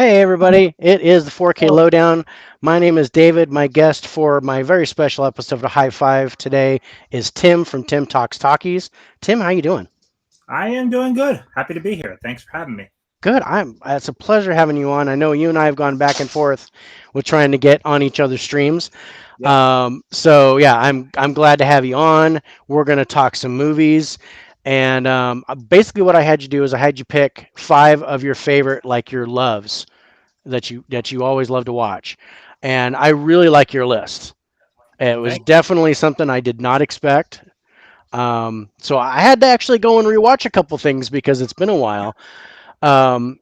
Hey everybody, it is the 4K Oh, Lowdown. My name is David. My guest for my very special episode of Hi-5 today is Tim from Tim Talks Talkies. Tim, how you doing? I am doing good. Happy to be here. Thanks for having me. Good. It's a pleasure having you on. I know you and I have gone back and forth with trying to get on each other's streams. Yep. So yeah, I'm glad to have you on. We're gonna talk some movies, and basically what I had you do is I had you pick five of your favorite, like your loves that you always love to watch. And I really like your list. It was Thank definitely something I did not expect. So I had to actually go and rewatch a couple things because it's been a while. Um,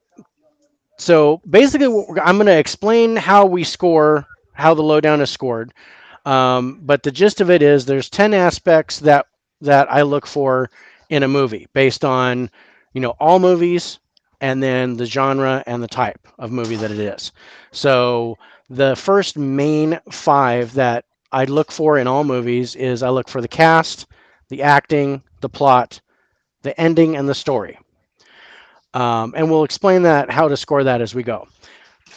so basically, I'm going to explain how we score, how the lowdown is scored. But the gist of it is there's 10 aspects that I look for in a movie based on, all movies and then the genre and the type of movie that it is. So the first main five that I look for in all movies is I look for the cast, the acting, the plot, the ending, and the story. And we'll explain that how to score that as we go.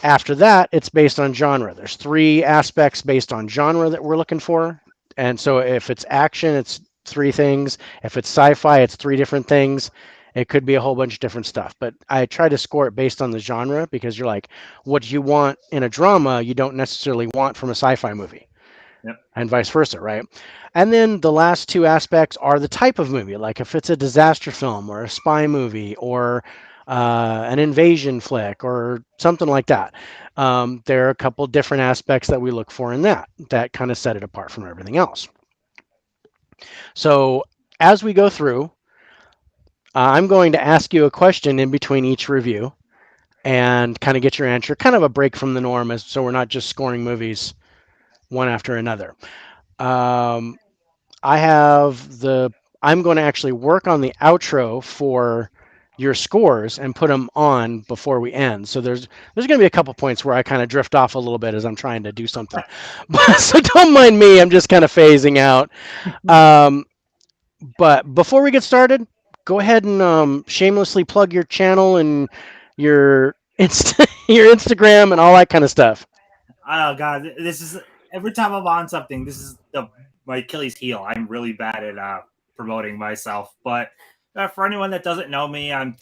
After that, it's based on genre. There's three aspects based on genre that we're looking for. And so if it's action, it's three things. If it's sci-fi, it's three different things. It could be a whole bunch of different stuff. But I try to score it based on the genre because you're like, what you want in a drama, you don't necessarily want from a sci-fi movie, Yep. and vice versa, right? And then the last two aspects are the type of movie, like if it's a disaster film or a spy movie or an invasion flick or something like that. There are a couple different aspects that we look for in that kind of set it apart from everything else. So as we go through, I'm going to ask you a question in between each review and kind of get your answer, kind of a break from the norm, so we're not just scoring movies one after another. Um, I have the. I'm going to actually work on the outro for your scores and put them on before we end. So there's going to be a couple points where I kind of drift off a little bit as I'm trying to do something. But so don't mind me. I'm just kind of phasing out. Um, but before we get started, go ahead and shamelessly plug your channel and your your Instagram and all that kind of stuff. Oh God, this is every time I'm on something. This is my Achilles heel. I'm really bad at promoting myself. But for anyone that doesn't know me, I'm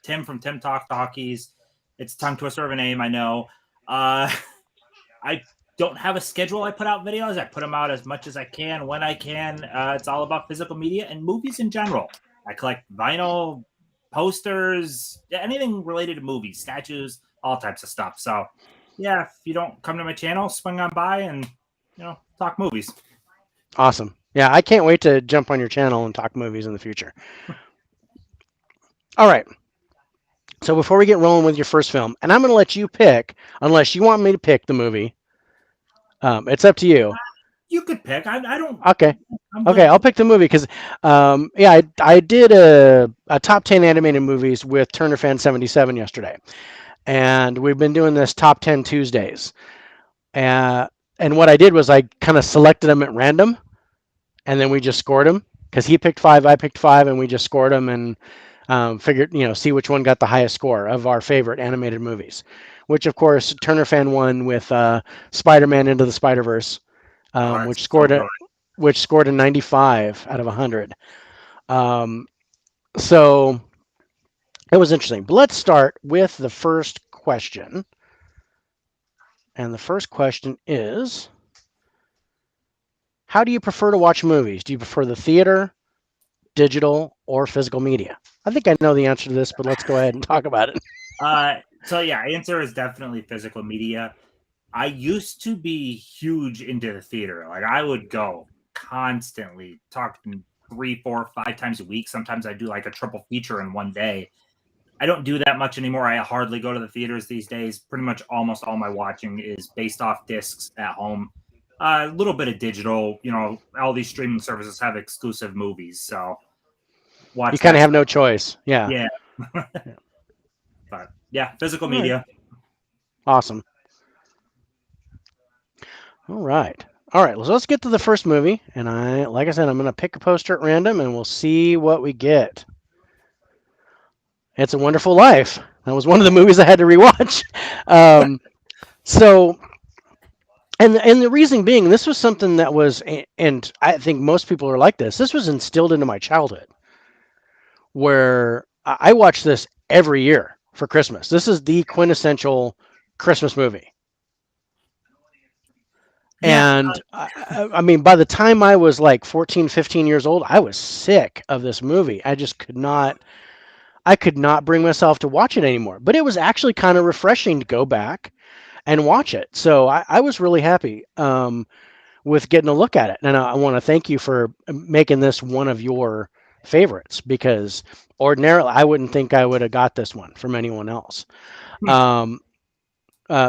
Tim from Tim Talk Talkies. It's a tongue twister of a name, I know. Uh, I don't have a schedule. I put out videos. I put them out as much as I can when I can. It's all about physical media and movies in general. I collect vinyl, posters, anything related to movies, statues, all types of stuff. So, yeah, if you don't come to my channel, swing on by and talk movies. Awesome. Yeah, I can't wait to jump on your channel and talk movies in the future. All right. So before we get rolling with your first film, and I'm going to let you pick, unless you want me to pick the movie. It's up to you. You could pick. I don't. Okay. I'm Okay, good. I'll pick the movie because, yeah, I did a top 10 animated movies with Turner Fan 77 yesterday. And we've been doing this top 10 Tuesdays. Uh, and what I did was I kind of selected them at random and then we just scored them because he picked five, I picked five, and we just scored them and figured, see which one got the highest score of our favorite animated movies. Which, of course, Turner Fan won with Spider-Man Into the Spider-Verse, Oh, which that's so scored good. a 95 out of 100. Um, so it was interesting. But let's start with the first question. And the first question is, how do you prefer to watch movies? Do you prefer the theater, digital, or physical media? I think I know the answer to this, but let's go ahead and talk about it. So yeah, answer is definitely physical media. I used to be huge into the theater. Like I would go constantly, talking 3, 4, 5 times a week. Sometimes I do like a triple feature in one day. I don't do that much anymore. I hardly go to the theaters these days. Pretty much almost all my watching is based off discs at home. A little bit of digital. All these streaming services have exclusive movies, so You watch kind of that have stuff. no choice. Yeah. Yeah, Yeah. but yeah, physical All right. media. Awesome. All right. All right. So let's get to the first movie. And like I said, I'm going to pick a poster at random and we'll see what we get. It's a Wonderful Life. That was one of the movies I had to rewatch. Um, so, and the reason being, this was something that was, and I think most people are like this. This was instilled into my childhood, where I watch this every year for Christmas. This is the quintessential Christmas movie. Yeah, And I mean, by the time I was like 14, 15 years old, I was sick of this movie. I just I could not bring myself to watch it anymore. But it was actually kind of refreshing to go back and watch it. So I was really happy with getting a look at it. And I want to thank you for making this one of your favorites, because ordinarily I wouldn't think I would have got this one from anyone else. Um,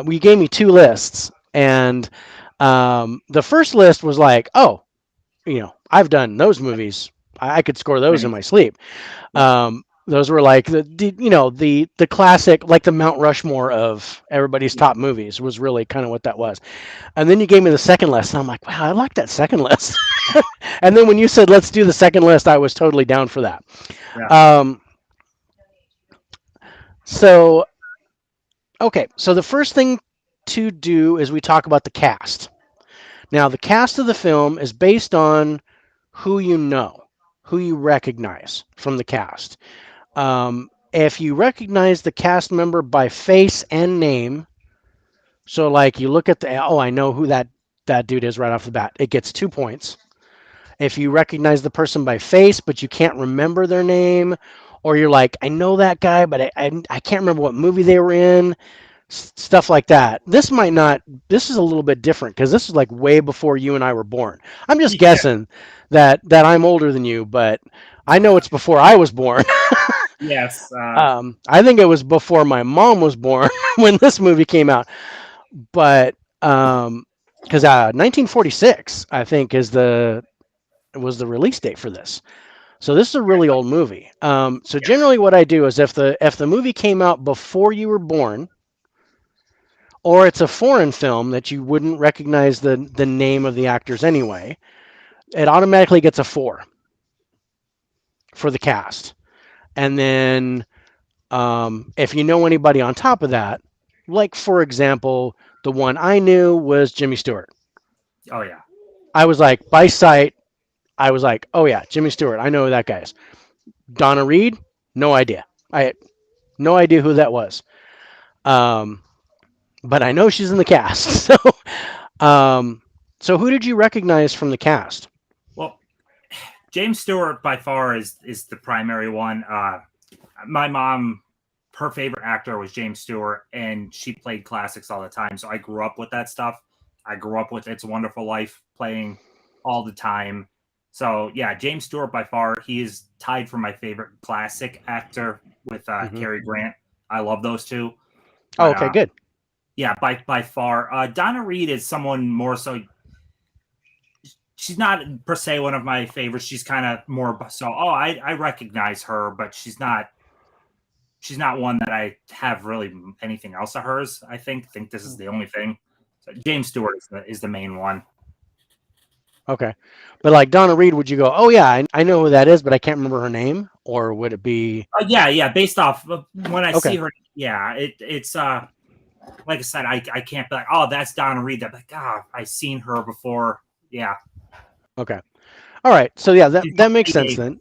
we gave me two lists, and the first list was like, oh, I've done those movies. I could score those in many. my sleep. Yeah, Those were like the classic, like the Mount Rushmore of everybody's yeah, top movies was really kind of what that was. And then you gave me the second list, and I'm like, wow, I like that second list. And then when you said let's do the second list, I was totally down for that. yeah. Um, so okay, so the first thing to do is we talk about the cast. Now, the cast of the film is based on who you know, who you recognize from the cast. If you recognize the cast member by face and name, so like you look at oh, I know who that dude is right off the bat, it gets 2 points. If you recognize the person by face, but you can't remember their name, or you're like, I know that guy, but I can't remember what movie they were in, stuff like that. This might not, this is a little bit different because this is like way before you and I were born. I'm just Yeah. guessing that I'm older than you, but I know it's before I was born. Yes. I think it was before my mom was born when this movie came out. But because 1946, I think, was the release date for this. So this is a really old movie. So Yes. generally, what I do is if the movie came out before you were born, or it's a foreign film that you wouldn't recognize the name of the actors anyway, it automatically gets a 4 for the cast. And then if you know anybody on top of that, like for example, the one I knew was Jimmy Stewart. Oh yeah. I was like, by sight, I was like, oh yeah, Jimmy Stewart. I know who that guy is. Donna Reed, no idea. I had no idea who that was. Um, but I know she's in the cast. Um, so who did you recognize from the cast? Well, James Stewart by far is the primary one. My mom, her favorite actor was James Stewart, and she played classics all the time. So I grew up with that stuff. I grew up with It's a Wonderful Life playing all the time. So yeah, James Stewart by far, he is tied for my favorite classic actor with Hmm. Cary Grant. I love those two. Oh, But okay, good. yeah, by far, Donna Reed is someone more so. She's not per se one of my favorites. She's kind of more so. Oh, I recognize her, but she's not one that I have really anything else of hers. I think this is the only thing. So James Stewart is the main one. Okay, but like Donna Reed, would you go? Oh yeah, I know who that is, but I can't remember her name, or would it be? Yeah. Based off of when I Okay, see her, yeah, it's like I said, I can't be like, oh, that's Donna Reed. I'm like, I seen her before. Yeah, okay, all right. So yeah, that she's that makes sense late then.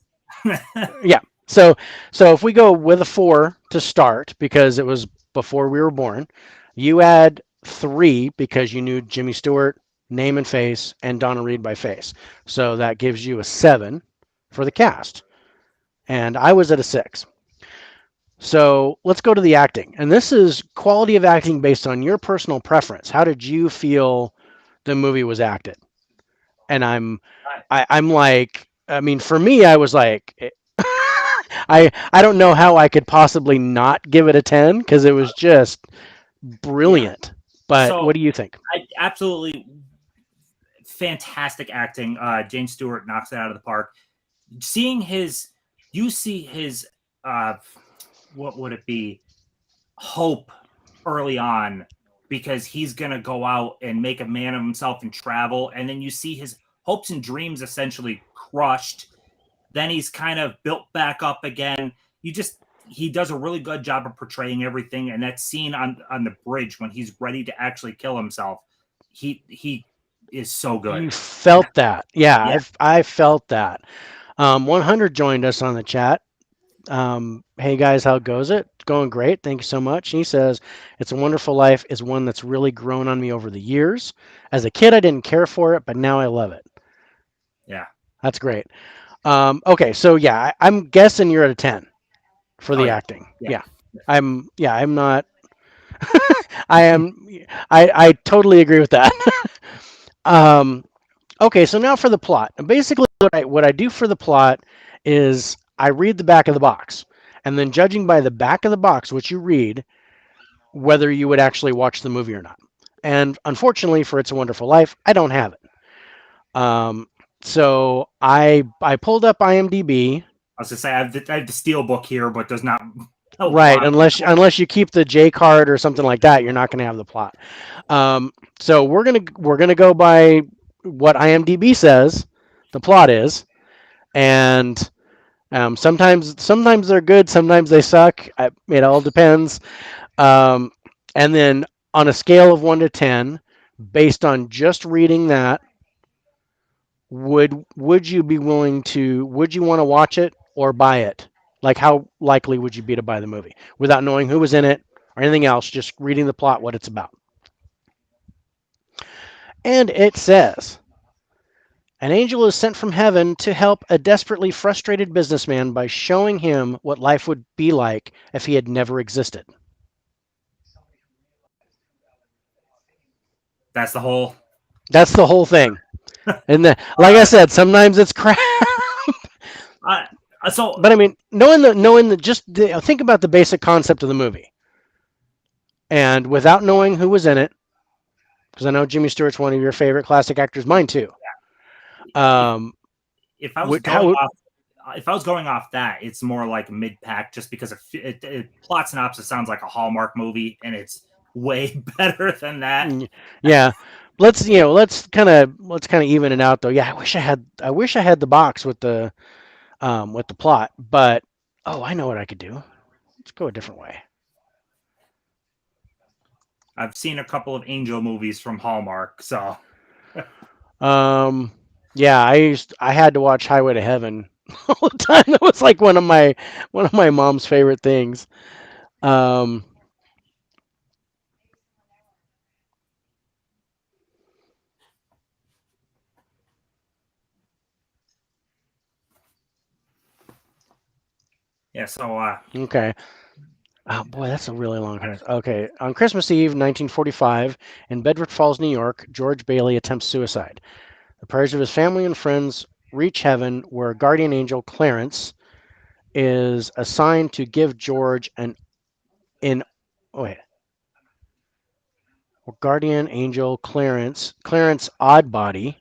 Yeah. So if we go with a 4 to start because it was before we were born, you add 3 because you knew Jimmy Stewart name and face and Donna Reed by face. So that gives you a 7 for the cast. And I was at a 6. So let's go to the acting. And this is quality of acting based on your personal preference. How did you feel the movie was acted? And I'm like, I mean, for me, I was like, I don't know how I could possibly not give it a 10 because it was just yeah. brilliant. But So what do you think? I absolutely fantastic acting. James Stewart knocks it out of the park. Seeing his, you see his, uh, what would it be? Hope early on because he's going to go out and make a man of himself and travel. And then you see his hopes and dreams essentially crushed. Then he's kind of built back up again. he does a really good job of portraying everything. And that scene on the bridge when he's ready to actually kill himself, he is so good. You felt that. Yeah, Yeah, I felt that. 100 joined us on the chat. Hey guys, how goes it? Going great. Thank you so much. He says, It's a Wonderful Life is one that's really grown on me over the years. As a kid, I didn't care for it, but now I love it. yeah. That's great. Okay, so yeah, I'm guessing you're at a 10 for Oh the yeah, acting. yeah. Yeah. I'm not. I am. I totally agree with that. um, okay, so now for the plot. Basically, what I do for the plot is I read the back of the box, and then judging by the back of the box, what you read, whether you would actually watch the movie or not. And unfortunately, for It's a Wonderful Life, I don't have it. So I pulled up IMDb. I was to say I have the steel book here, but there's not a Right, lot. unless you keep the J card or something like that, you're not going to have the plot. So we're gonna go by what IMDb says the plot is, and sometimes they're good, sometimes they suck. It all depends. Um, and then on a scale of 1 to 10, based on just reading that, would you be willing to? Would you want to watch it or buy it? Like, how likely would you be to buy the movie without knowing who was in it or anything else? Just reading the plot, what it's about. And it says an angel is sent from heaven to help a desperately frustrated businessman by showing him what life would be like if he had never existed. That's the whole. That's the whole thing. And like I said, sometimes it's crap. Uh, so But I mean, knowing the think about the basic concept of the movie, and without knowing who was in it, because I know Jimmy Stewart's one of your favorite classic actors, mine too. if Um, if I was would going how off if I was going off that, it's more like mid pack, just because plot synopsis sounds like a Hallmark movie, and it's way better than that. yeah. Let's kind of even it out though. Yeah, I wish I had the box with the plot, but oh, I know what I could do. Let's go a different way. I've seen a couple of Angel movies from Hallmark, so Um, yeah, I had to watch Highway to Heaven all the time. That was like one of my mom's favorite things. Um, yeah. okay. Oh boy, that's a really long time. Okay, on Christmas Eve, 1945, in Bedford Falls, New York, George Bailey attempts suicide. The prayers of his family and friends reach heaven, where guardian angel Clarence is assigned to give George an in. Oh wait, guardian angel Clarence Oddbody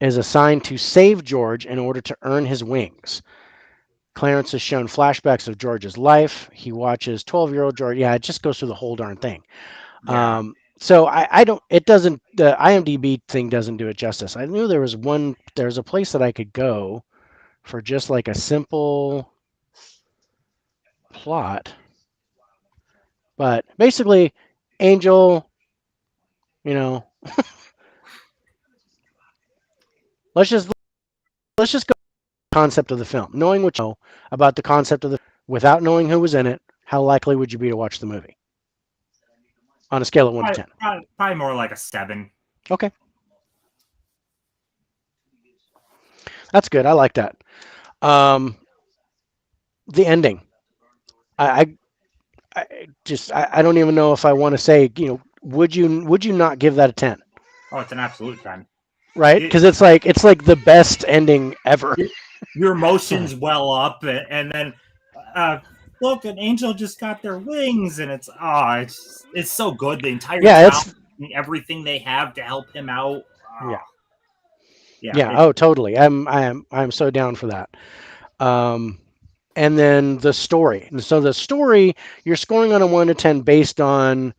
is assigned to save George in order to earn his wings. Clarence is shown flashbacks of George's life. He watches 12-year-old George. Yeah, it just goes through the whole darn thing. yeah. So I don't. It doesn't. The IMDb thing doesn't do it justice. I knew there's a place that I could go for just like a simple plot, but basically, Angel. You know, let's just let's just go with the concept of the film. Knowing what you know about the concept of the without knowing who was in it, how likely would you be to watch the movie on a scale of 1 to 10? Probably more like a 7. Okay, that's good. I like that. Um, the ending. I, I don't even know if I want to say, would you not give that a 10? Oh, it's an absolute 10. Right? It, Because it's like the best ending ever. your emotions well up, and then uh, look, an angel just got their wings, and it's so good. The entire Yeah, town, it's everything they have to help him out. yeah. Yeah, Yeah, oh totally. I'm so down for that. Um and then the story. And so the story, you're scoring on a 1 to 10 based on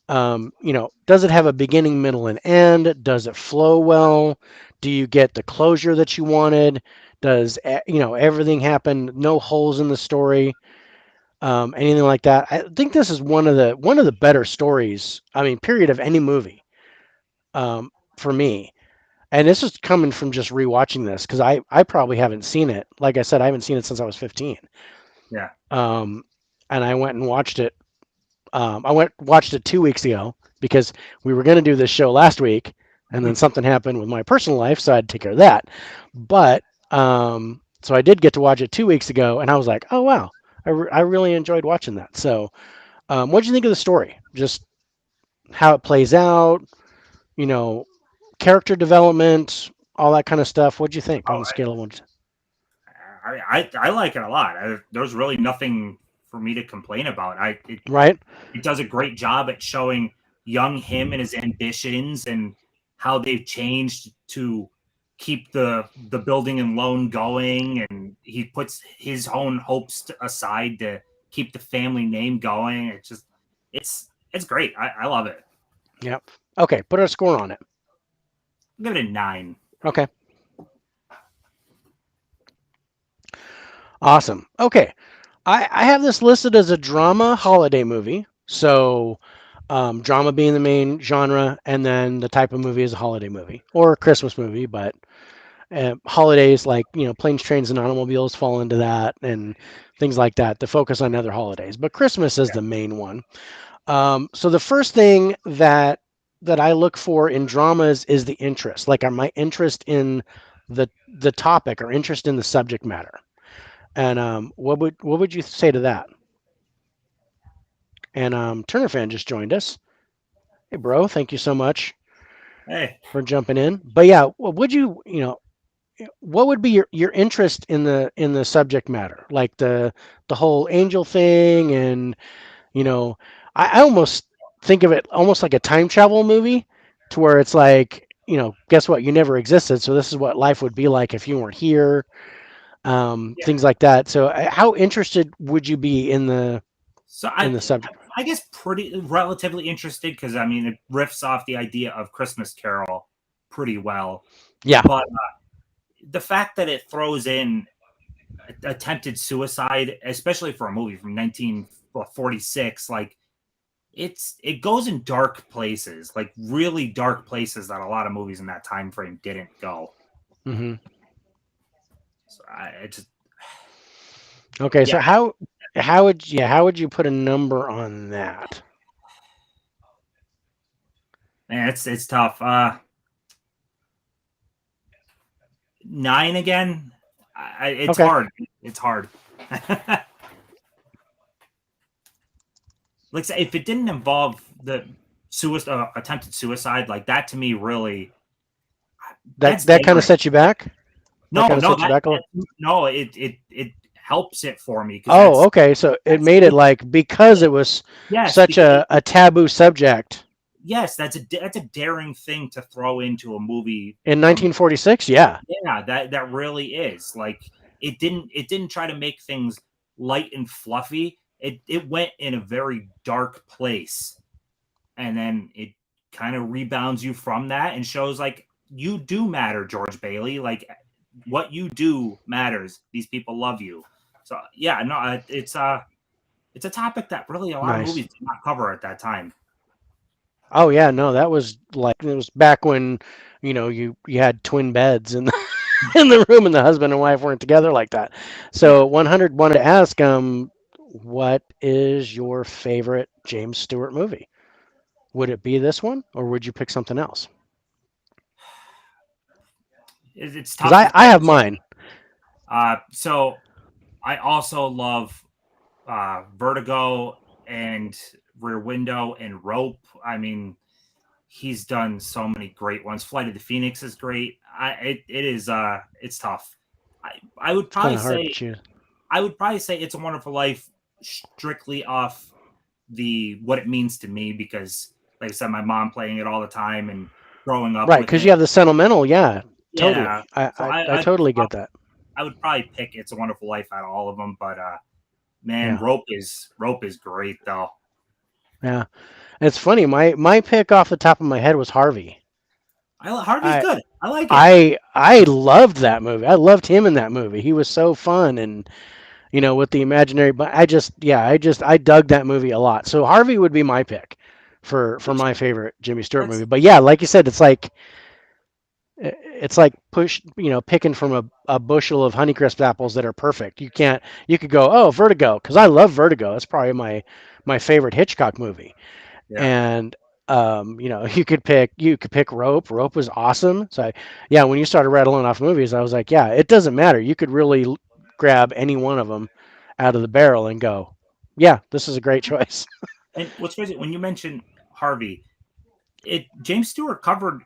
does it have a beginning, middle, and end? Does it flow well? Do you get the closure that you wanted? Does everything happen? No holes in the story. anything like that. I think this is one of the better stories. I mean, period of any movie for me. And this is coming from just rewatching this because I probably haven't seen it. Like I said, I haven't seen it since I was 15. Yeah. Um, and I went and watched it. I went watched it 2 weeks ago because we were going to do this show last week, and then something happened with my personal life, so I had to take care of that. But so I did get to watch it 2 weeks ago, and I was like, oh wow, I really enjoyed watching that. So, what did you think of the story? Just how it plays out, you know, character development, all that kind of stuff. What did you think on Oh, the scale of one? I like it a lot. There's really nothing for me to complain about. Right? It does a great job at showing young him and his ambitions and how they've changed to keep the building and loan going, and he puts his own hopes aside to keep the family name going. It's great. I love it. Yep. Okay, put a score on it. I'll give it a 9. Okay. Awesome. Okay. I have this listed as a drama holiday movie. So, drama being the main genre, and then the type of movie is a holiday movie or a Christmas movie. But holidays like planes, trains, and automobiles fall into that, and things like that. The focus on other holidays, but Christmas is Yeah. the main one. So the first thing that I look for in dramas is the interest, like my interest in the topic or interest in the subject matter. And what would you say to that? And Turner fan just joined us. Hey, bro, thank you so much Hey, for jumping in. But yeah, would what would be your interest in the subject matter, like the whole angel thing, and you know, I almost think of it almost like a time travel movie, to where it's like, guess what? You never existed, so this is what life would be like if you weren't here. yeah. Things like that. So, how interested would you be in the So in the subject? I guess pretty relatively interested because I mean it riffs off the idea of Christmas Carol pretty well, Yeah. but the fact that it throws in attempted suicide, especially for a movie from 1946, like it goes in dark places, like really dark places that a lot of movies in that time frame didn't go. Hmm. So I just Okay. yeah, So how would you put a number on that? man, it's tough. 9 again. It's Okay. hard. It's hard. Like if it didn't involve the attempted suicide, like that to me really That that's that kind of daring. set you back. That No, kind of no, set you back a little. no, it helps it for me because Oh, okay. So it that's made it it, like, because it was yes, such because a taboo subject yes, that's a daring thing to throw into a movie in from 1946. Yeah. yeah, that really is. Like it didn't try to make things light and fluffy. It went in a very dark place, and then it kind of rebounds you from that and shows like you do matter, George Bailey. Like what you do matters. These people love you. So yeah, no, it's a topic that really a lot of Nice. movies did not cover at that time. Oh yeah, no, that was like, it was back when, you had twin beds in the in the room, and the husband and wife weren't together like that. Yeah. So 100 wanted to ask, what is your favorite James Stewart movie? Would it be this one, or would you pick something else? It's Because tough to I say. have mine. So I also love Vertigo and Rear Window and Rope. I mean, he's done so many great ones. Flight of the Phoenix is great. It is it's tough. I would It's kind probably of hard to say choose. It's a Wonderful Life strictly off the what it means to me because like I said, my mom playing it all the time and growing up Right, with because it. you have the sentimental. Yeah, Yeah. totally. I, So I, I totally get that. I would probably pick It's a Wonderful Life out of all of them, but man, Yeah, Rope is great though. yeah. It's funny. My pick off the top of my head was Harvey. Harvey's I good. I like it. I loved that movie. I loved him in that movie. He was so fun, and with the imaginary. But I dug that movie a lot. So Harvey would be my pick for Which my favorite Jimmy Stewart movie. that's But yeah, like you said, it's like picking from a bushel of Honeycrisp apples that are perfect. You could go, oh, Vertigo, because I love Vertigo. That's probably my favorite Hitchcock movie. yeah. And you could pick Rope. Rope was awesome. So yeah, when you started rattling off movies, I was like, yeah, it doesn't matter. You could really grab any one of them out of the barrel and go, yeah, this is a great choice. And what's crazy when you mention Harvey, it James Stewart covered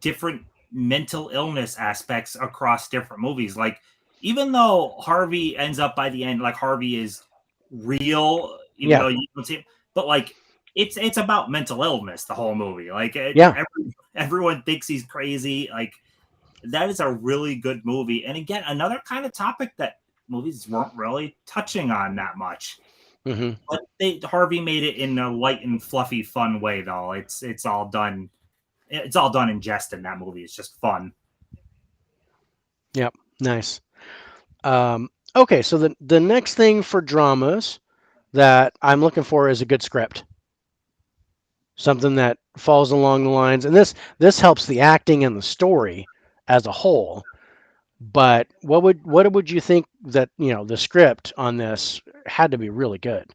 different mental illness aspects across different movies. Like even though Harvey ends up by the end, like Harvey is real, even Yeah, though you don't see it, but like it's about mental illness the whole movie. Like yeah. everyone thinks he's crazy. Like that is a really good movie. And again, another kind of topic that movies weren't really touching on that much. Hmm. But Harvey made it in a light and fluffy, fun way. Though it's all done. It's all done in jest in that movie. It's just fun. Yep. Nice. Okay, so the next thing for dramas that I'm looking for is a good script, something that falls along the lines, and this helps the acting and the story as a whole. But what would you think that the script on this had to be really good?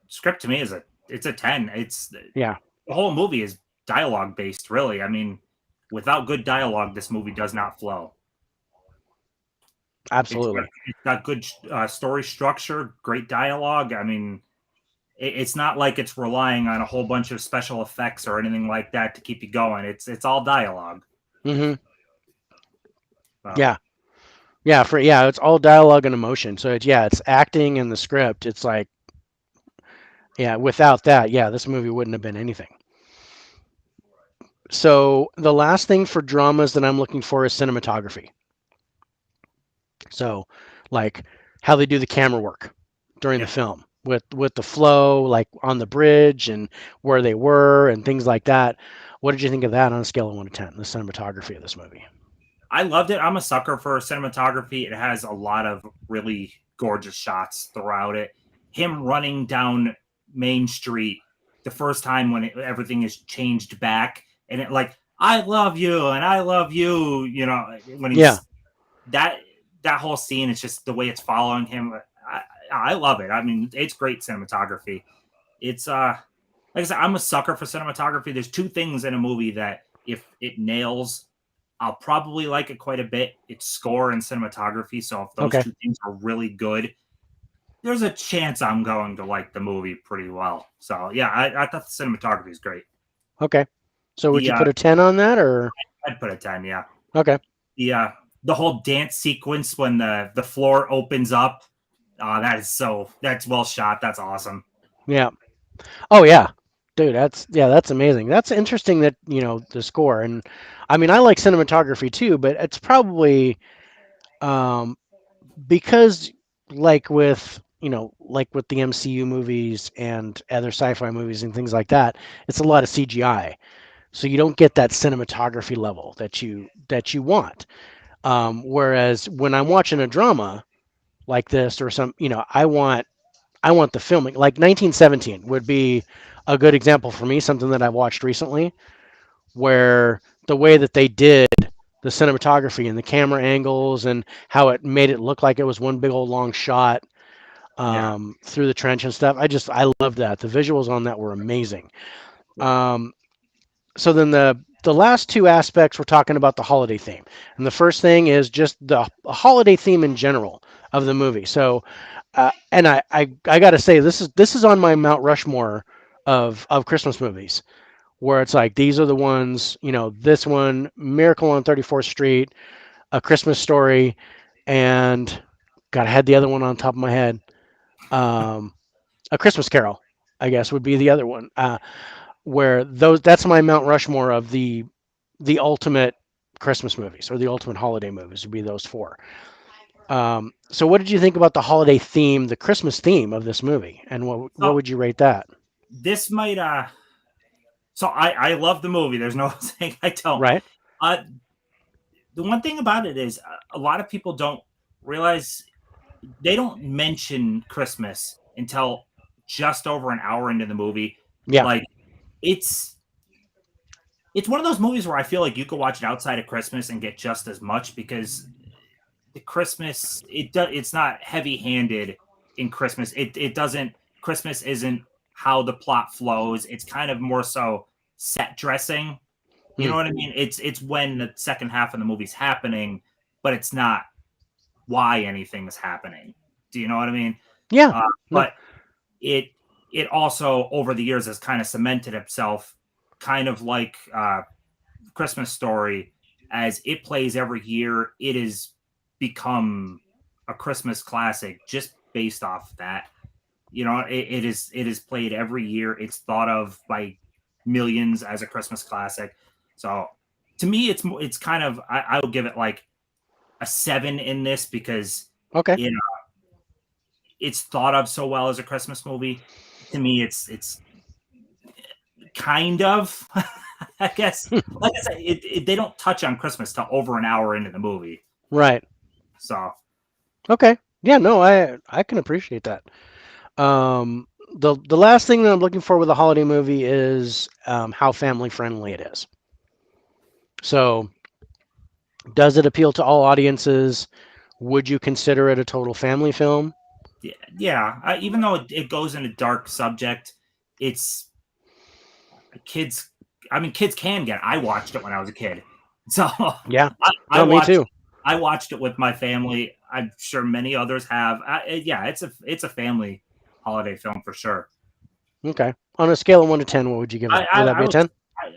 Script to me is it's a 10. It's Yeah, the whole movie is dialogue based. Really, I mean, without good dialogue, this movie does not flow. absolutely. It's got good story structure, great dialogue. I mean, it's not like it's relying on a whole bunch of special effects or anything like that to keep you going. It's all dialogue. Hmm. Uh, Yeah, yeah, it's all dialogue and emotion. So it's acting and the script. It's like, yeah, without that, yeah, this movie wouldn't have been anything. So the last thing for dramas that I'm looking for is cinematography. So, like how they do the camera work during the yeah, film with the flow, like on the bridge and where they were and things like that. What did you think of that on a scale of 1 to 10? The cinematography of this movie. I loved it. I'm a sucker for cinematography. It has a lot of really gorgeous shots throughout it. Him running down Main Street the first time when everything is changed back, and it like I love you and I love you. You know when Yeah. he's that that whole scene. It's just the way it's following him. I love it. I mean, it's great cinematography. It's like I said, I'm a sucker for cinematography. There's two things in a movie that if it nails, I'll probably like it quite a bit. It's score and cinematography. So if those Okay. two things are really good, there's a chance I'm going to like the movie pretty well. So yeah, I thought the cinematography is great. Okay. So would The you put a 10 on that or I'd put a 10. Yeah. okay. The the whole dance sequence when the floor opens up, that's well shot. That's awesome. Yeah. Oh yeah. Dude, that's amazing. That's interesting that, the score and I mean, I like cinematography too, but it's probably um because like with the MCU movies and other sci-fi movies and things like that, it's a lot of CGI. So you don't get that cinematography level that you want. Whereas when I'm watching a drama like this or I want the filming. Like 1917 would be a good example for me, something that I've watched recently, where the way that they did the cinematography and the camera angles and how it made it look like it was one big old long shot Yeah. through the trench and stuff. I love that. The visuals on that were amazing. Yeah. Um, so then the last two aspects we're talking about the holiday theme, and the first thing is just the holiday theme in general of the movie. So, and I got to say this is on my Mount Rushmore of Christmas movies where it's like these are the ones, this one, Miracle on 34th Street, A Christmas Story, and God, I had the other one on top of my head. Um, A Christmas Carol, I guess would be the other one. Where that's my Mount Rushmore of the ultimate Christmas movies or the ultimate holiday movies would be those four. So what did you think about the holiday theme, the Christmas theme of this movie, and what So would you rate that? this might so I love the movie. There's no saying I don't. Right? Uh the one thing about it is a lot of people don't realize they don't mention Christmas until just over an hour into the movie. Yeah. Like it's it's one of those movies where I feel like you could watch it outside of Christmas and get just as much because the Christmas it's not heavy handed in Christmas. It doesn't Christmas isn't how the plot flows. It's kind of more so set dressing. You Hmm. know what I mean? It's when the second half of the movie's happening, but it's not why anything is happening. Do you know what I mean? Yeah. Uh, No. but it it also over the years has kind of cemented itself, kind of like Christmas Story, as it plays every year. It has become a Christmas classic just based off that. You know, it is played every year. It's thought of by millions as a Christmas classic. So to me, it's kind of I would give it like a 7 in this because Okay. you know it's thought of so well as a Christmas movie. To me, it's kind of I guess like I said, they don't touch on Christmas till over an hour into the movie. Right. So Okay. Yeah. No, I can appreciate that. Um, the last thing that I'm looking for with a holiday movie is how family friendly it is. So, does it appeal to all audiences? Would you consider it a total family film? yeah, yeah. Even though it goes in a dark subject, it's kids. I mean, kids can get. I watched it when I was a kid, so Yeah. I No, me watched. too. I watched it with my family. I'm sure many others have. Yeah, it's a family holiday film for sure. Okay. On a scale of 1 to 10, what would you give I it? I, Would that I be a would 10?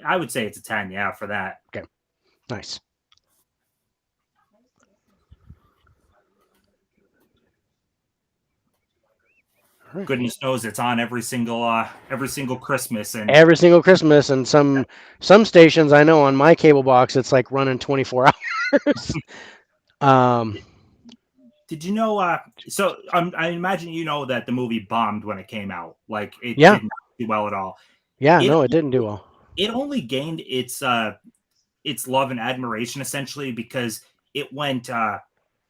I would say it's a 10. Yeah, for that. Okay. Nice. All right. Goodness knows it's on every single Christmas and Every single Christmas, and some stations I know on my cable box, it's like running 24 hours. um, did you know? So I imagine you know that the movie bombed when it came out. Like it yeah. did not do well at all. Yeah. It No, it didn't do well. it only gained its love and admiration essentially because it went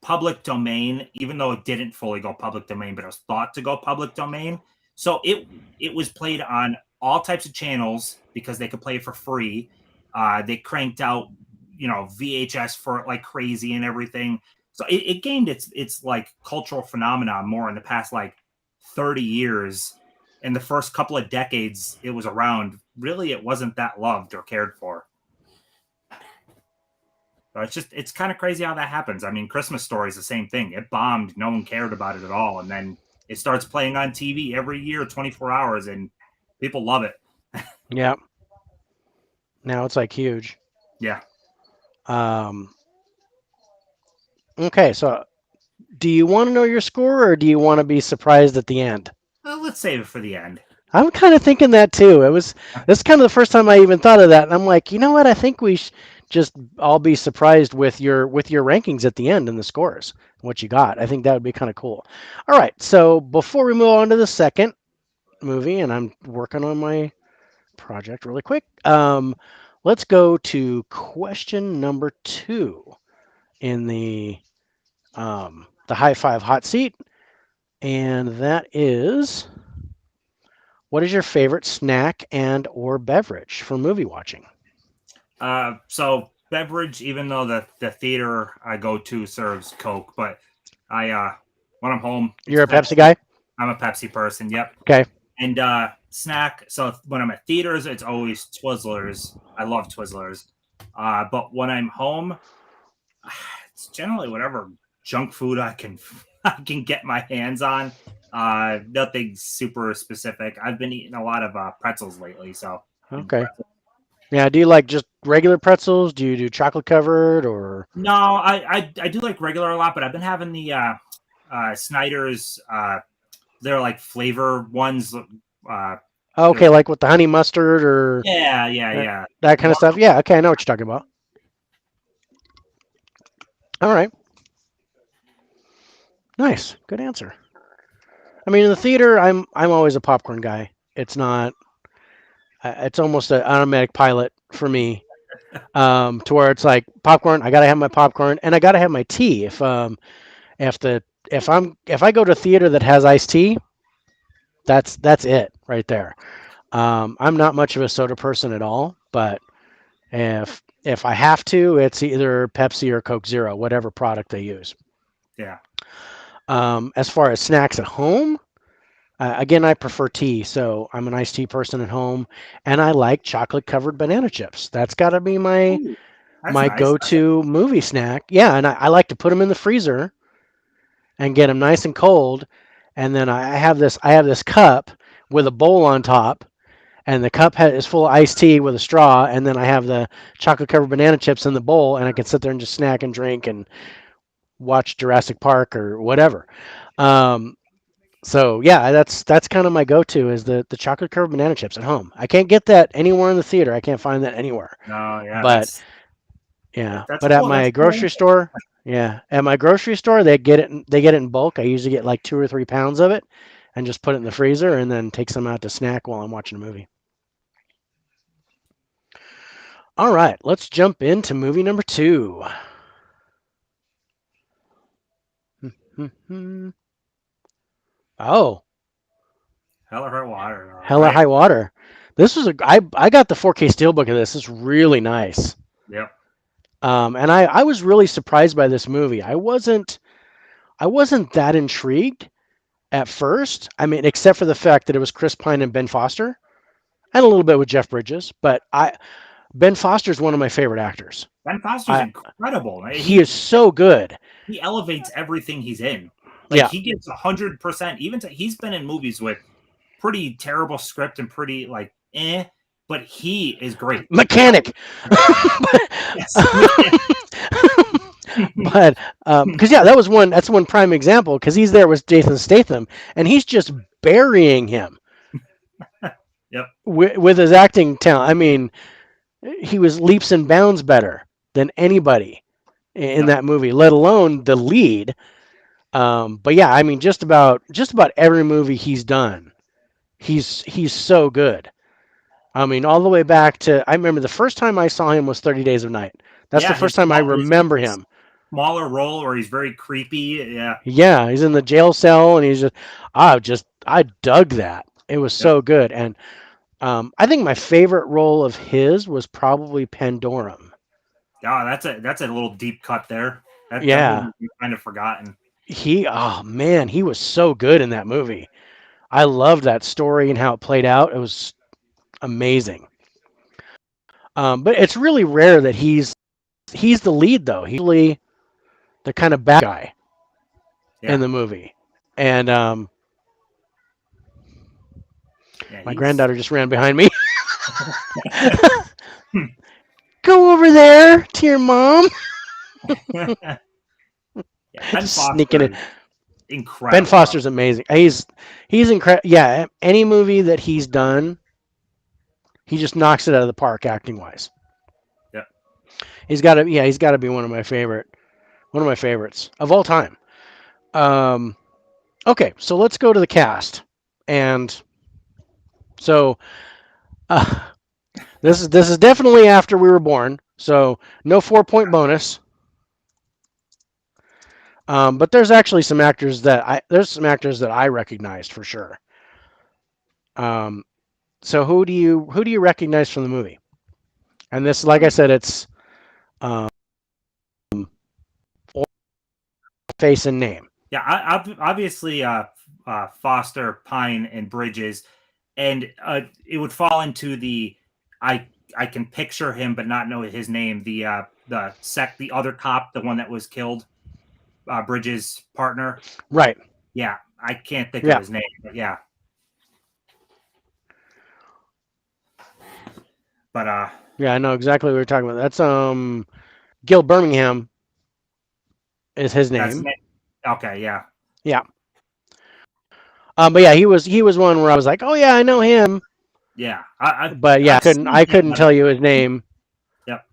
public domain, even though it didn't fully go public domain, but it was thought to go public domain. So it was played on all types of channels because they could play it for free. They cranked out, VHS for it like crazy and everything. So it gained its like cultural phenomenon more in the past like 30 years. In the first couple of decades it was around, really it wasn't that loved or cared for. So it's kind of crazy how that happens. I mean, Christmas Story is the same thing. It bombed, no one cared about it at all, and then it starts playing on TV every year, 24 hours, and people love it. Yeah. Now it's like huge. Yeah. Um, okay. So, do you want to know your score, or do you want to be surprised at the end? Well, let's save it for the end. I'm kind of thinking that too. This is kind of the first time I even thought of that, and I'm like, you know what? I think we just all be surprised with your rankings at the end and the scores, what you got. I think that would be kind of cool. All right, so before we move on to the second movie, and I'm working on my project really quick. Let's go to question number 2 in the Hi-5 hot seat, and that is, what is your favorite snack and or beverage for movie watching? So beverage, even though the theater I go to serves Coke, but I when I'm home, it's You're a Pepsi Pepsi. guy? I'm a Pepsi person. Yep. Okay. And snack. So when I'm at theaters, it's always Twizzlers. I love Twizzlers. But when I'm home, it's generally whatever junk food I can I can get my hands on. Nothing super specific. I've been eating a lot of pretzels lately, so Okay. Yeah, do you like just regular pretzels? Do you do chocolate covered or no, I do like regular a lot, but I've been having the Snyder's. They're like flavor ones. okay, like with the honey mustard or Yeah, yeah, that, yeah. that kind of stuff? Yeah, okay, I know what you're talking about. All right. Nice. Good answer. I mean, in the theater, I'm always a popcorn guy. It's not. It's almost an automatic pilot for me. To where it's like popcorn. I gotta have my popcorn, and I gotta have my tea. If the if I go to a theater that has iced tea, that's it right there. I'm not much of a soda person at all, but if I have to, it's either Pepsi or Coke Zero, whatever product they use. Yeah. As far as snacks at home, again, I prefer tea, so I'm an iced tea person at home, and I like chocolate covered banana chips. That's got to be my Ooh, that's my nice. go-to movie snack. Yeah, and I like to put them in the freezer and get them nice and cold, and then I have this cup with a bowl on top, and the is full of iced tea with a straw, and then I have the chocolate covered banana chips in the bowl, and I can sit there and just snack and drink and watch Jurassic Park or whatever. Um, so yeah, that's kind of my go-to is the chocolate covered banana chips at home. I can't get that anywhere in the theater. I can't find that anywhere. No, yeah, But yeah, that's but at cool. That's my cool. grocery store, yeah, at my grocery store they get it in bulk. I usually get like 2 or 3 pounds of it, and just put it in the freezer, and then take some out to snack while I'm watching a movie. All right, let's jump into movie number two. Oh, Hell or High Water. All Hell or right. High Water. This was I got the 4K steelbook of this. It's really nice. Yep. And I was really surprised by this movie. I wasn't that intrigued at first. I mean, except for the fact that it was Chris Pine and Ben Foster, and a little bit with Jeff Bridges. But Ben Foster is one of my favorite actors. Ben Foster's I incredible. He is so good. He elevates everything he's in. Like Yeah, he gives 100%. He's been in movies with pretty terrible script and pretty like but he is great. mechanic. Yes. But because yeah, that's one prime example because he's there with Jason Statham and he's just burying him Yep. with his acting talent. I mean, he was leaps and bounds better than anybody in Yep. that movie, let alone the lead. But yeah, I mean, just about every movie he's done, he's so good. I mean, all the way back to I remember the first time I saw him was 30 Days of Night. That's the Yeah, first time I remember his him. smaller role where he's very creepy. Yeah. Yeah, he's in the jail cell and I dug that. It was Yep. so good. And I think my favorite role of his was probably Pandorum. Oh, that's a little deep cut there. That Yeah, movie kind of forgotten. oh man, he was so good in that movie. I loved that story and how it played out. It was amazing. But it's really rare that he's the lead though. He's really the kind of bad guy Yeah. in the movie. And Yeah, my he's granddaughter just ran behind me. Go over there to your mom. yeah, Ben Sneaking Foster in. is Ben incredible. Foster's amazing. He's incredible. Yeah, any movie that he's done, he just knocks it out of the park acting wise. Yeah. He's got to be one of my favorites of all time. Um, okay, so let's go to the cast, and so uh, this is definitely after we were born, so no 4 point bonus. But there's some actors that I recognized for sure. Um, so who do you recognize from the movie? And this, like I said, it's um, face and name. Yeah, obviously, Foster, Pine, and Bridges, and it would fall into the I I can picture him but not know his name. The other cop, the one that was killed, Bridges' partner. Right. Yeah, I can't think of Yeah. his name, but yeah, but Yeah, I know exactly what you're talking about. That's Gil Birmingham is his that's name. okay. Yeah, Yeah. But yeah, he was one where I was like, oh yeah, I know him. yeah. But yeah, I've seen I him, couldn't tell you his name. yep.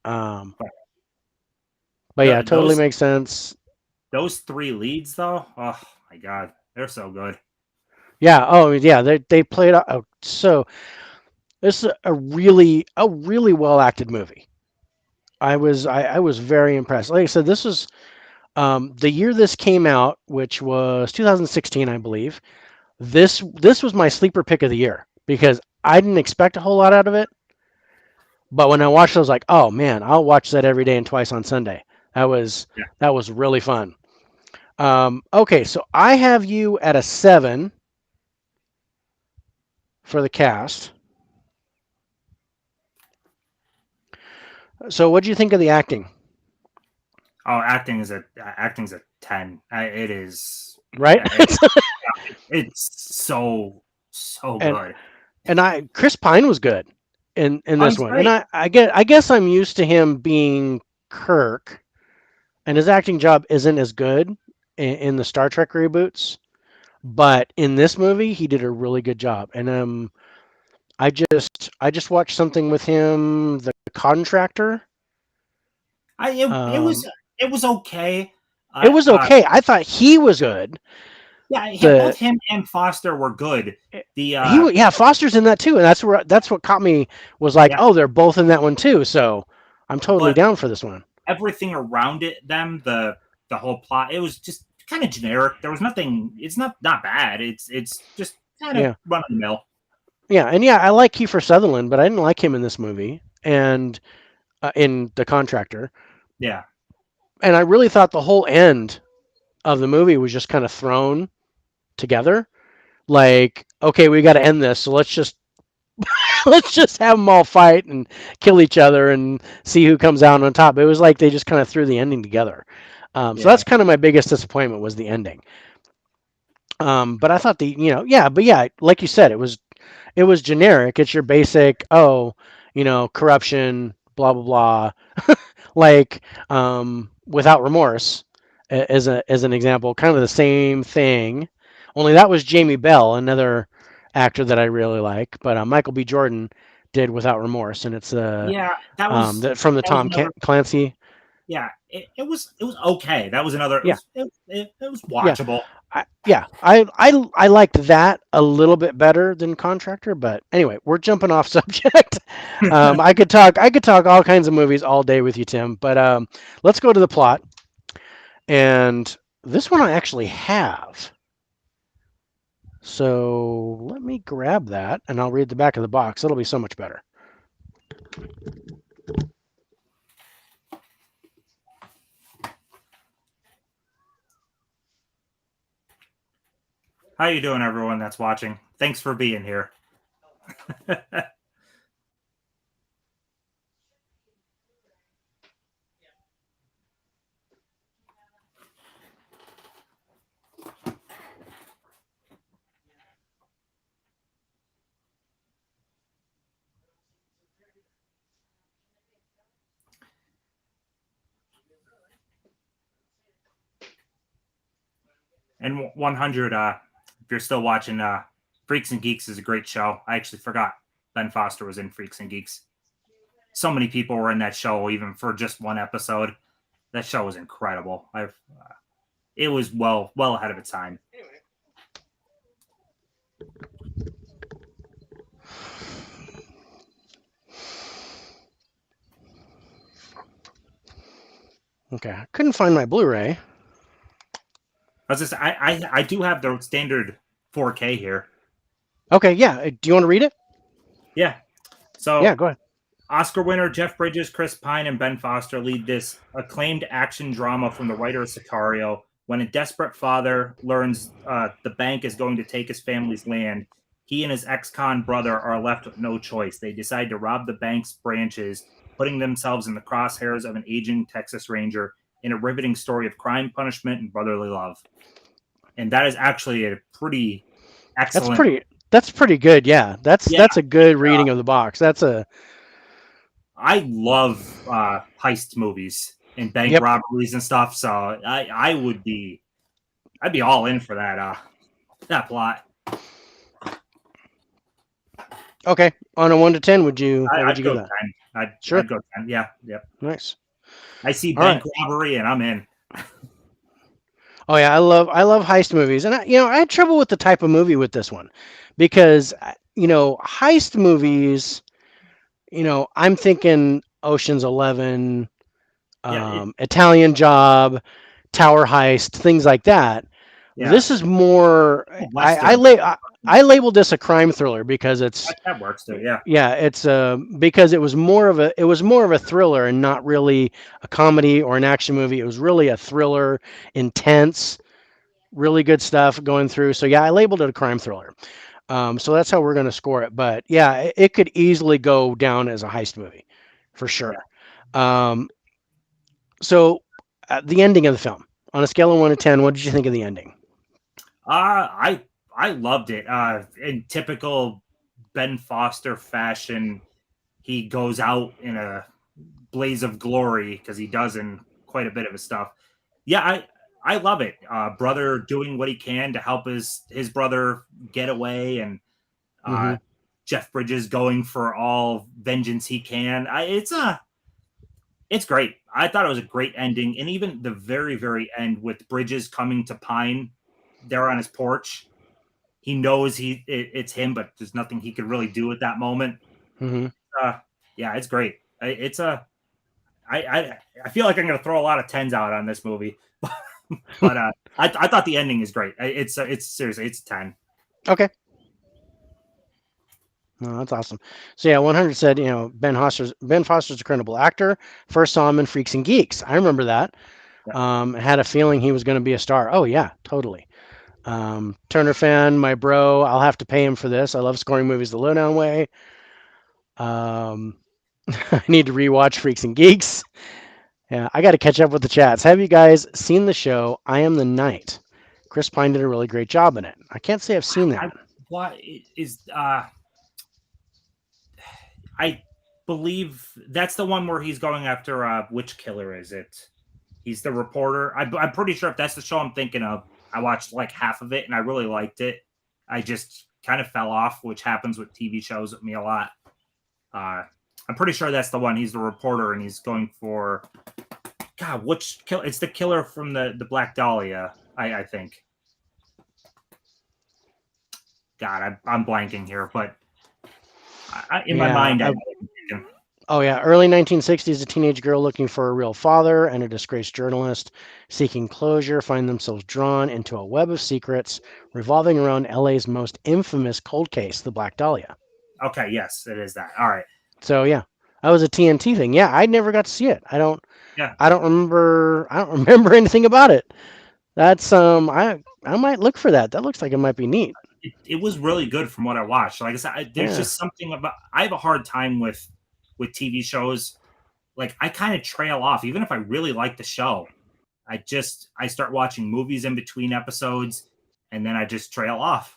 Um, But but yeah, totally those makes sense. those three leads though, oh my god, they're so good. Yeah. Oh yeah, they played out. Oh, so this is a really well acted movie. I was very impressed. Like I said, this was The year this came out, which was 2016, I believe, this was my sleeper pick of the year because I didn't expect a whole lot out of it. But when I watched it, I was like, oh man, I'll watch that every day and twice on Sunday. That was Yeah. that was really fun. Okay, so I have you at a 7 for the cast. So what do you think of the acting? Oh, acting's a 10. It is. Right? Yeah, it's so and good. Chris Pine was good in Oh, this he's one. And great. I guess I'm used to him being Kirk, and his acting job isn't as good in the Star Trek reboots. But in this movie, he did a really good job. And I just watched something with him, The Contractor. It was Um, okay. it was okay. I thought he was good. Yeah, The both him and Foster were good. The yeah, Foster's in that too, and that's what caught me was like, Yeah, oh, they're both in that one too. So I'm totally but down for this one. everything around the whole plot, it was just kind of generic. There was nothing. It's not bad. It's just kind of Yeah, run of the mill. yeah, and yeah, I like Kiefer Sutherland, but I didn't like him in this movie and in The Contractor. Yeah, And I really thought the whole end of the movie was just kind of thrown together. Like, okay, we got to end this, so let's just let's just have them all fight and kill each other and see who comes out on top. It was like they just kind of threw the ending together. So yeah, that's kind of my biggest disappointment was the ending. But I thought yeah, but yeah, like you said, it was generic. It's your basic, oh, corruption, blah blah blah, like without remorse, as an example, kind of the same thing. Only that was Jamie Bell, another actor that I really like. But Michael B. Jordan did Without Remorse, and it's yeah. That was from the that was Tom another. Clancy. Yeah, it was okay. That was another. Yeah, It was yeah. watchable. I liked that a little bit better than Contractor, but anyway, we're jumping off subject. I could talk all kinds of movies all day with you, Tim, but let's go to the plot. And this one I actually have. So let me grab that and I'll read the back of the box. It'll be so much better. How you doing, everyone that's watching? Thanks for being here. And 100, if you're still watching, Freaks and Geeks is a great show. I actually forgot Ben Foster was in Freaks and Geeks. So many people were in that show, even for just one episode. That show was incredible. It was well ahead of its time. Okay, I couldn't find my Blu-ray. I do have the standard 4K here. Okay, yeah. Do you want to read it? Yeah. Yeah, So go ahead. Oscar winner Jeff Bridges, Chris Pine, and Ben Foster lead this acclaimed action drama from the writer of Sicario. When a desperate father learns the bank is going to take his family's land, he and his ex-con brother are left with no choice. They decide to rob the bank's branches, putting themselves in the crosshairs of an aging Texas Ranger in a riveting story of crime, punishment, and brotherly love. And that is actually a pretty That's excellent. pretty. That's pretty good. Yeah, that's Yeah, that's a good reading of the box. That's a I love heist movies and bank yep. robberies and stuff. So I'd be all in for that plot. Okay, on a 1 to 10, what would I'd you give go that? 10. Sure. I'd go 10. Yeah, yep. Nice. I see All right. bank robbery and I'm in. Oh yeah, I love heist movies, and I had trouble with the type of movie with this one, because heist movies. I'm thinking Ocean's 11, Yeah, Italian Job, tower heist, things like that. Yeah. This is more. I Western. lay. I labeled this a crime thriller because it's That works too. Yeah. yeah, it's because it was more of a thriller and not really a comedy or an action movie. It was really a thriller, intense, really good stuff going through. So yeah, I labeled it a crime thriller. So that's how we're going to score it. But yeah, it could easily go down as a heist movie, for Yeah. sure. Um, so the ending of the film, on a scale of 1 to 10, what did you think of the ending? I loved it. In typical Ben Foster fashion, he goes out in a blaze of glory because he does in quite a bit of his stuff. Yeah, I love it. Brother doing what he can to help his brother get away, and Hmm. uh, Jeff Bridges going for all vengeance he can. It's great. I thought it was a great ending, and even the very end with Bridges coming to Pine there on his porch. He knows it's him, but there's nothing he could really do at that moment. Hmm. Uh, yeah, it's great. It's a I feel like I'm going to throw a lot of tens out on this movie, but I thought the ending is great. It's seriously it's a 10. Okay. Oh, that's awesome. So yeah, 100 said, Ben Foster's a credible actor. First saw him in Freaks and Geeks. I remember that. Yeah. Had a feeling he was going to be a star. Oh yeah, totally. Turner fan, my bro. I'll have to pay him for this. I love scoring movies the Lowdown way. Um, I need to rewatch Freaks and Geeks. Yeah, I got to catch up with the chats. Have you guys seen the show I Am the Night? Chris Pine did a really great job in it. I can't say I've seen that. I what is I believe that's the one where he's going after which killer is it? He's the reporter. I'm pretty sure if that's the show I'm thinking of. I watched like half of it and I really liked it. I just kind of fell off, which happens with TV shows with me a lot. Uh, I'm pretty sure that's the one. He's the reporter and he's going for God. Which kill? It's the killer from the Black Dahlia. I think. God, I'm blanking here, but in my Yeah. mind, I Oh yeah. Early 1960s, a teenage girl looking for a real father and a disgraced journalist seeking closure find themselves drawn into a web of secrets revolving around LA's most infamous cold case, the Black Dahlia. okay, yes, it is that. All right, So yeah, that was a TNT thing. Yeah, I never got to see it. yeah, I don't remember. I don't remember anything about it. That's I might look for that. That looks like it might be neat. it was really good from what I watched. Like I said, there's Yeah. just something about I have a hard time with TV shows. Like I kind of trail off, even if I really like the show. I start watching movies in between episodes, and then I just trail off.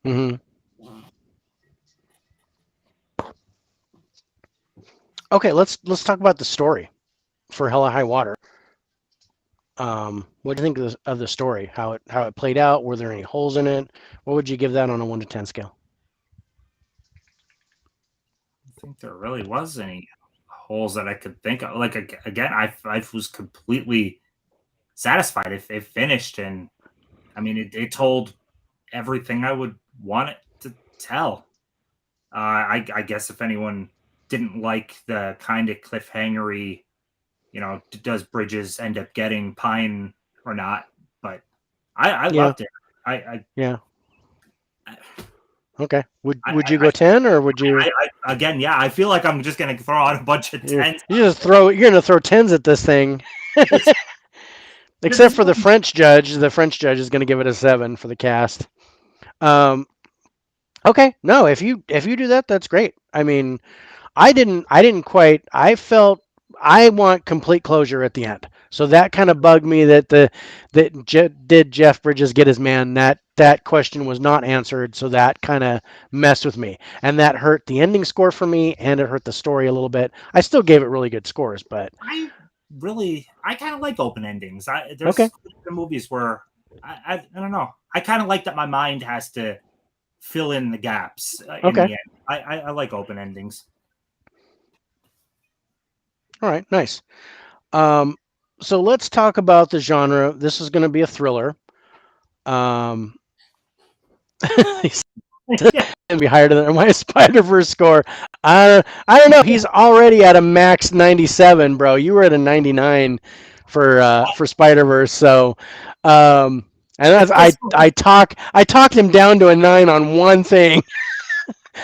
Hmm. Okay, let's talk about the story for Hella High Water. What do you think of the story? How it played out? Were there any holes in it? What would you give that on a 1 to 10 scale? I think there really was any holes that I could think of. Like again, I was completely satisfied. It finished, and I mean, it told everything I would want it to tell. I guess if anyone didn't like the kind of cliffhangery, does Bridges end up getting Pine or not? But I Yeah, loved it. I yeah. I, Okay. I, Would you I, go 10 or would you? again, yeah, I feel like I'm just gonna throw out a bunch of You're, tens. you just you're gonna throw tens at this thing, It's except this for the movie. French judge. The French judge is gonna give it a 7 for the cast. Um, okay, no, if you do that, that's great. I mean, I didn't quite. I felt I want complete closure at the end. So that kind of bugged me did Jeff Bridges get his man? That question was not answered, so that kind of messed with me, and that hurt the ending score for me, and it hurt the story a little bit. I still gave it really good scores, but I kind of like open endings. okay, There's movies where I don't know. I kind of like that my mind has to fill in the gaps in okay, the end. I like open endings. all right, nice. Um, so let's talk about the genre. This is going to be a thriller. Um, be higher than my Spider-Verse score. I don't know. He's already at a max 97, bro. You were at a 99 for Spider-Verse. So, and that's It's just I talked him down to a 9 on one thing.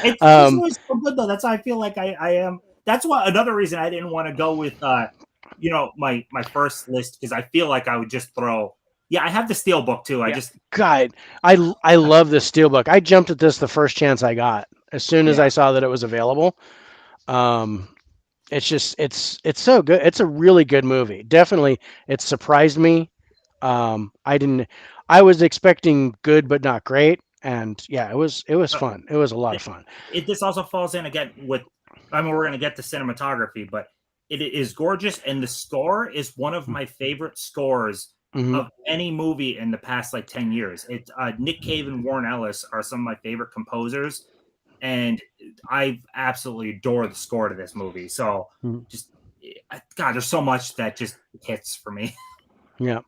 it's Um, always so good though. That's why I feel like I am. That's what another reason I didn't want to go with my first list because I feel like I would just throw. Yeah, I have the steel book too. I yeah, just God, I love this Steelbook. I jumped at this the first chance I got as soon as yeah. I saw that it was available. Um, it's just it's so good. It's a really good movie. Definitely, it surprised me. I didn't. I was expecting good but not great, and yeah, it was Uh, fun. It was a lot of fun. this also falls in again with. I mean, we're gonna get to cinematography, but it is gorgeous, and the score is one of my favorite scores Hmm. of any movie in the past like 10 years. It's Nick Cave and Warren Ellis are some of my favorite composers, and I absolutely adore the score to this movie. So just God, there's so much that just hits for me. Yeah.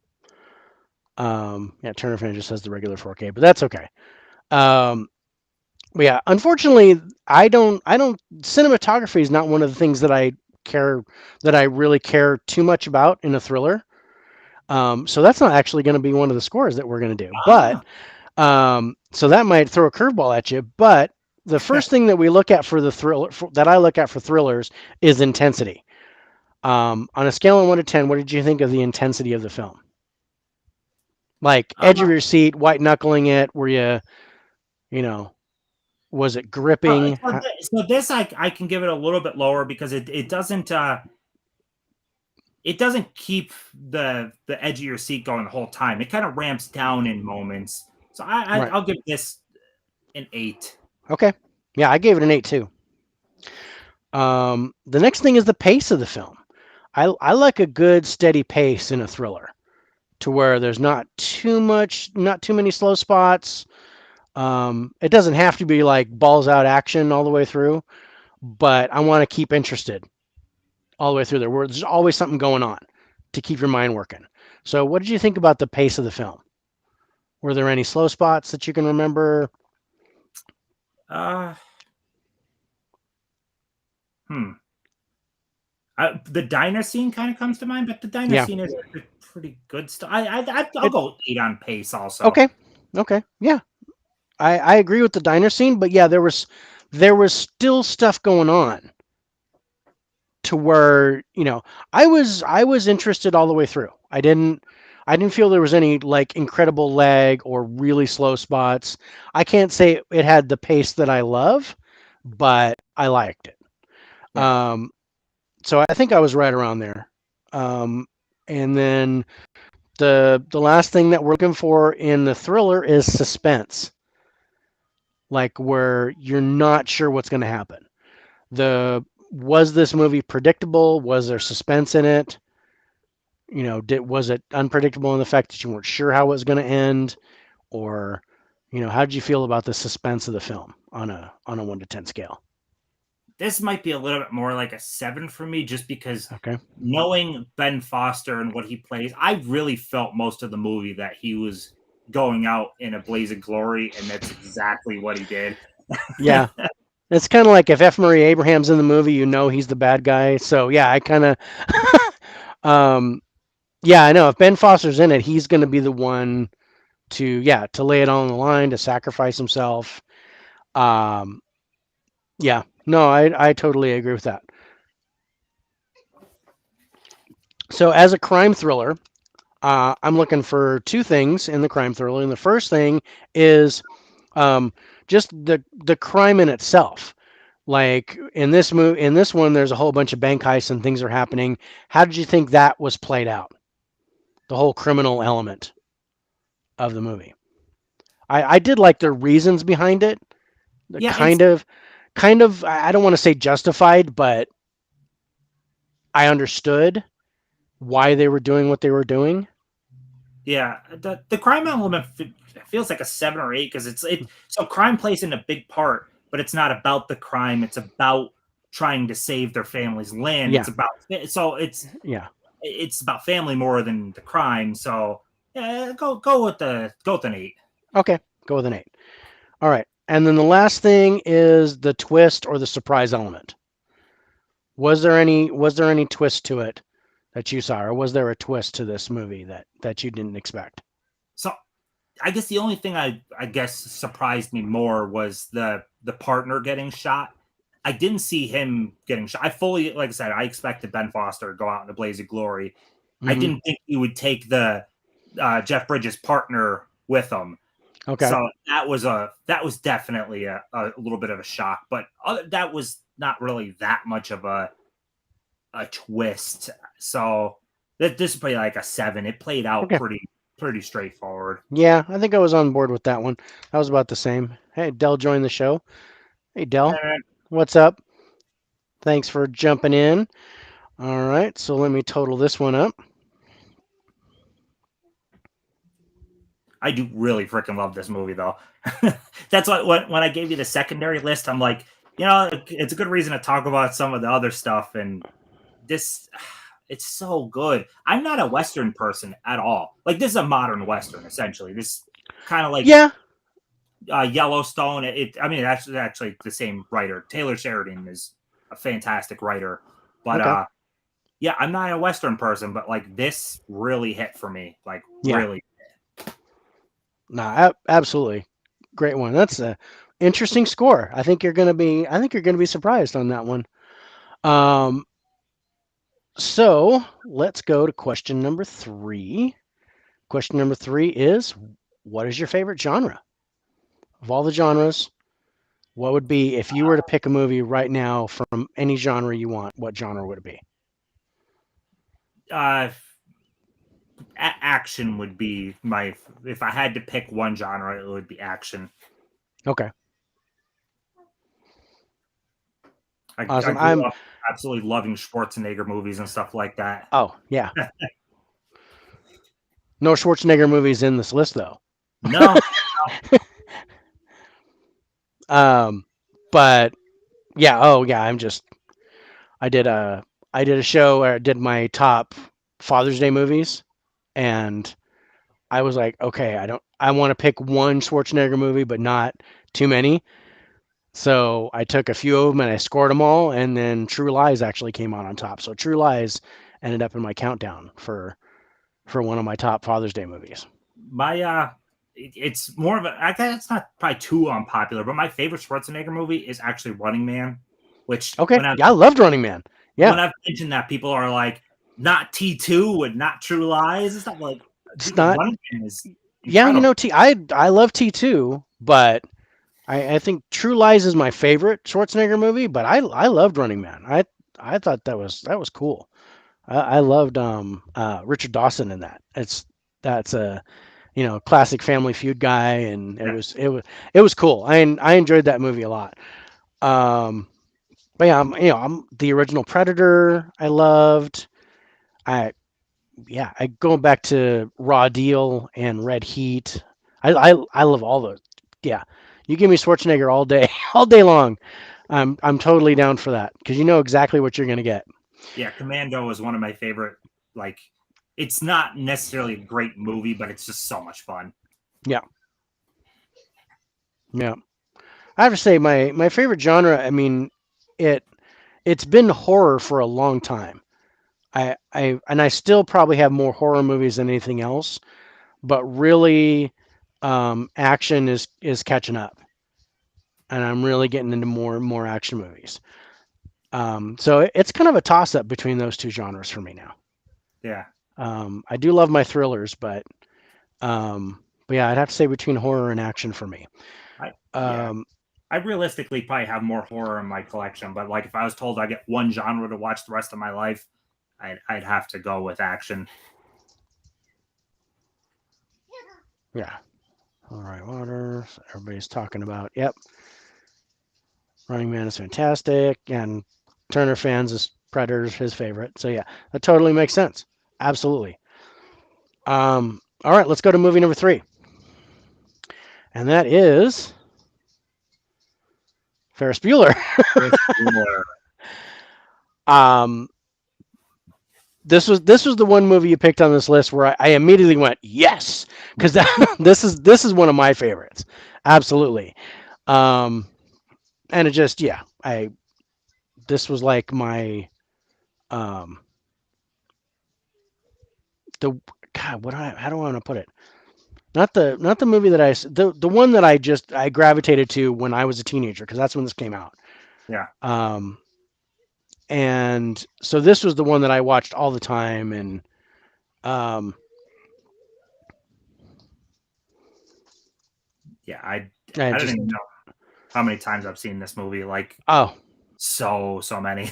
Yeah. Turner Fan just has the regular 4K, but that's okay. Um, but yeah, unfortunately, I don't. Cinematography is not one of the things care that I really care too much about in a thriller. So that's not actually going to be one of the scores that we're going to do. But Ah, so that might throw a curveball at you. But the first thing that we look at for the thriller that I look at for thrillers is intensity. On a scale of 1 to 10, what did you think of the intensity of the film? Like edge of uh, your seat, white knuckling it? Were you know, was it gripping? so this I can give it a little bit lower because it doesn't keep the edge of your seat going the whole time. It kind of ramps down in moments. So Right. I'll give this an 8. Okay. Yeah, I gave it an 8 too. The next thing is the pace of the film. I like a good steady pace in a thriller to where there's not too many slow spots. It doesn't have to be like balls out action all the way through, but I want to keep interested all the way through there. Where there's always something going on to keep your mind working. So, what did you think about the pace of the film? Were there any slow spots that you can remember? Uh, hmm. The diner scene kind of comes to mind, but the diner Yeah. scene is pretty good stuff. I'll It, go 8 on pace also. okay. Okay. Yeah. I agree with the diner scene, but yeah, there was still stuff going on to where I was interested all the way through. I didn't feel there was any like incredible lag or really slow spots. I can't say it had the pace that I love, but I liked it. Yeah. So I think I was right around there. Um, and then the last thing that we're looking for in the thriller is suspense, like where you're not sure what's going to happen. The Was this movie predictable? Was there suspense in it? Was it unpredictable in the fact that you weren't sure how it was going to end, or how did you feel about the suspense of the film on a 1 to 10 scale? This might be a little bit more like a 7 for me, just because Okay. knowing Ben Foster and what he plays, I really felt most of the movie that he was going out in a blaze of glory, and that's exactly what he did. Yeah, it's kind of like if F. Murray Abraham's in the movie, he's the bad guy. So yeah, I kind of, um, yeah, I know if Ben Foster's in it, he's going to be the one to lay it all on the line, to sacrifice himself. Um, yeah, no, I totally agree with that. So as a crime thriller, I'm looking for two things in the crime thriller, and the first thing is um, just the crime in itself. Like in this one, there's a whole bunch of bank heists and things are happening. How did you think that was played out? The whole criminal element of the movie. I did like the reasons behind it. The Yeah, it's kind of. I don't want to say justified, but I understood why they were doing what they were doing. yeah, the crime element feels like a 7 or 8 because so crime plays in a big part, but it's not about the crime. It's about trying to save their family's land. Yeah, yeah. It's about family more than the crime. So yeah, go with an 8. Okay, go with an 8. All right. And then the last thing is the twist or the surprise element. Was there any twist to it that you saw, or was there a twist to this movie that you didn't expect? So I guess the only thing I guess surprised me more was the partner getting shot. I didn't see him getting shot. I fully, like I said, I expected Ben Foster to go out in a blaze of glory. I Hmm. didn't think he would take the Jeff Bridges partner with him. Okay. So that was definitely a little bit of a shock, but that was not really that much of a twist. So this is probably like a 7. It played out Okay. pretty straightforward. Yeah, I think I was on board with that one. That was about the same. Hey, Dell joined the show. Hey, Dell, Eh, what's up? Thanks for jumping in. All right, so let me total this one up. I do really freaking love this movie though. That's why when I gave you the secondary list, I'm like, it's a good reason to talk about some of the other stuff. And this, it's so good. I'm not a Western person at all. Like this is a modern Western essentially. This kind of like Yeah. Yellowstone. I mean, that's actually the same writer. Taylor Sheridan is a fantastic writer, but Okay. yeah, I'm not a Western person, but like this really hit for me. Like Yeah. really. No, absolutely. Great one. That's a interesting score. I think you're gonna be surprised on that one. Um, so let's go to question number 3. Question number 3 is, what is your favorite genre? Of all the genres, what would be, if you were to pick a movie right now from any genre you want, what genre would it be? Uh, Action would be my, if I had to pick one genre, it would be action. Okay. I Awesome. grew up absolutely loving Schwarzenegger movies and stuff like that. Oh, yeah. No Schwarzenegger movies in this list though. No, Um, but yeah, oh yeah, I did a I did a show where I did my top Father's Day movies, and I was like, okay, I want to pick one Schwarzenegger movie, but not too many. So I took a few of them and I scored them all, and then True Lies actually came out on top. So True Lies ended up in my countdown for one of my top Father's Day movies. my it's more of a, I guess it's not probably too unpopular, but my favorite Schwarzenegger movie is actually Running Man, which Okay, yeah, I loved Running Man. Yeah, when I've mentioned that, people are like, not T2 and not True Lies and stuff. Like, it's dude, not. Running Man is Yeah, incredible. I love T2, but I think True Lies is my favorite Schwarzenegger movie, but I loved Running Man. I thought that was cool. I loved Richard Dawson in that. That's a classic Family Feud guy, and it Yeah. was it was it was cool. I enjoyed that movie a lot. Um, but yeah, I'm the original Predator. I loved. I Yeah, I going back to Raw Deal and Red Heat. I love all those. Yeah, you give me Schwarzenegger all day, all day long. I'm totally down for that because you know exactly what you're gonna get. Yeah, Commando is one of my favorite. Like, it's not necessarily a great movie, but it's just so much fun. Yeah, yeah. I have to say my favorite genre. I mean, it it's been horror for a long time. I still probably have more horror movies than anything else, but really, action is catching up, and I'm really getting into more and more action movies. So it's kind of a toss up between those two genres for me now. Yeah, I do love my thrillers, but yeah, I'd have to say between horror and action for me. I yeah, Um, I realistically probably have more horror in my collection, but like if I was told I get one genre to watch the rest of my life, I'd have to go with action. yeah. All right, water. Everybody's talking about. Yep, Running Man is fantastic, and Turner fans is Predator's his favorite. So yeah, that totally makes sense. Absolutely. All right, let's go to movie number 3, and that is Ferris Bueller. Chris Bueller. um, this was the one movie you picked on this list where I immediately went yes, because this is one of my favorites. Absolutely. Um, and it just, yeah, this was like my, um, the, God, how do I want to put it? Not the movie that the one that I gravitated to when I was a teenager, because that's when this came out. Yeah. Um, and so this was the one that I watched all the time, and um, Yeah. I I I don't just even know how many times I've seen this movie. Like oh so many.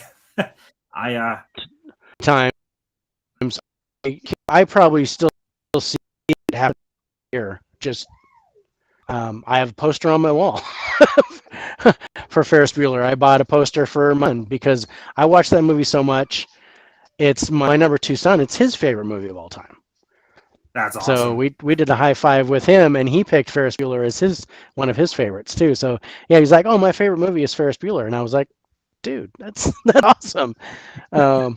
I times I probably still see it happen here. Just I have a poster on my wall for Ferris Bueller. I bought a poster for mine because I watched that movie so much. It's my number two son. It's his favorite movie of all time. That's So awesome. we did a high five with him, and he picked Ferris Bueller as his one of his favorites too. So yeah, he's like, "Oh, my favorite movie is Ferris Bueller," and I was like, "Dude, that's awesome." Um,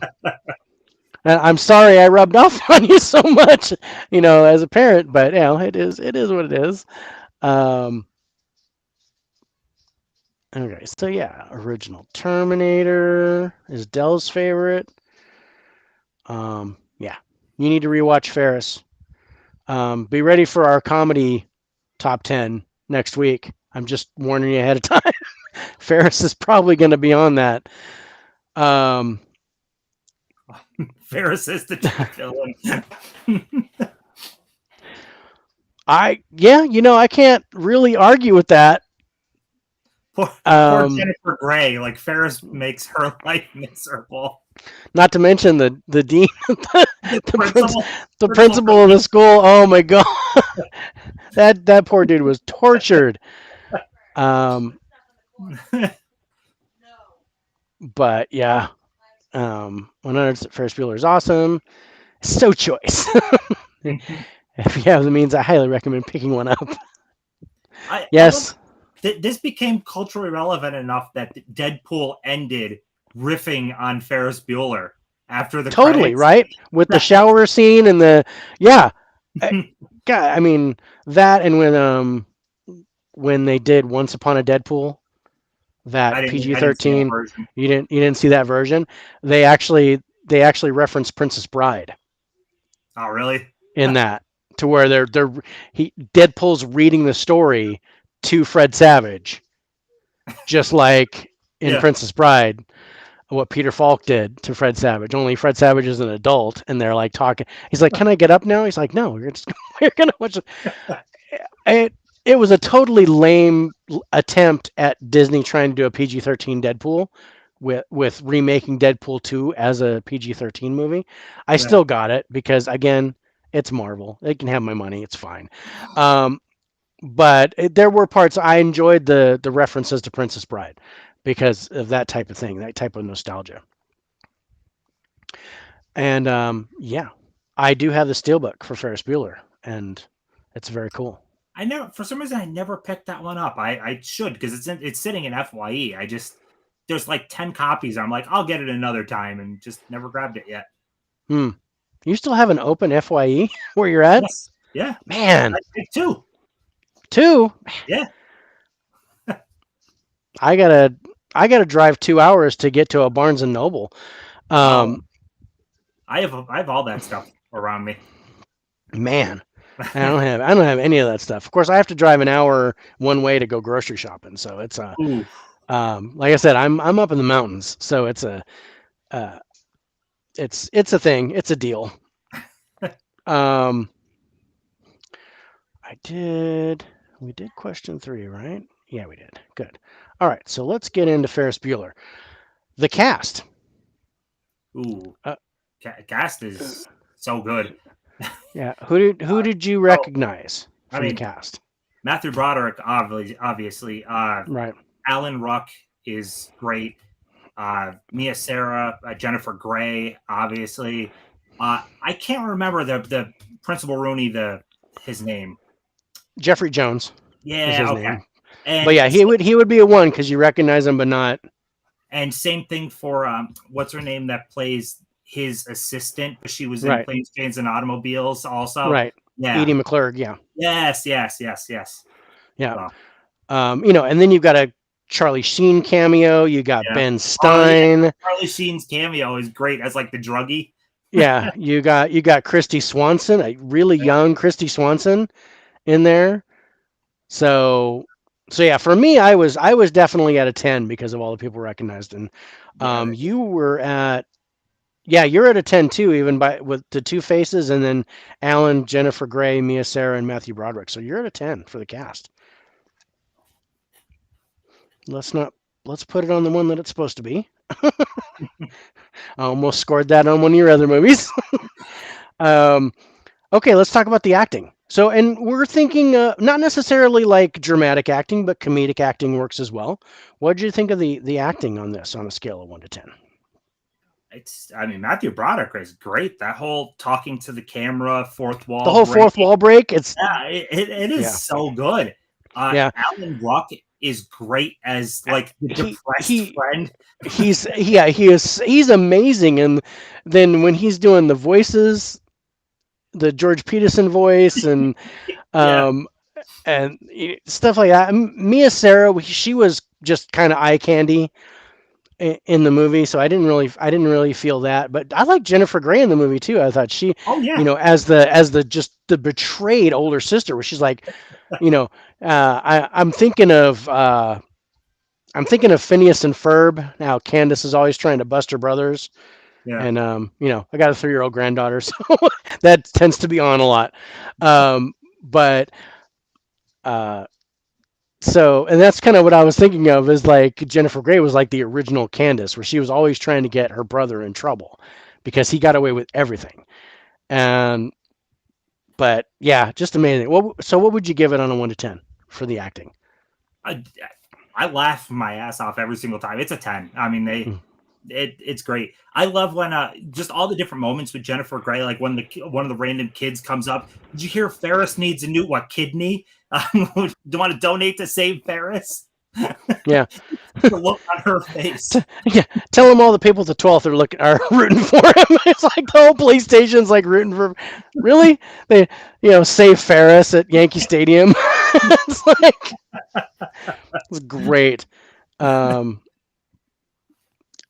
and I'm sorry I rubbed off on you so much, as a parent, but it is what it is. Um, okay, so yeah, original Terminator is Dell's favorite. Yeah, you need to rewatch Ferris. Be ready for our comedy top 10 next week. I'm just warning you ahead of time. Ferris is probably going to be on that. Um, Ferris is the chief villain. I can't really argue with that. Poor Um, Jennifer Grey. Like Ferris makes her life miserable. Not to mention the dean, The the prince, principal, the principal principal of the school. Oh my god, that poor dude was tortured. Um, but yeah, 100 Ferris Bueller is awesome. So choice. If you have the means, I highly recommend picking one up. I love Yes, this became culturally relevant enough that Deadpool ended riffing on Ferris Bueller after the totally credits. right with the shower scene and yeah. I, God, I mean that, and when they did Once Upon a Deadpool, that I didn't see that PG-13, version. you didn't see that version. They actually referenced Princess Bride Oh, really? in that, to where Deadpool's reading the story to Fred Savage, just like in Yeah. Princess Bride, what Peter Falk did to Fred Savage. Only Fred Savage is an adult, and they're like talking. He's like, "Can I get up now?" He's like, "No, we're gonna watch it." It was a totally lame attempt at Disney trying to do a PG-13 Deadpool with remaking Deadpool 2 as a PG-13 movie. I Yeah. still got it because, again, it's Marvel. They can have my money. It's fine. Um, but there were parts I enjoyed, the references to Princess Bride, because of that type of thing, that type of nostalgia. And yeah, I do have the steelbook for Ferris Bueller, and it's very cool. I never, for some reason, I never picked that one up. I should because it's sitting in FYE. I just there's like 10 copies. I'm like, I'll get it another time, and just never grabbed it yet. Hmm. You still have an open FYE where you're at? Yes, yeah, Man, I did too. two. Yeah. I gotta I gotta drive 2 hours to get to a Barnes and Noble. Oh, Um, I have all that stuff around me. man, I don't have any of that stuff. Of course, I have to drive an hour one way to go grocery shopping. So it's Ooh, like I said, I'm up in the mountains, so uh, it's a thing. It's a deal. Um, I did. We did question 3, right? Yeah, we did. Good. All right, so let's get into Ferris Bueller. The cast. ooh, Uh, cast is so good. yeah. Who did you Oh, recognize I from the mean, cast? Matthew Broderick, obviously. Right. Alan Ruck is great. Mia Sarah, Jennifer Grey, obviously. I can't remember the Principal Rooney, his name. Jeffrey Jones is Yeah, his okay. name. But And yeah, he would be a one because you recognize him, but not and same thing for what's her name that plays his assistant, but she was in right. Planes, Trains, and Automobiles also. Right. Yeah. Edie McClurg. Yeah. Yes. Yeah. So, And then you've got a Charlie Sheen cameo. You got Yeah. Ben Oh yeah, Stein. Charlie Sheen's cameo is great as like the druggie. Yeah, you got Christy Swanson, a really Yeah, young Christy Swanson in there. So so yeah, for me, I was definitely at a 10 because of all the people recognized, and yeah, you were at yeah, you're at a 10 too, even by with the two faces, and then Alan, Jennifer Grey, Mia Sarah, and Matthew Broderick. So you're at a 10 for the cast. Let's not let's put it on the one that it's supposed to be. I almost scored that on one of your other movies. um, okay, let's talk about the acting. So, and we're thinking not necessarily like dramatic acting, but comedic acting works as well. What did you think of the acting on this on a scale of 1 to 10? it's. I mean, Matthew Broderick is great. That whole talking to the camera, fourth The wall whole fourth breaking. wall break. It's Yeah, it is yeah, so good. yeah. Alan Ruck is great as like the He depressed he friend. he's yeah he's amazing, and then when he's doing the voices, the George Peterson voice, Yeah. um and stuff like that. Mia Sarah, she was just kind of eye candy in the movie, so I didn't really feel that. But I like Jennifer Grey in the movie too. I thought she, Oh yeah. as the just the betrayed older sister, where she's like, you know, I'm thinking of Phineas and Ferb. Now Candace is always trying to bust her brothers, Yeah. and I got a 3-year-old granddaughter, so that tends to be on a lot. But uh, So, and that's kind of what I was thinking of is like Jennifer Grey was like the original Candace, where she was always trying to get her brother in trouble because he got away with everything. And, but yeah, just amazing. So what would you give it on a 1 to 10 for the acting? I, I laugh my ass off every single time. It's a 10. I mean, Mm. it's great. I love when just all the different moments with Jennifer Grey, like when the one of the random kids comes up. Did you hear Ferris needs a new kidney? Do you want to donate to save Ferris? Yeah. The look on her face. Yeah. Tell him all the people at the 12th are rooting for him. It's like the whole police station's like rooting for, really? They, save Ferris at Yankee Stadium. It's like, it's great. Um,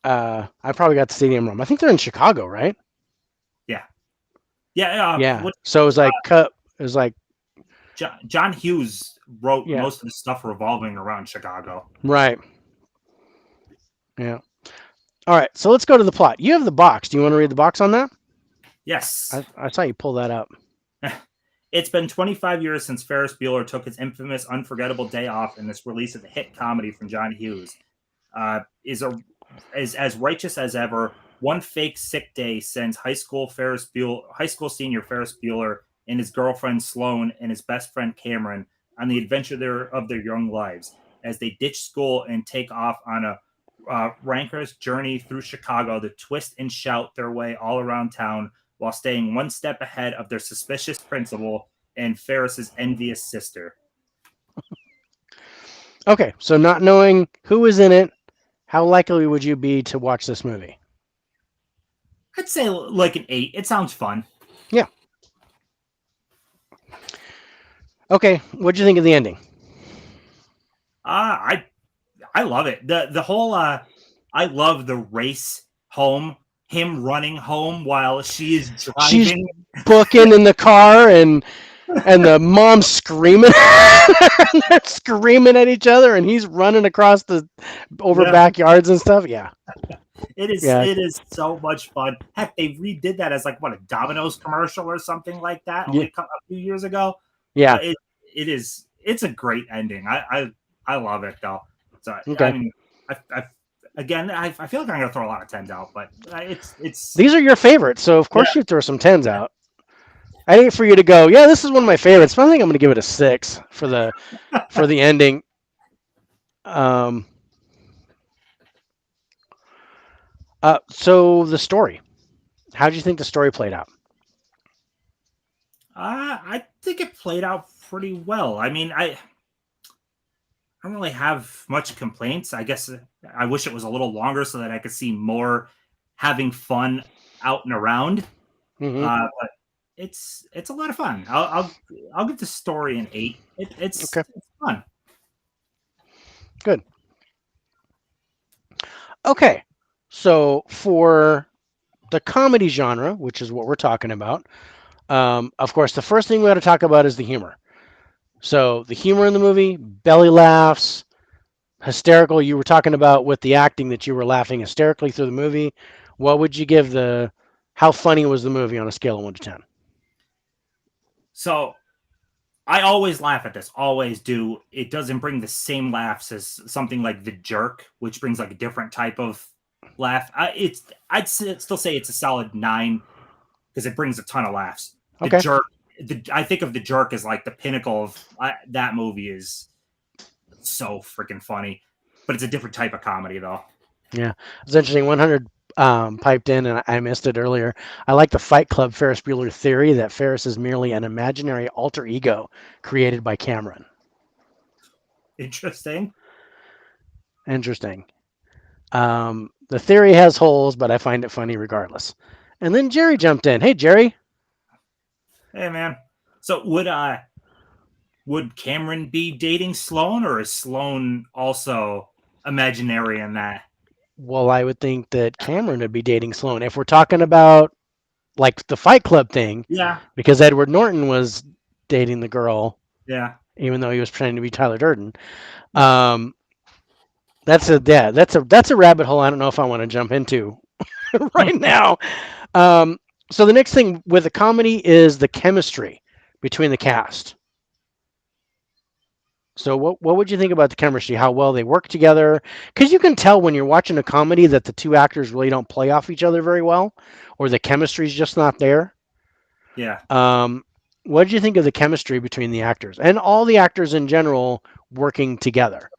I probably got the stadium wrong. I think they're in Chicago, right? Yeah, yeah. Yeah. So it was like cut. It was like John Hughes wrote yeah, most of the stuff revolving around Chicago. right. Yeah. All right. So let's go to the plot. You have the box. Do you want to read the box on that? Yes. I saw you pull that up. It's been 25 years since Ferris Bueller took his infamous unforgettable day off, and this release of the hit comedy from John Hughes is as righteous as ever. One fake sick day sends high school senior Ferris Bueller and his girlfriend Sloane and his best friend Cameron on the adventure of their young lives as they ditch school and take off on a rancorous journey through Chicago to twist and shout their way all around town while staying one step ahead of their suspicious principal and Ferris's envious sister. Okay. So not knowing who is in it, how likely would you be to watch this movie? I'd say like an 8. It sounds fun. Yeah. Okay. What'd you think of the ending? I love it. The whole I love the race home, him running home while she is She's driving. booking in the car, and the mom's screaming. And they're screaming at each other, and he's running across the over Yeah, backyards and stuff. Yeah. Yeah. it is so much fun. Heck, they redid that as like what, a Domino's commercial or something like that Yeah. only a few years ago. Yeah. It's a great ending. I love it though. So I Okay. mean, I feel like I'm gonna throw a lot of tens out, but it's These are your favorites, so of yeah. course you throw some tens out. I hate for you to go, yeah, this is one of my favorites, but I think I'm going to give it a 6 for the ending. Um, so the story. How do you think the story played out? I think it played out pretty well. I mean, I don't really have much complaints. I guess I wish it was a little longer so that I could see more having fun out and around. Hmm. But it's a lot of fun. I'll give the story an 8. It's Okay. fun. Good. Okay. So for the comedy genre, which is what we're talking about, of course, the first thing we got to talk about is the humor. So the humor in the movie, belly laughs, hysterical. You were talking about with the acting that you were laughing hysterically through the movie. What would you give the? How funny was the movie on a scale of 1 to 10? So I always laugh at this, always do. It doesn't bring the same laughs as something like The Jerk, which brings like a different type of laugh. Still say it's a solid 9 because it brings a ton of laughs. The Okay. Jerk, I think of The Jerk as like the pinnacle of that movie is so freaking funny, but it's a different type of comedy though. Yeah, it's interesting. 100 piped in, and I missed it earlier. I like the Fight Club Ferris Bueller theory that Ferris is merely an imaginary alter ego created by Cameron. Interesting. Interesting. The theory has holes, but I find it funny regardless. And then Jerry jumped in. Hey, Jerry. Hey man. So would Cameron be dating Sloane, or is Sloane also imaginary in that? Well, I would think that Cameron would be dating Sloane if we're talking about like the Fight Club thing, Yeah, because Edward Norton was dating the girl, yeah, even though he was pretending to be Tyler Durden. yeah. Um, that's a rabbit hole I don't know if I want to jump into right now. Um, so the next thing with the comedy is the chemistry between the cast. So what would you think about the chemistry? How well they work together? Because you can tell when you're watching a comedy that the two actors really don't play off each other very well, or the chemistry's just not there. Yeah. Um, what did you think of the chemistry between the actors and all the actors in general working together?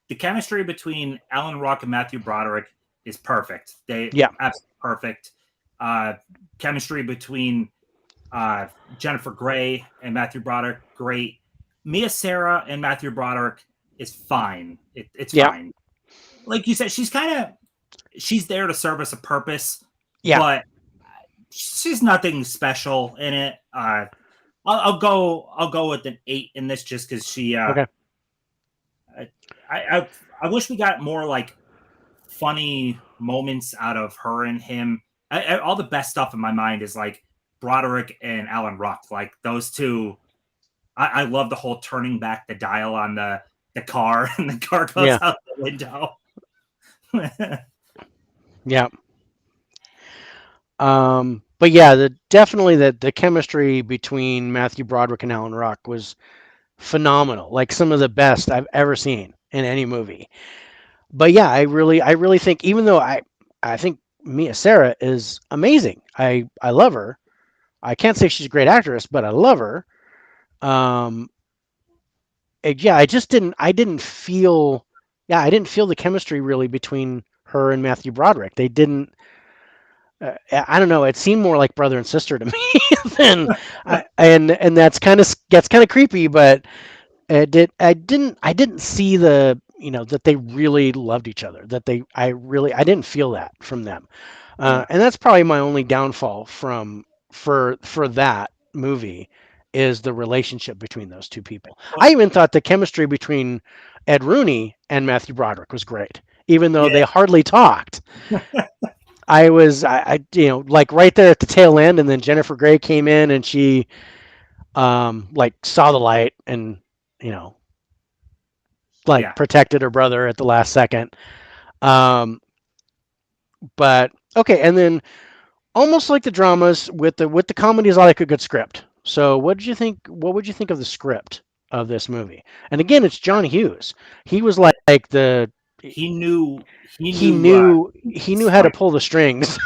The chemistry between Alan Ruck and Matthew Broderick is perfect. They Yeah, absolutely perfect. Uh, Chemistry between Jennifer Grey and Matthew Broderick, great. Mia Sarah and Matthew Broderick is fine. It's yeah, fine. Like you said, she's there to serve us a purpose, yeah. but she's nothing special in it. I'll go with an 8 in this just because she. Okay. I, I wish we got more like funny moments out of her and him. All the best stuff in my mind is like Broderick and Alan Ruck. Like those two, I love the whole turning back the dial on the car and the car goes Yeah, out the window. yeah. But yeah, definitely the chemistry between Matthew Broderick and Alan Ruck was phenomenal. Like some of the best I've ever seen in any movie. But yeah, I really think even though I think Mia Sarah is amazing. I love her. I can't say she's a great actress, but I love her. Um, yeah, I didn't feel I didn't feel the chemistry really between her and Matthew Broderick. They didn't. I don't know. It seemed more like brother and sister to me than and that's kind of creepy. But I didn't see that they really loved each other. I didn't feel that from them. Yeah. And that's probably my only downfall for that movie is the relationship between those two people. I even thought the chemistry between Ed Rooney and Matthew Broderick was great, even though Yeah. they hardly talked. I like right there at the tail end, and then Jennifer Grey came in and she like saw the light and you know like Yeah. protected her brother at the last second. Um, but okay, and then almost like the dramas with the comedies, I like a good script. So what did you think? What would you think of the script of this movie? And again, it's John Hughes. He was like the He knew. He he knew. knew how to Like, pull the strings.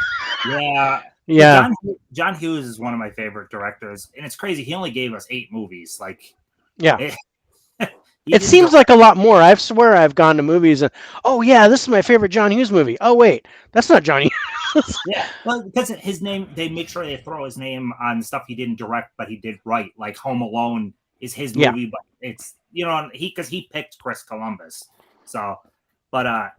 yeah. Yeah, Yeah, John Hughes is one of my favorite directors, and it's crazy. He only gave us 8 movies. Like, yeah. it, he It didn't seems direct. like a lot more. I swear I've gone to movies and oh yeah, this is my favorite John Hughes movie. Oh wait, that's not John Hughes. Yeah, well, because his name, they make sure they throw his name on stuff he didn't direct, but he did write. Like Home Alone is his Yeah, movie, but it's because he picked Chris Columbus. So, but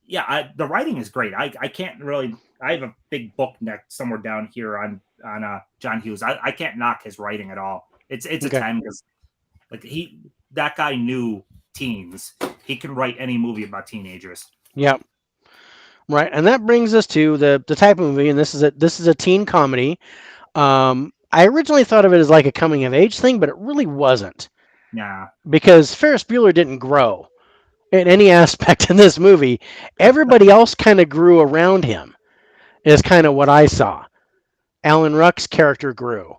yeah, the writing is great. I can't really. I have a big book neck somewhere down here on John Hughes. I can't knock his writing at all. It's a okay. 10 because like that guy knew teens. He can write any movie about teenagers. Yep. Right. And that brings us to the type of movie, and this is a teen comedy. I originally thought of it as like a coming of age thing, but it really wasn't Yeah. because Ferris Bueller didn't grow in any aspect in this movie. Everybody else kind of grew around him. Is kind of what I saw. Alan Ruck's character grew,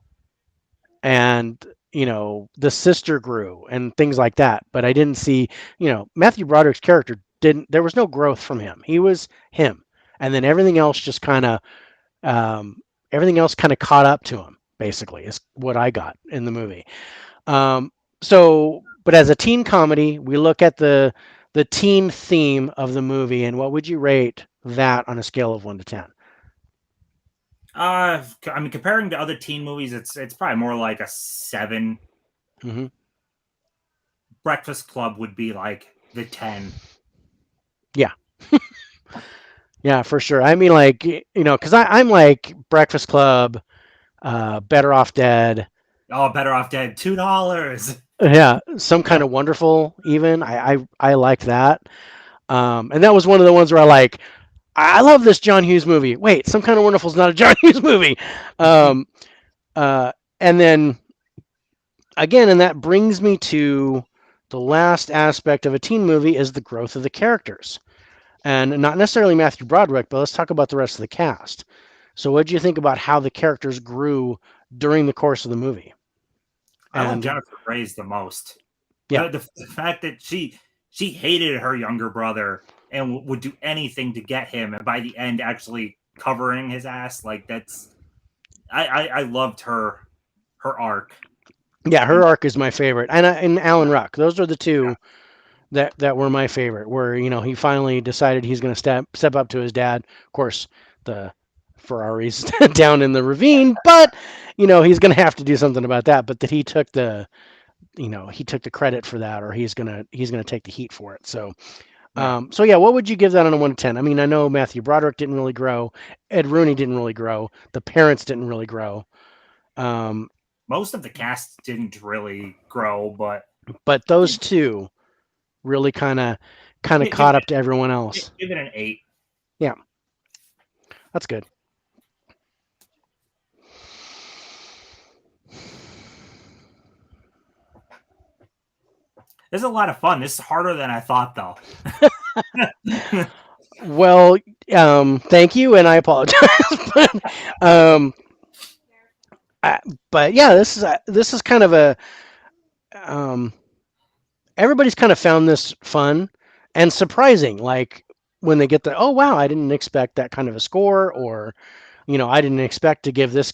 and the sister grew, and things like that. But I didn't see, Matthew Broderick's character didn't. There was no growth from him. He was him, and then um, everything else kind of caught up to him. Basically, is what I got in the movie. But as a teen comedy, we look at the teen theme of the movie, and what would you rate that on a scale of 1 to 10? I mean, comparing to other teen movies, it's probably more like a 7. Hmm. Breakfast Club would be like the 10. Yeah, yeah, for sure. I mean, like because I'm like Breakfast Club, Better Off Dead. Oh, Better Off Dead, $2. Yeah, Some Kind of Wonderful. Even I like that. And that was one of the ones where I love this John Hughes movie. Wait, Some Kind of Wonderful is not a John Hughes movie. Um, and then again, and that brings me to the last aspect of a teen movie is the growth of the characters, and not necessarily Matthew Broderick, but let's talk about the rest of the cast. So, what do you think about how the characters grew during the course of the movie? I love And Jennifer Grey's the most. yeah, The fact that she hated her younger brother and would do anything to get him, and by the end actually covering his ass, like that's I loved her arc. yeah, her And arc is my favorite, and Alan yeah, Ruck. Those are the two that were my favorite. Where he finally decided he's going to step up to his dad. Of course, the Ferrari's down in the ravine, but he's going to have to do something about that. But that he took the credit for that, or he's gonna take the heat for it. So yeah. so yeah, what would you give that on a 1 to 10? I mean, I know Matthew Broderick didn't really grow, Ed Rooney didn't really grow, the parents didn't really grow, um, Most of the cast didn't really grow, but but those two really kind of give caught up to everyone else. it an 8. Yeah, that's good. This is a lot of fun. This is harder than I thought, though. Well, thank you, and I apologize, but um, but yeah, this is kind of a um, everybody's kind of found this fun and surprising. Like when they get the, oh wow, I didn't expect that kind of a score, or I didn't expect to give this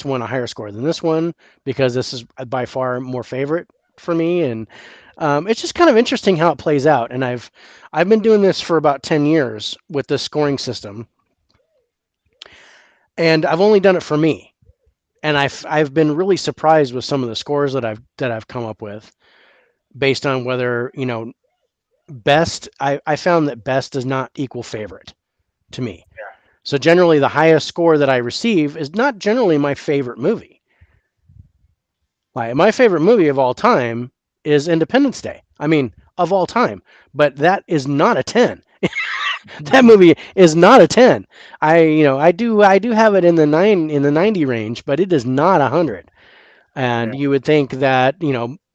one a higher score than this one because this is by far more favorite for me, and it's just kind of interesting how it plays out. And I've been doing this for about 10 years with this scoring system, and I've only done it for me. And I've been really surprised with some of the scores that I've come up with based on whether best. I found that best does not equal favorite to me. So generally, the highest score that I receive is not generally my favorite movie. Like my favorite movie of all time is Independence Day. I mean, of all time, but that is not a 10. That movie is not a 10. I do have it in the 90 range, but it is not 100. Yeah. And you would think that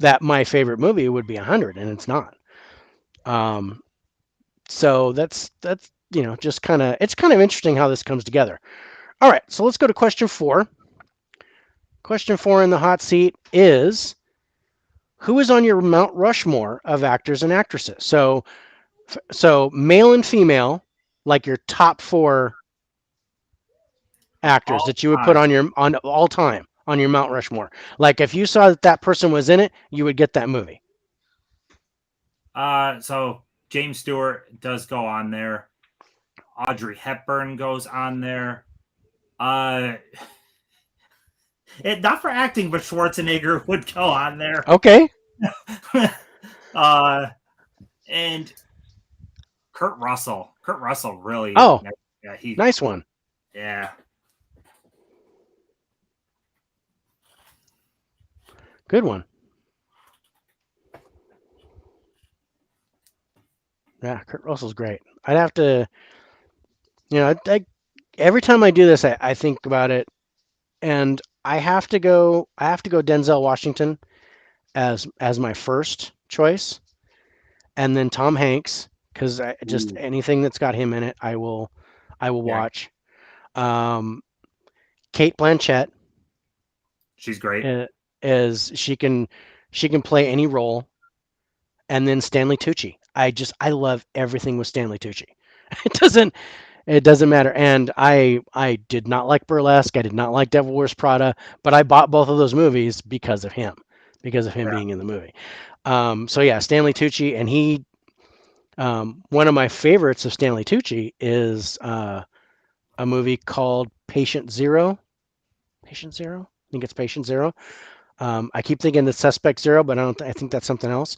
that my favorite movie would be 100, and it's not. Um, so that's just it's kind of interesting how this comes together. All right, so let's go to question 4. Question 4 in the hot seat is, who is on your Mount Rushmore of actors and actresses? So male and female, like your top 4 actors All that you would put time. on all time on your Mount Rushmore. Like if you saw that person was in it, you would get that movie. So James Stewart does go on there. Audrey Hepburn goes on there. Uh, not for acting, but Schwarzenegger would go on there. Okay. uh, and Kurt Russell. Kurt Russell really. Oh, Yeah, nice one. Yeah. Good one. Yeah, Kurt Russell's great. I'd have to, every time I do this, I think about it, and I have to go Denzel Washington as my first choice, and then Tom Hanks because just Ooh, anything that's got him in it, I will yeah, watch. Um, Kate Blanchett she's great. uh, is she can play any role, and then Stanley Tucci. I love everything with Stanley Tucci. It doesn't matter. And I did not like Burlesque. I did not like Devil Wears Prada, but I bought both of those movies because of him Yeah, being in the movie. So yeah, Stanley Tucci, and one of my favorites of Stanley Tucci is a movie called Patient Zero. Patient Zero. I think it's Patient Zero. I keep thinking the Suspect Zero, but I think that's something else.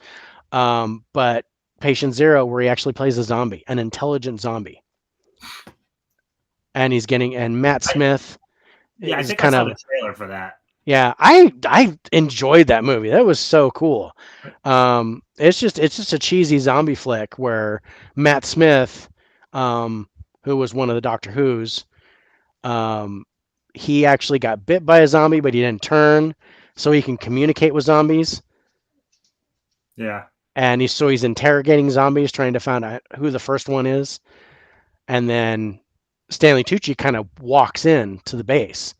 But Patient Zero, where he actually plays a zombie, an intelligent zombie, and Matt I, Smith yeah, I is think I kind saw of the trailer for that. yeah. I enjoyed that movie. That was so cool. It's just a cheesy zombie flick where Matt Smith, who was one of the Doctor Who's, um, he actually got bit by a zombie, but he didn't turn, so he can communicate with zombies. Yeah, And he's interrogating zombies, trying to find out who the first one is. And then Stanley Tucci kind of walks in to the base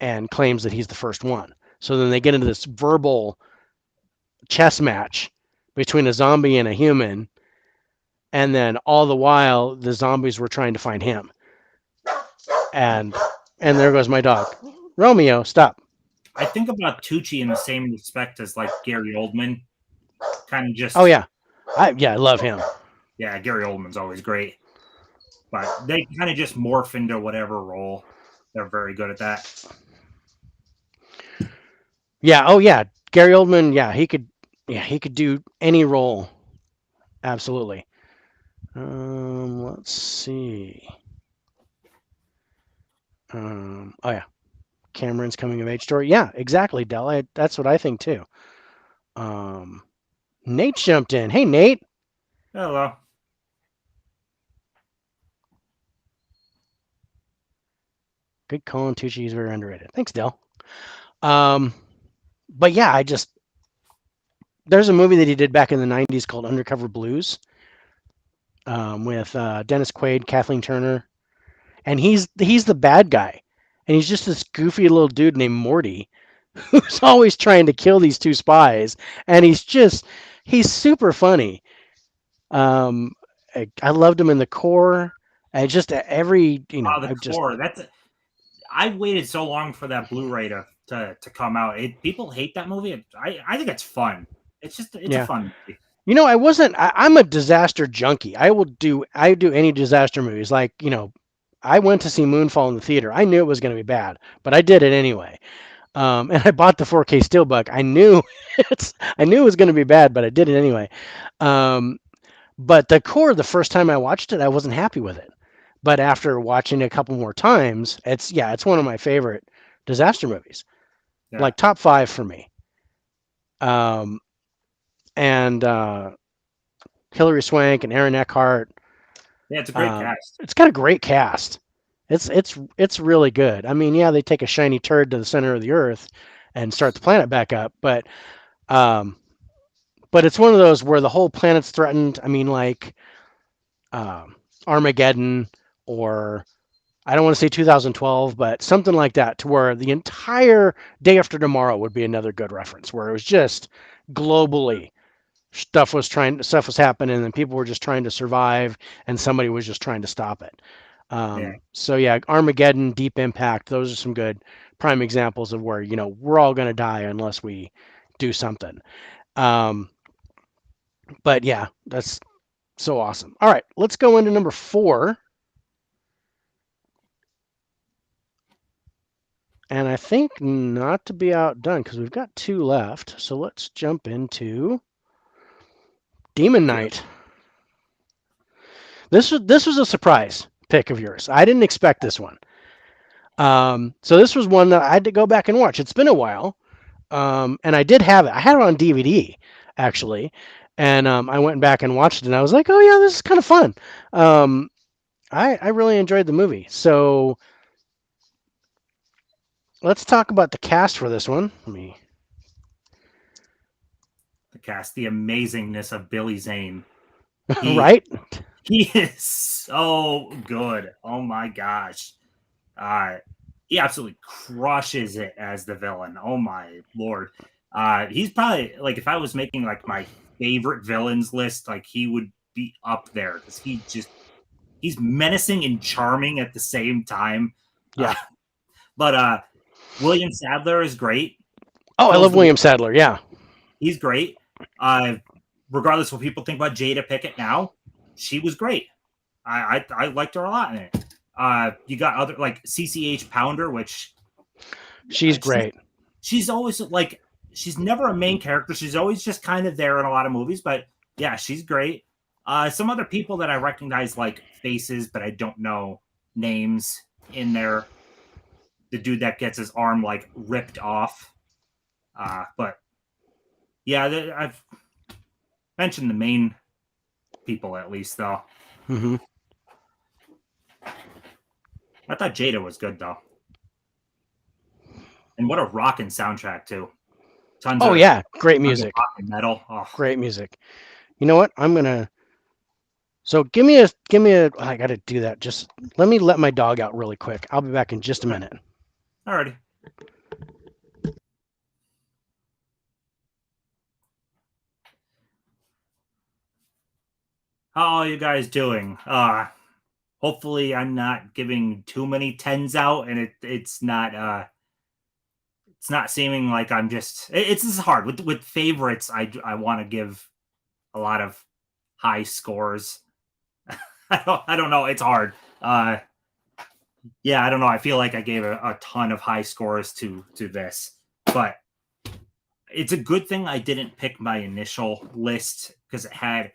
and claims that he's the first one. So then they get into this verbal chess match between a zombie and a human, and then all the while the zombies were trying to find him. And and there goes my dog. Romeo, stop. I think about Tucci in the same respect as like Gary Oldman. Kind of Oh just yeah. I love him. yeah, Gary Oldman's always great, but they kind of just morph into whatever role. They're very good at that. Yeah, oh yeah. Gary Oldman, he could do any role. Absolutely. Let's see. Oh yeah, Cameron's coming of age story. Yeah, exactly, Dell. That's what I think too. Um, Nate jumped in. Hey, Nate. Hello. Good call. And Tucci is very underrated. Thanks, Dell. Um, but yeah, there's a movie that he did back in the '90s called Undercover Blues, with Dennis Quaid, Kathleen Turner, and he's the bad guy, and he's just this goofy little dude named Morty, who's always trying to kill these two spies, and he's super funny. Um, I loved him in the core. I just every Oh, the I just core. I waited so long for that Blu-ray to come out. People hate that movie. I think it's fun. It's a yeah. fun movie. I wasn't. I'm a disaster junkie. I do any disaster movies. Like I went to see Moonfall in the theater. I knew it was going to be bad, but I did it anyway. And I bought the 4K Steelbook. I knew it was going to be bad, but I did it anyway. Um, but the core, the first time I watched it, I wasn't happy with it. But after watching it a couple more times, it's one of my favorite disaster movies, Yeah, like top five for me. Um, and Hilary Swank and Aaron Eckhart. yeah, it's a great cast. It's got a great cast. It's really good. I mean, yeah, they take a shiny turd to the center of the earth and start the planet back up, um, but it's one of those where the whole planet's threatened. I mean, like Armageddon, or I don't want to say 2012, but something like that, to where the entire Day After Tomorrow would be another good reference, where it was just globally stuff was happening, and people were just trying to survive, and somebody was just trying to stop it. Yeah, So yeah, Armageddon, Deep Impact, those are some good prime examples of where we're all going to die unless we do something. Um, but yeah, that's so awesome. All right, let's go into number 4, and I think not to be outdone because we've got 2 left. So let's jump into Demon yeah, Knight. This was a surprise pick of yours. I didn't expect this one. So this was one that I had to go back and watch. It's been a while, and I did have it. I had it on DVD actually, and I went back and watched it, and I was like, oh yeah, this is kind of fun. Um, I really enjoyed the movie. So let's talk about the cast for this one. Let me. The cast, the amazingness of Billy Zane. He Right? he is so good. Oh my gosh. Uh, he absolutely crushes it as the villain. Oh my lord. He's probably like if I was making like my favorite villains list, like he would be up there because he's menacing and charming at the same time. Uh, Yeah. but William Sadler is great. Oh, I Fills love the William Sadler. Yeah. He's great. Regardless of what people think about Jada Pickett now, she was great. I liked her a lot in it. You got other like CCH Pounder, which She's she's great. she's always like she's never a main character. She's always just kind of there in a lot of movies, but yeah, she's great. Some other people that I recognize like faces, but I don't know names in there. The dude that gets his arm like ripped off. But yeah, I've mentioned the main people at least though. Hmm. I thought Jada was good though, and what a rockin' soundtrack too. Tons Oh of yeah, great tons of music. rock and metal. Oh, Great music. You know what? I'm gonna. So give me a. I got to do that. Just let my dog out really quick. I'll be back in just a okay. minute. Alrighty. How are you guys doing? Hopefully I'm not giving too many tens out, and it's not seeming like I'm just. It's just hard with favorites. I want to give a lot of high scores. I don't know. It's hard. Uh, yeah, I don't know. I feel like I gave a ton of high scores to this, but it's a good thing I didn't pick my initial list because it had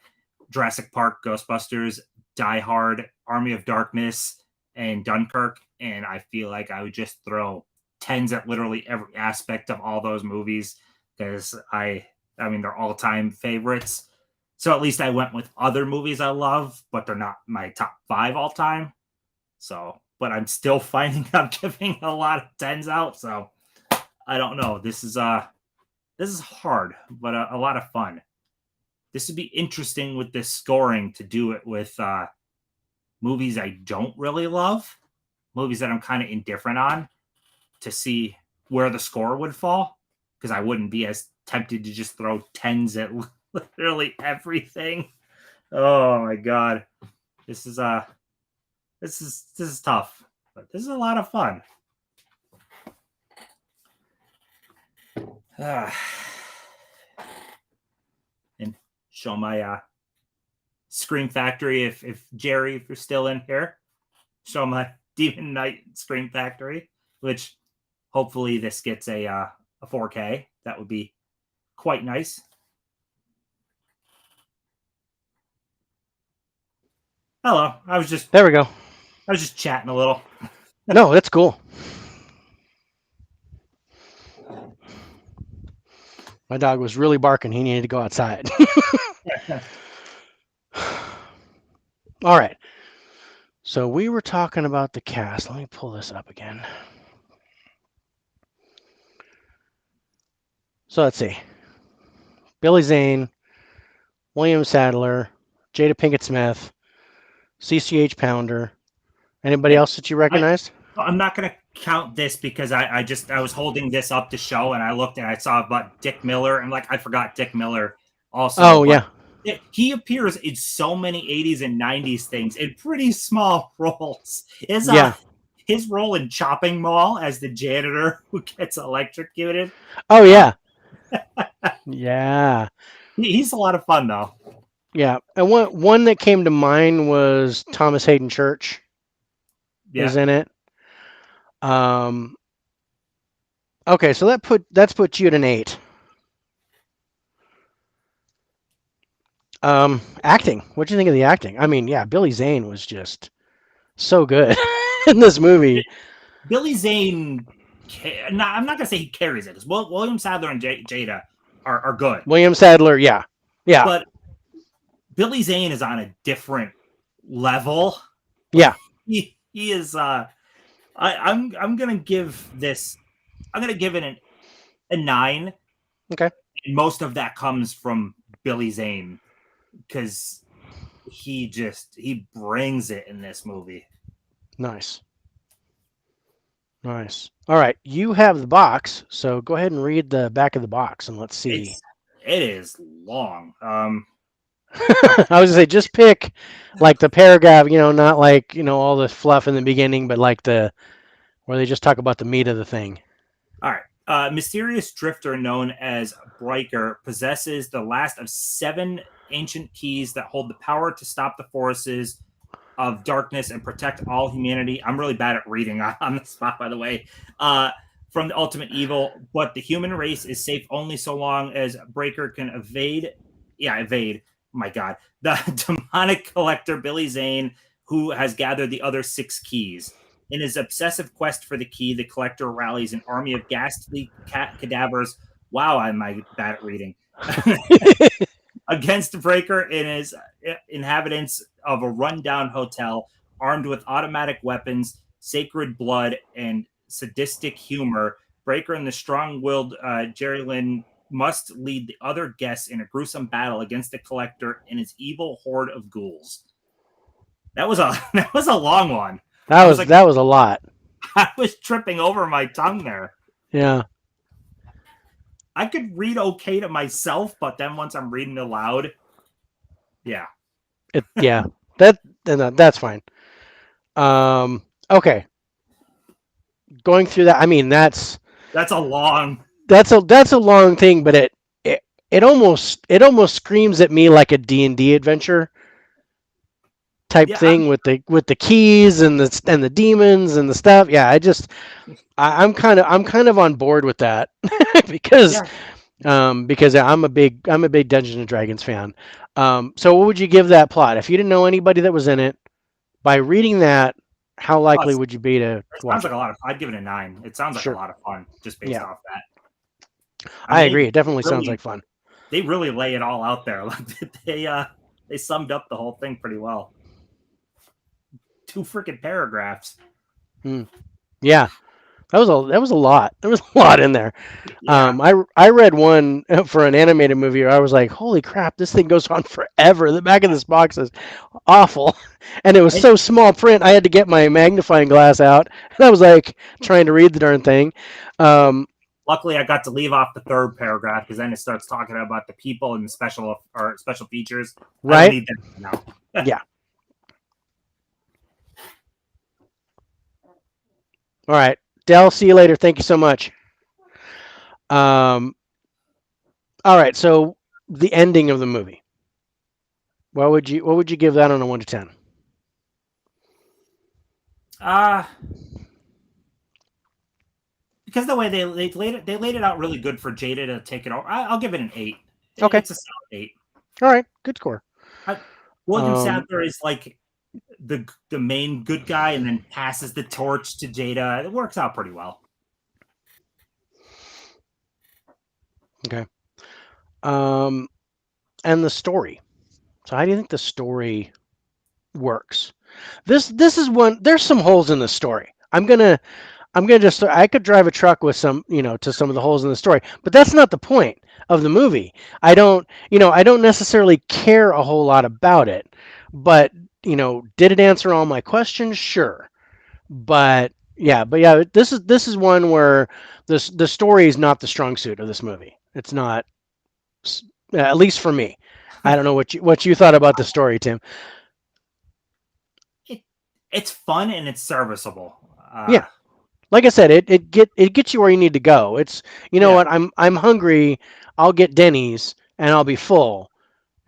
Jurassic Park, Ghostbusters, Die Hard, Army of Darkness, and Dunkirk, and I feel like I would just throw tens at literally every aspect of all those movies because I mean they're all time favorites. So at least I went with other movies I love, but they're not my top 5 all time. So, but I'm still finding I'm giving a lot of tens out. So I don't know. This is hard, but a lot of fun. This would be interesting with this scoring to do it with movies I don't really love, movies that I'm kind of indifferent on, to see where the score would fall. Because I wouldn't be as tempted to just throw tens at literally everything. Oh my god, this is this is tough, but this is a lot of fun. And show my Scream Factory if Jerry, if you're still in here, show my Demon Knight Scream Factory, which hopefully this gets a 4K. That would be quite nice. Hello, There we go. I was just chatting a little. No, that's cool. My dog was really barking. He needed to go outside. All right. So we were talking about the cast. Let me pull this up again. So let's see. Billy Zane, William Sadler, Jada Pinkett Smith, CCH Pounder. Anybody And else that you I recognized? I'm not gonna count this because I was holding this up to show and I looked and I saw about Dick Miller and like I forgot Dick Miller also, Oh but yeah, he appears in so many 80s and 90s things in pretty small roles. yeah. His role in Chopping Mall as the janitor who gets electrocuted. Oh Uh, yeah, yeah, he's a lot of fun though. yeah. And one that came to mind was Thomas Hayden Church is Yeah. in it. Um. Okay, so that's put you at an 8. Acting. What do you think of the acting? I mean, yeah, Billy Zane was just so good in this movie. Billy Zane, I'm not gonna say he carries it because William Sadler and Jada are good, William Sadler, yeah, yeah, but Billy Zane is on a different level. Like Yeah. he is. I'm gonna give this. I'm gonna give it a 9, Okay. and most of that comes from Billy Zane because he brings it in this movie. Nice. Nice. All right. You have the box, so go ahead and read the back of the box and let's see. It is long. I was gonna say just pick like the paragraph, not like, all the fluff in the beginning, but like the where they just talk about the meat of the thing. All right. Mysterious drifter known as Briker possesses the last of 7 ancient keys that hold the power to stop the forces of darkness and protect all humanity. I'm really bad at reading on the spot, by the way. From the ultimate evil, but the human race is safe only so long as Breaker can evade. Yeah, evade. My God, the demonic collector Billy Zane, who has gathered the other 6 keys. In his obsessive quest for the key, the collector rallies an army of ghastly cadavers. Wow, I'm bad at reading. Against Breaker and his inhabitants of a rundown hotel, armed with automatic weapons, sacred blood, and sadistic humor. Breaker and the strong-willed Jerry Lynn must lead the other guests in a gruesome battle against the collector and his evil horde of ghouls. That was a that was a long one. That I was was like, that was a lot. I was tripping over my tongue there. Yeah. I could read okay to myself, but then once I'm reading aloud, yeah. Yeah. That's fine. Okay. Going through that, I mean That's a long. that's a long thing, but it almost screams at me like a D&D adventure type Yeah, thing with the keys and the demons and the stuff. Yeah, I'm kind of on board with that because yeah. because I'm a big Dungeons and Dragons fan. So what would you give that plot if you didn't know anybody that was in it? By reading that, how Oh, likely would you be to it sounds watch like it? a lot of. I'd give it a 9. It sounds like a Sure. lot of fun just based Yeah, off that. I I mean, agree. It definitely sounds really like fun. they really lay it all out there. Like they summed up the whole thing pretty well. 2 freaking paragraphs. Hmm. Yeah, that was a lot. There was a lot in there. Yeah. I read one for an animated movie where I was like, holy crap, this thing goes on forever. The back of this box is awful, and it was And so small print. I had to get my magnifying glass out, and I was like trying to read the darn thing. Um, luckily, I got to leave off the 3rd paragraph because then it starts talking about the people and the special features. I don't right? need that now. Yeah. All right, Dell. See you later. Thank you so much. Um, all right. So the ending of the movie. What would you give that on a 1 to 10? Uh because the way they laid it out really good for Jada to take it over. I'll give it an 8. Okay. It's a solid 8. All right. Good score. I, William Um, Sadler is like the main good guy and then passes the torch to Jada. It works out pretty well. okay. Um, and the story. So how do you think the story works? This is one. There's some holes in the story. I'm gonna just. I could drive a truck with some, to some of the holes in the story, but that's not the point of the movie. I don't necessarily care a whole lot about it, but did it answer all my questions? Sure, but yeah, this is one where the story is not the strong suit of this movie. It's not, at least for me. I don't know what you thought about the story, Tim. it, it's fun and it's serviceable. Yeah, like I said, it gets you where you need to go. It's, you know Yeah, what, I'm hungry. I'll get Denny's and I'll be full.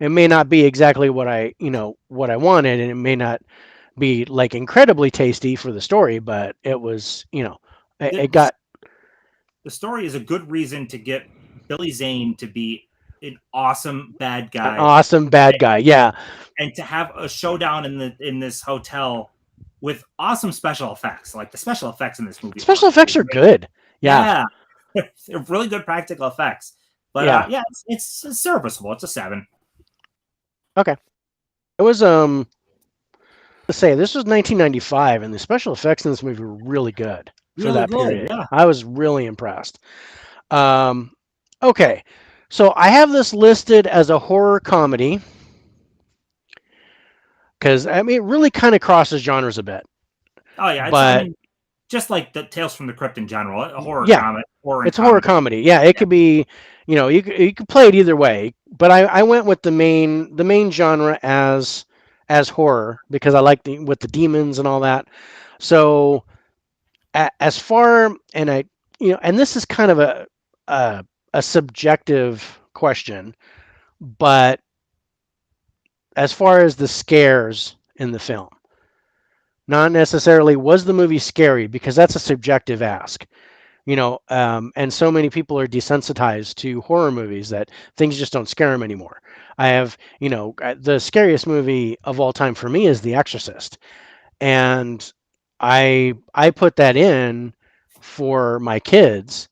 It may not be exactly what I wanted, and it may not be like incredibly tasty for the story, but it was, it, the, it the got the story is a good reason to get Billy Zane to be an awesome bad an guy awesome bad guy. Yeah, and to have a showdown in this hotel with awesome special effects. Like the special effects in this movie are special effects are great. good. Yeah, Yeah, they're really good practical effects. But yeah. yeah, it's serviceable. It's a 7. Okay. It was let's say this was 1995, and the special effects in this movie were really good for Really that good, period. yeah. I was really impressed. Um, okay, so I have this listed as a horror comedy because I mean it really kind of crosses genres a bit, Oh yeah, it's I but mean just like the Tales from the Crypt in general, a yeah, horror and it's a horror comedy. comedy. Yeah, it Yeah, could be, you could play it either way. But I went with the main genre as horror because I like with the demons and all that. So as far and I and this is kind of a a subjective question, but as far as the scares in the film, not necessarily was the movie scary because that's a subjective ask. And so many people are desensitized to horror movies that things just don't scare them anymore. I have, the scariest movie of all time for me is The Exorcist, and I put that in for my kids,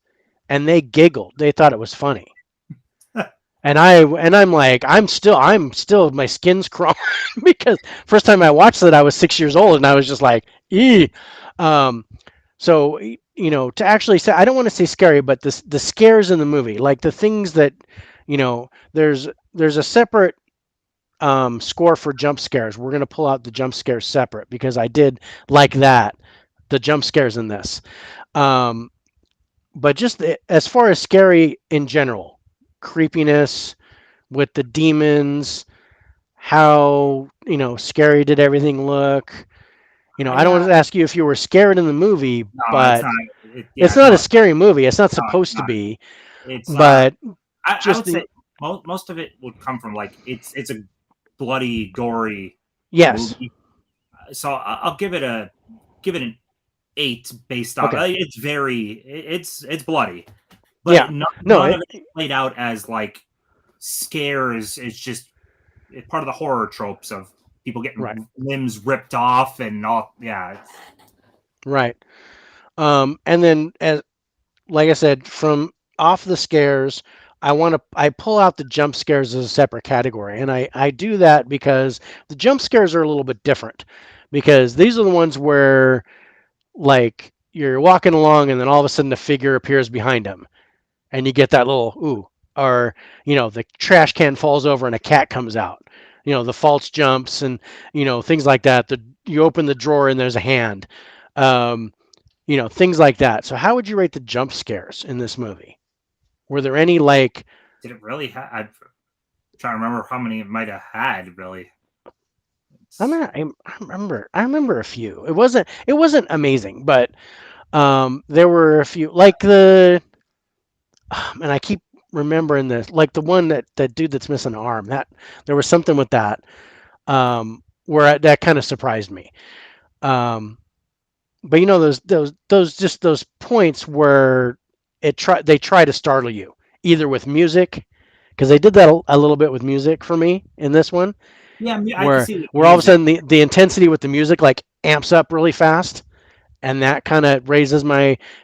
and they giggled. They thought it was funny. And I'm like, I'm still my skin's crawling because first time I watched it I was 6 years old and I was just like, ee. Um, so to actually say, I don't want to say scary, but the scares in the movie, like the things that, there's a separate score for jump scares. We're gonna pull out the jump scares separate because I did like that, the jump scares in this. Um, but just as far as scary in general, creepiness with the demons, how scary did everything look? I don't yeah. want to ask you if you were scared in the movie, No, it's but not. it's Yeah, not a no, scary movie. It's not no, it's supposed to not. be, It's but I just would say most of it would come from like it's a bloody, gory yes, movie. So I'll give it an 8 based on okay, it's very it's bloody, yeah, but no, none of it played out as like scares. It's just it's part of the horror tropes of people right, getting limbs ripped off and all. Yeah, right. And then as like I said, from off the scares, I pull out the jump scares as a separate category, and I do that because the jump scares are a little bit different because these are the ones where like you're walking along and then all of a sudden a figure appears behind him and you get that little ooh, or the trash can falls over and a cat comes out, the false jumps and things like that. You open the drawer and there's a hand, um, things like that. So how would you rate the jump scares in this movie? Were there any like did it really? I'm trying to remember how many it might have had. Really, I it's, mean, I remember a few. It wasn't amazing, but there were a few like and I keep remembering this, like the one that dude that's missing an arm. That there was something with that, that kind of surprised me. Um, but those points where they try to startle you either with music because they did that a little bit with music for me in this one yeah, I can where see the all of a music. sudden the intensity with the music like amps up really fast and that kind of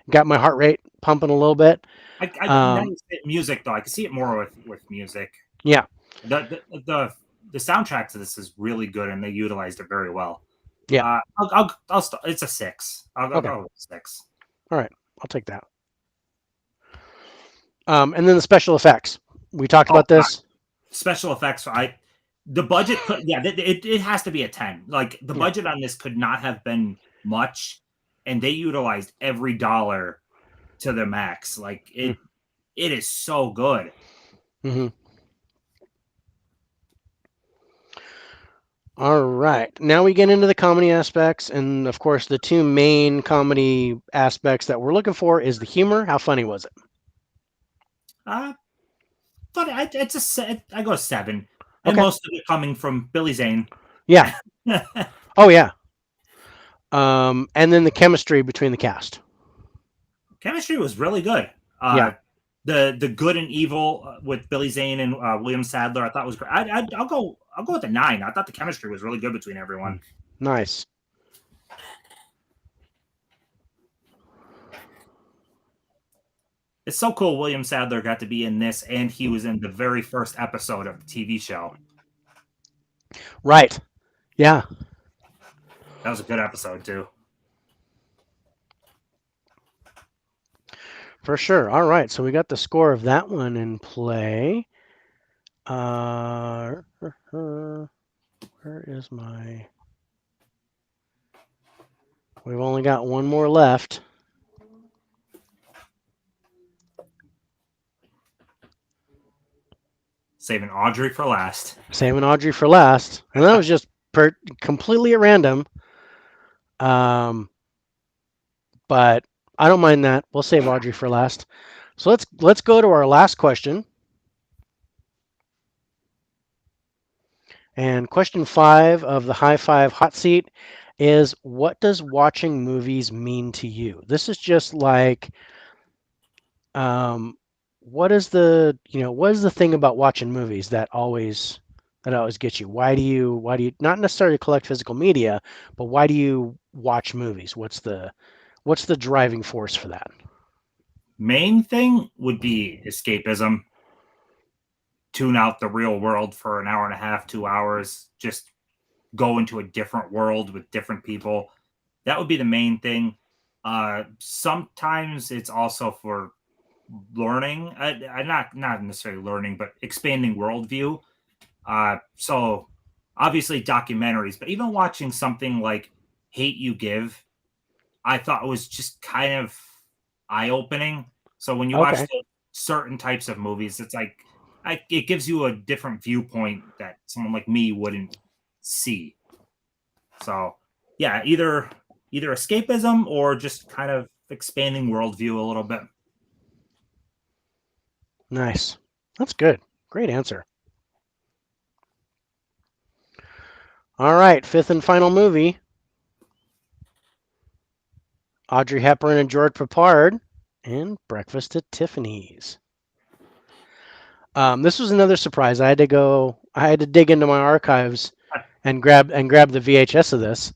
got my heart rate pumping a little bit. Now Um, you say music though. I can see it more with music. yeah, The soundtrack to this is really good, and they utilized it very well. yeah, It's a 6. I'll okay, go with 6. all right, I'll take that. And then the special effects. We talked Oh about God, this. special effects. The budget could it has to be a 10. Like the Yeah. budget on this could not have been much, and they utilized every dollar to the max. Like it is so good. Mm-hmm. All right. Now we get into the comedy aspects, and of course, the two main comedy aspects that we're looking for is the humor. How funny was it? Uh, but I go 7, and Okay. most of it coming from Billy Zane. Yeah. Oh yeah. And then the chemistry between the cast. Chemistry was really good. Yeah. The good and evil with Billy Zane and William Sadler, I thought was great. I'll go with the 9. I thought the chemistry was really good between everyone. Nice. It's so cool. William Sadler got to be in this, and he was in the very first episode of the TV show. Right. Yeah, That was a good episode too. for sure. All right, so we got the score of that one in play. Uh, where is my? We've only got one more left. Saving Audrey for last. Saving Audrey for last, and that was just completely at random. Um, but I don't mind that. We'll save Audrey for last. So let's go to our last question. And question 5 of the Hi-5 hot seat is, what does watching movies mean to you? This is just like, um, what is the thing about watching movies that always gets you? Why do you not necessarily collect physical media, but why do you watch movies? What's the driving force for that? Main thing would be escapism. Tune out the real world for an hour and a half, 2 hours. Just go into a different world with different people. That would be the main thing. Sometimes it's also for learning. I not necessarily learning, but expanding worldview. So obviously documentaries, but even watching something like Hate You Give, I thought was just kind of eye opening. So when you watch Okay, certain types of movies, it's like it gives you a different viewpoint that someone like me wouldn't see. So yeah, either escapism or just kind of expanding worldview a little bit. nice. That's good. Great answer. All right, fifth and final movie. Audrey Hepburn and George Papard and Breakfast at Tiffany's. This was another surprise. I had to dig into my archives and grab the VHS of this.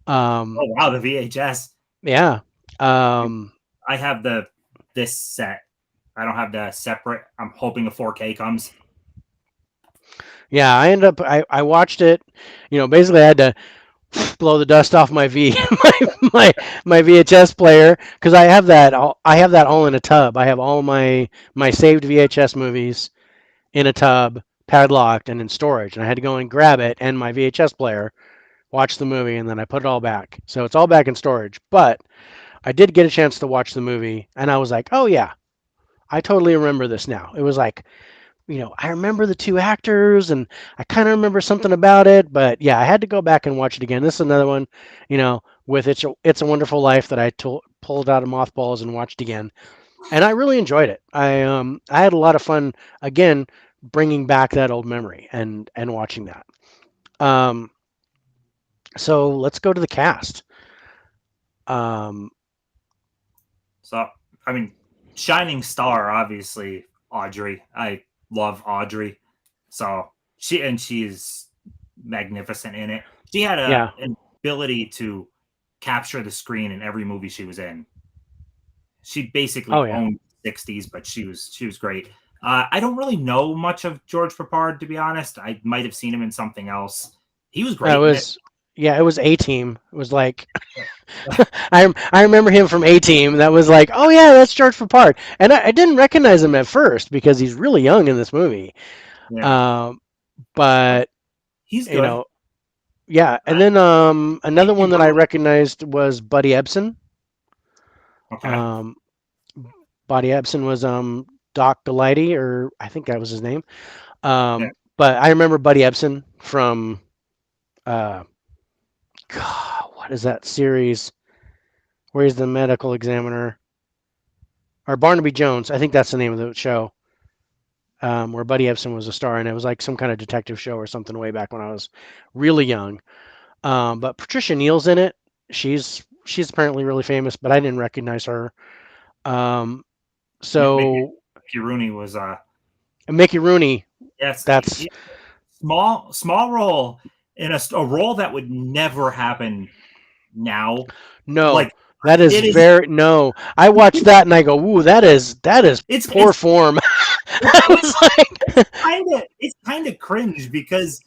Um, Oh wow, the VHS. yeah. Um, I have this set. I don't have the separate. I'm hoping the 4K comes. yeah, I watched it, basically I had to blow the dust off my my my VHS player because I have that all in a tub. I have all my saved VHS movies in a tub, padlocked and in storage. And I had to go and grab it and my VHS player, watch the movie, and then I put it all back. So it's all back in storage. But I did get a chance to watch the movie, and I was like, oh yeah, I totally remember this now. It was like, I remember the two actors, and I kind of remember something about it. But yeah, I had to go back and watch it again. This is another one, with It's a Wonderful Life that pulled out of mothballs and watched again, and I really enjoyed it. I had a lot of fun again bringing back that old memory and watching that. Um, so let's go to the cast. Um, So I mean, shining star, obviously Audrey. I love Audrey. So she's magnificent in it. She had yeah. an ability to capture the screen in every movie she was in. She Oh basically yeah. owned the 60s, but she was great. I don't really know much of George Papard, to be honest. I might have seen him in something else. He was It great in it. was Yeah. It was A Team. It was like I remember him from A Team. That was like, oh yeah, that's George Papard, and I didn't recognize him at first because he's really young in this movie. Yeah, Um, but he's you good. know, yeah. And I then another think you one that I wrote. recognized was Buddy Ebsen. Okay. Um, Buddy Ebsen was Doc Galiti, or I think that was his name. Yeah. But I remember Buddy Ebsen from uh, God, what is that series where he's the medical examiner, or Barnaby Jones? I think that's the name of the show. Where Buddy Ebsen was a star, and it was like some kind of detective show or something way back when I was really young. But Patricia Neal's in it. She's apparently really famous, but I didn't recognize her. Um, Mickey so Rooney was Mickey Rooney, yes, that's small role in a role that would never happen now. no, Like that is it is, very no. I watched that and I go, ooh, that is poor it's form. it's I was like, it's kind of cringe because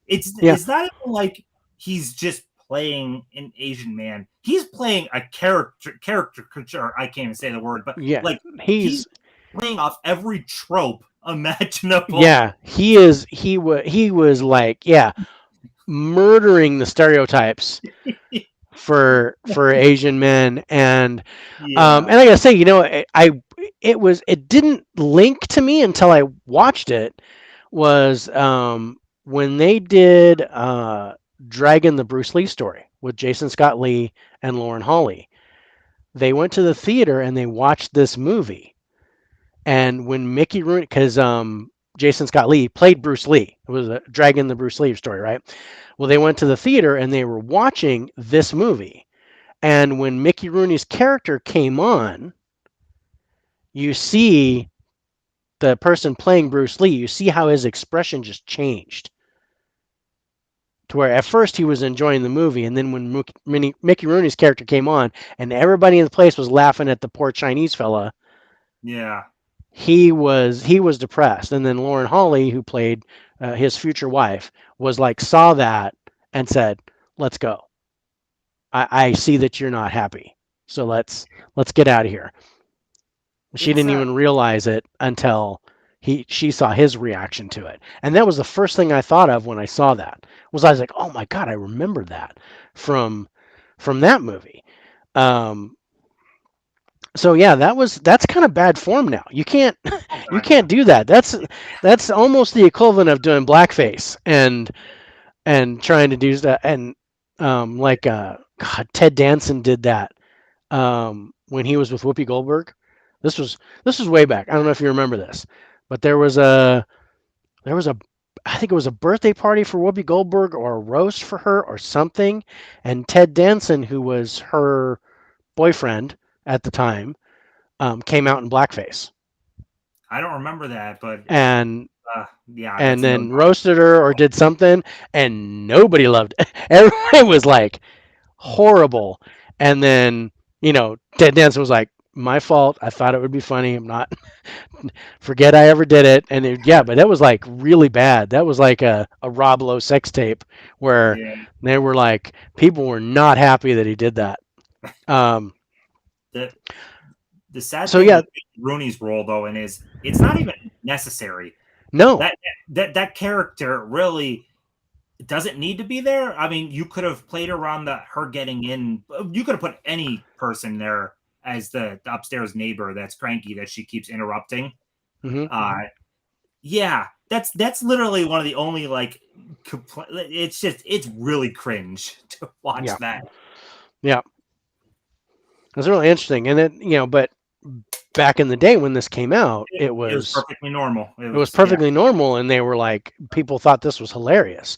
Yeah, it's not even like he's just playing an Asian man. He's playing a caricature. I can't even say the word, but yeah. like he's He's playing off every trope imaginable. yeah. He is. He was like murdering the stereotypes for Asian men, Yeah, and I gotta say, it didn't link to me until I watched it. Was when they did Dragon, the Bruce Lee story with Jason Scott Lee and Lauren Holly. They went to the theater and they watched this movie. And when Mickey Rooney, because Jason Scott Lee played Bruce Lee, it was a Dragon, the Bruce Lee story, right? Well, they went to the theater and they were watching this movie. And when Mickey Rooney's character came on, you see the person playing Bruce Lee, you see how his expression just changed to where at first he was enjoying the movie, and then when Mickey Rooney's character came on, and everybody in the place was laughing at the poor Chinese fella, yeah. he was depressed. And then Lauren Holly, who played his future wife, was like saw that and said, "Let's go. I see that you're not happy, so let's get out of here." She It's didn't even realize it until she saw his reaction to it, and that was the first thing I thought of when I saw that. I was like, "Oh my god, I remember that from that movie." Um, so yeah, that's kind of bad form now. You can't oh you god, yeah. can't do that. That's almost the equivalent of doing blackface and trying to do that. And God, Ted Danson did that when he was with Whoopi Goldberg. This was way back. I don't know if you remember this, but there was a I think it was a birthday party for Whoopi Goldberg or a roast for her or something, and Ted Danson, who was her boyfriend at the time, came out in blackface I don't remember that, but and yeah, and that's no then roasted her or did something, and nobody loved it. Everybody was like horrible, and then Ted Danson was like, "My fault. I thought it would be funny. I'm not. Forget I ever did it." And yeah, but that was like really bad. That was like a Rob Lowe sex tape where yeah. they were like, people were not happy that he did that. Um, The the sad so thing yeah, with Rooney's role though, and is it's not even necessary. no. That character really doesn't need to be there. I mean, you could have played around her getting in. You could have put any person there as the upstairs neighbor that's cranky that she keeps interrupting. Hmm. Uh, yeah, that's literally one of the only like. It's really cringe to watch Yeah, that. yeah. It was really interesting, and then but back in the day when this came out, it It was was perfectly normal. It it was was yeah. perfectly normal, and they were like, people thought this was hilarious.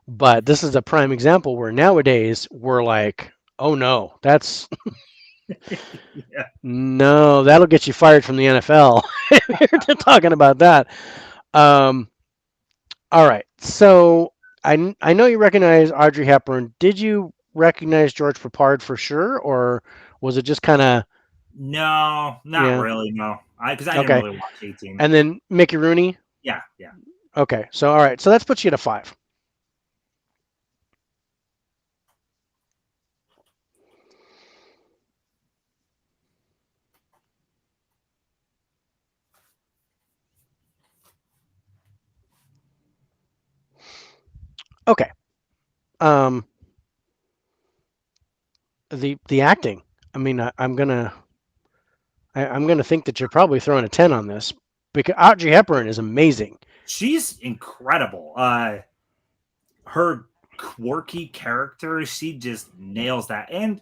But this is a prime example where nowadays we're like, oh no, that's Yeah. no, that'll get you fired from the NFL. You're talking about that. Um, all right, so I know you recognize Audrey Hepburn. Did you recognize George Papard for sure, or was it just kind of No, not yeah? really. No, because I didn't Okay, really watch 18. and then Mickey Rooney. Yeah, yeah. Okay, so all right, so that's puts you at a 5. Okay. Um, the acting. I mean, I'm gonna think that you're probably throwing a 10 on this because Audrey Hepburn is amazing. She's incredible. Her quirky character, she just nails that. And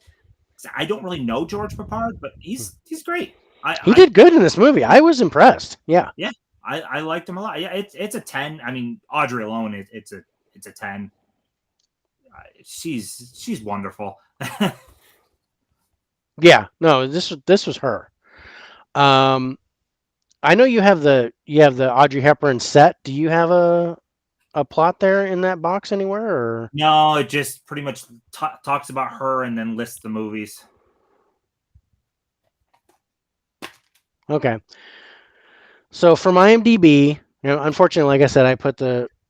I don't really know George Papard, but he's great. He did good in this movie. I was impressed. Yeah. Yeah, I liked him a lot. Yeah, it's a 10. I mean, Audrey alone, it's a 10. She's wonderful. Yeah. No, this was her. Um, I know you have the Audrey Hepburn set. Do you have a plot there in that box anywhere or No, it just pretty much talks about her and then lists the movies. okay. So from IMDb, unfortunately, like I said, I put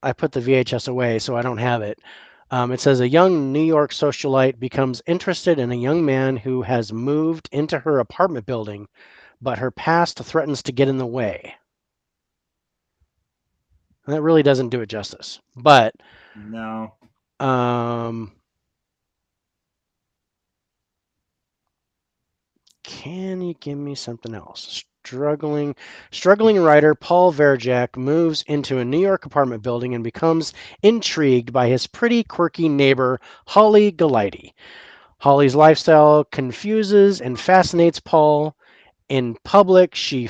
I put the VHS away, so I don't have it. It says a young New York socialite becomes interested in a young man who has moved into her apartment building, but her past threatens to get in the way. And that really doesn't do it justice. But No. um, can you give me something else? Struggling writer Paul Verjak moves into a New York apartment building and becomes intrigued by his pretty, quirky neighbor, Holly Galiti. Holly's lifestyle confuses and fascinates Paul. In public, she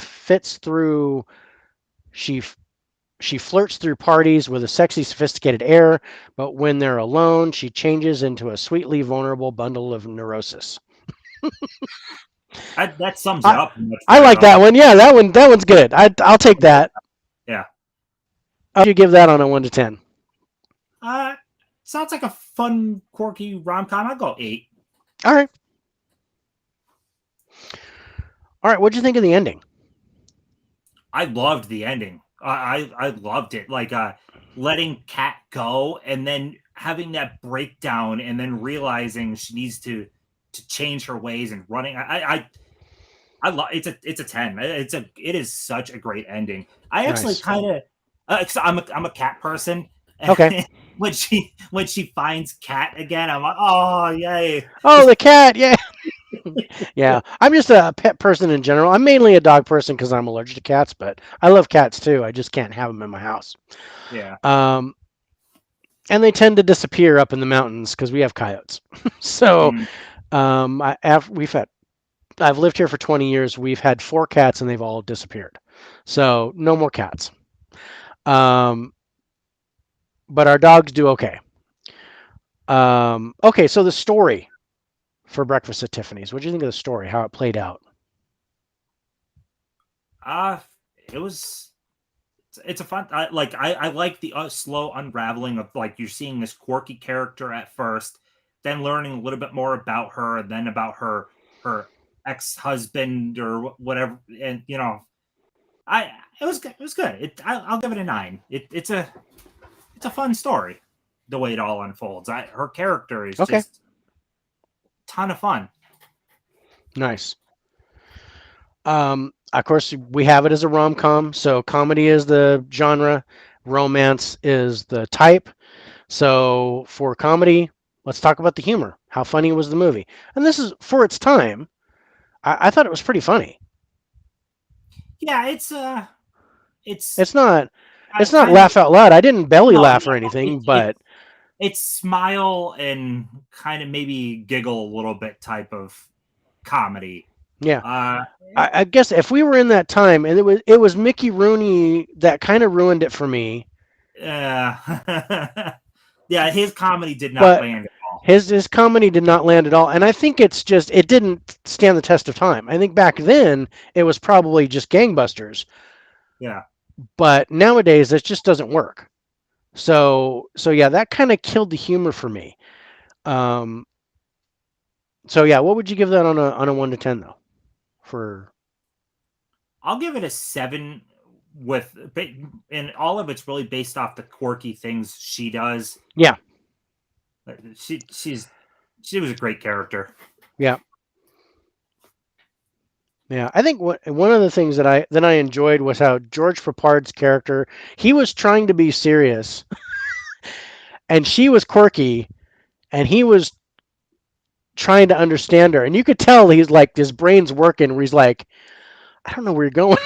she flirts through parties with a sexy, sophisticated air, but when they're alone, she changes into a sweetly vulnerable bundle of neurosis. That sums it I up much I better. like that one. Yeah, that one's good. I'll take that. Yeah. How would you give that on a 1 to 10? Uh, sounds like a fun, quirky rom com. I'll go 8. All right. All right. What'd you think of the ending? I loved the ending. I loved it. Like letting Kat go and then having that breakdown and then realizing she needs to change her ways and running. I love it's a 10. It is such a great ending. I actually Nice. kind of I'm a cat person. Okay. When she finds Cat again, I'm like, oh yay! Oh, the cat. Yeah. Yeah. I'm just a pet person in general. I'm mainly a dog person because I'm allergic to cats, but I love cats too. I just can't have them in my house. Yeah. Um, and they tend to disappear up in the mountains because we have coyotes. So Mm. we've had I've lived here for 20 years. We've had 4 cats and they've all disappeared. So no more cats. Um, but our dogs do okay. Okay, so the story for Breakfast at Tiffany's. What do you think of the story? How it played out? Uh it was it's a fun I like the slow unraveling of like you're seeing this quirky character at first, then learning a little bit more about her and then about her ex-husband or whatever, and I it was good. I'll give it a 9. It's a fun story the way it all unfolds. Her character is Okay, just a ton of fun. nice. Of course, we have it as a rom com. So comedy is the genre, romance is the type. So for comedy, let's talk about the humor. How funny was the movie? And this is for its time. I thought it was pretty funny. Yeah, it's It's not it's not kind of laugh out loud. I didn't belly no, laugh yeah, or no, anything, but it's smile and kind of maybe giggle a little bit type of comedy. yeah. Uh, I guess if we were in that time, and it was Mickey Rooney that kind of ruined it for me. yeah, yeah, his comedy did not But land at all. his comedy did not land at all, and I think it's just it didn't stand the test of time. I think back then it was probably just gangbusters, Yeah, but nowadays it just doesn't work. So yeah, that kind of killed the humor for me. Um, so yeah, what would you give that on a 1 to 10 though? For I'll give it a 7 with, and all of it's really based off the quirky things she does. yeah, She was a great character. yeah, yeah. I think one of the things that I enjoyed was how George Papard's character, he was trying to be serious, and she was quirky, and he was trying to understand her, and you could tell he's like his brain's working. Where he's like, I don't know where you're going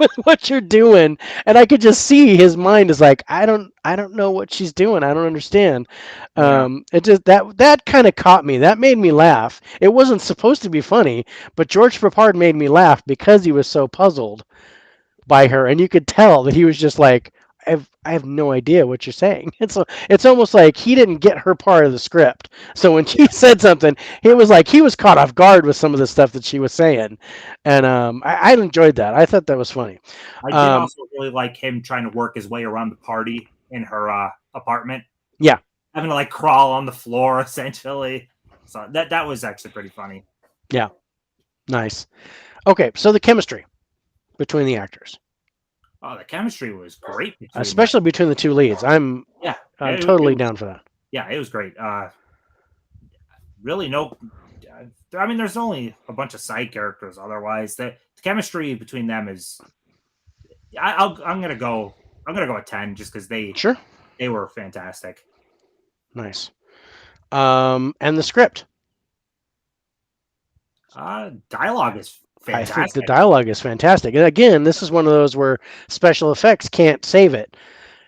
with what you're doing, and I could just see his mind is like, I don't know what she's doing. I don't understand. Yeah, It just that kind of caught me. That made me laugh. It wasn't supposed to be funny, but George Papard made me laugh because he was so puzzled by her, and you could tell that he was just like, I have no idea what you're saying. It's almost like he didn't get her part of the script. So when she said something, it was like he was caught off guard with some of the stuff that she was saying, and I enjoyed that. I thought that was funny. I did Um, also really like him trying to work his way around the party in her apartment, yeah, having to like crawl on the floor essentially. So that was actually pretty funny. yeah, nice. Okay, so the chemistry between the actors. Oh, the chemistry was great between them. especially between the two leads. Yeah, I'm it totally was. down for that. Yeah, it was great. Really, no. I mean, there's only a bunch of side characters. Otherwise, the chemistry between them is. I'm gonna go. I'm gonna go at 10 just because Sure, they were fantastic. nice. And the script. Dialogue is I think the fantastic. dialogue is fantastic. And again, this is one of those where special effects can't save it.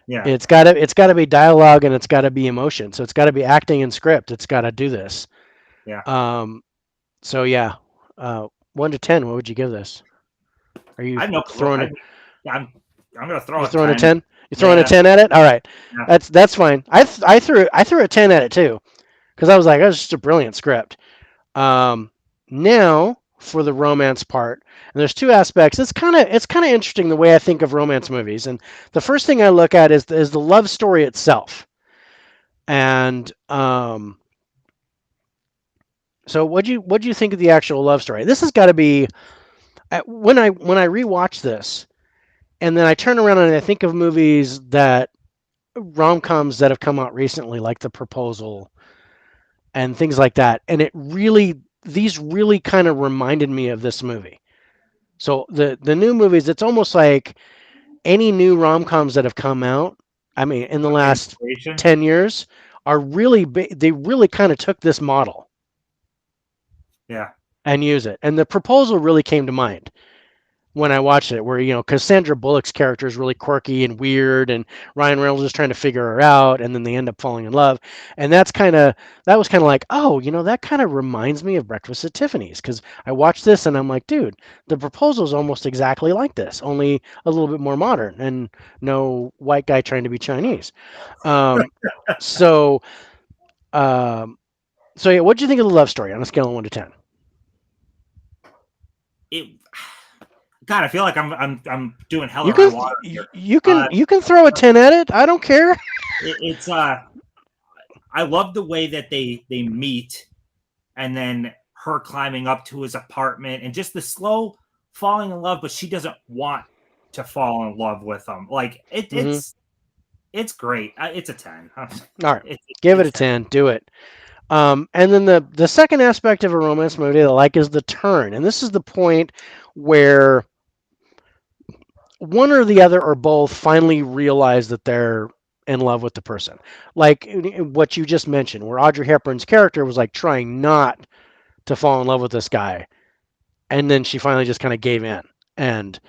Yeah, It's gotta be dialogue and it's gotta be emotion. So it's gotta be acting and script. It's gotta do this. yeah. Um, so yeah, 1 to 10. What would you give this? Are you I have no clue. throwing a I'm I'm gonna throw you a throwing a 10. 10? You throwing a Yeah, 10 at it? All right, yeah. that's fine. I threw a 10 at it too because I was like, that was just a brilliant script. Um, Now for the romance part, and there's two aspects. It's kind of interesting the way I think of romance movies. And the first thing I look at is the love story itself. And so what do you think of the actual love story? This has got to be when I rewatch this, and then I turn around and I think of movies that rom-coms that have come out recently, like The Proposal and things like that, and these really kind of reminded me of this movie. So the new movies, it's almost like any new rom-coms that have come out, I mean, in the last Inspiration. 10 years are really they really kind of took this model Yeah, and use it. And The Proposal really came to mind when I watched it, where because Sandra Bullock's character is really quirky and weird, and Ryan Reynolds is trying to figure her out, and then they end up falling in love, and that was kind of like, oh, that kind of reminds me of Breakfast at Tiffany's, because I watched this and I'm like, dude, The Proposal is almost exactly like this, only a little bit more modern, and no white guy trying to be Chinese. Um, so, um, so yeah, what do you think of the love story on a scale of 1 to 10? it. God, I feel like I'm doing hell You or high can water here. you can throw a 10 at it. I don't care. It's I love the way that they meet, and then her climbing up to his apartment, and just the slow falling in love, but she doesn't want to fall in love with him. Like Hmm. it's great. It's a 10. All right, It's give it it's a 10. 10. Do it. And then the second aspect of a romance movie that I like is the turn, and this is the point where one or the other or both finally realize that they're in love with the person. Like what you just mentioned, where Audrey Hepburn's character was like trying not to fall in love with this guy, and then she finally just kind of gave in. And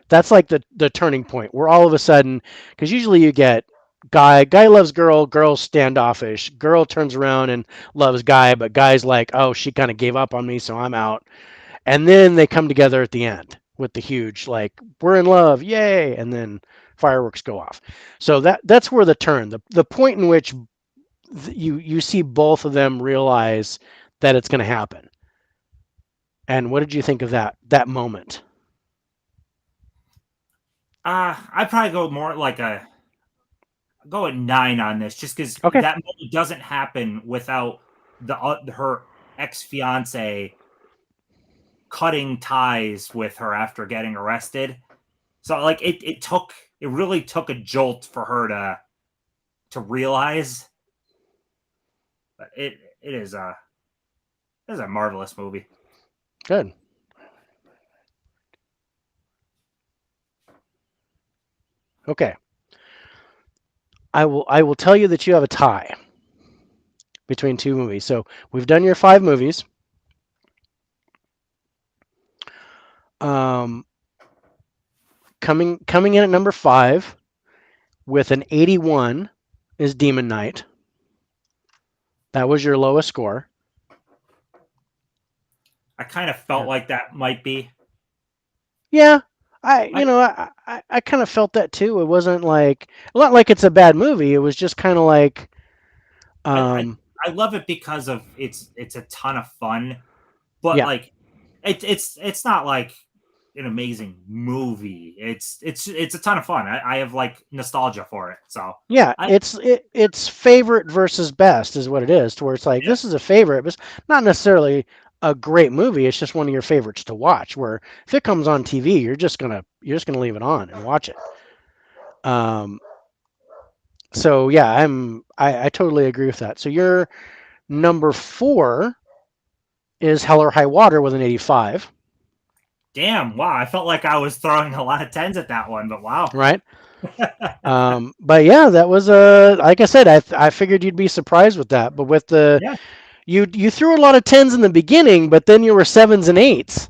that's like the turning point where all of a sudden, because usually you get guy loves girl, girl standoffish, girl turns around and loves guy, but guy's like, oh, she kind of gave up on me, so I'm out. And then they come together at the end with the huge like, we're in love, yay, and then fireworks go off. So that's where the point in which you see both of them realize that it's going to happen. And what did you think of that moment? I'd probably go more like a go at 9 on this, just because Okay. that moment doesn't happen without the her ex fiance cutting ties with her after getting arrested. So like it really took a jolt for her to realize. But it is a marvelous movie. Good. Okay. I will tell you that you have a tie between two movies. So we've done your 5 movies. Um, coming in at number 5 with an 81 is Demon Knight. That was your lowest score. I kind of felt Yeah. like that might be. Yeah. I you I know I kind of felt that too. It wasn't like not like it's a bad movie. It was just kind of like I, I um I love it because of it's a ton of fun, but yeah. like it's not like an amazing movie. It's a ton of fun. I have like nostalgia for it. So Yeah, I it's favorite versus best is what it is. To where it's like yeah this is a favorite, but it's not necessarily a great movie. It's just one of your favorites to watch. Where if it comes on TV, you're just gonna leave it on and watch it. Um, so yeah, I totally agree with that. So your number four is Hell or High Water with an 85, Damn, wow. I felt like I was throwing a lot of tens at that one, but wow. right? But yeah, that was like I said, I figured you'd be surprised with that. But with the Yeah, you threw a lot of tens in the beginning, but then you were sevens and eights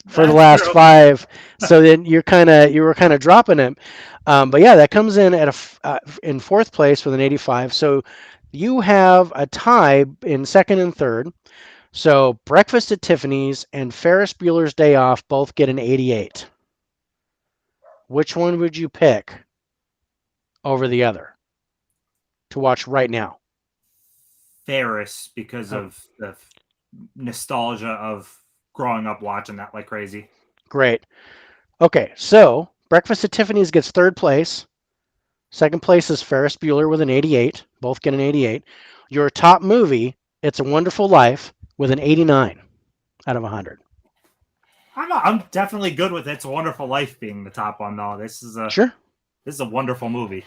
for the that's last true. five. So then you were kind of dropping it. But yeah, that comes in at in fourth place with an 85. So you have a tie in second and third. So Breakfast at Tiffany's and Ferris Bueller's Day Off both get an 88. Which one would you pick over the other to watch right now? Ferris, because Oh, of the nostalgia of growing up watching that like crazy. great. Okay, so Breakfast at Tiffany's gets third place. Second place is Ferris Bueller with an 88. Both get an 88. Your top movie, It's a Wonderful Life, with an 89 out of 100. I'm definitely good with It's a Wonderful Life being the top one though. Sure, This is a wonderful movie.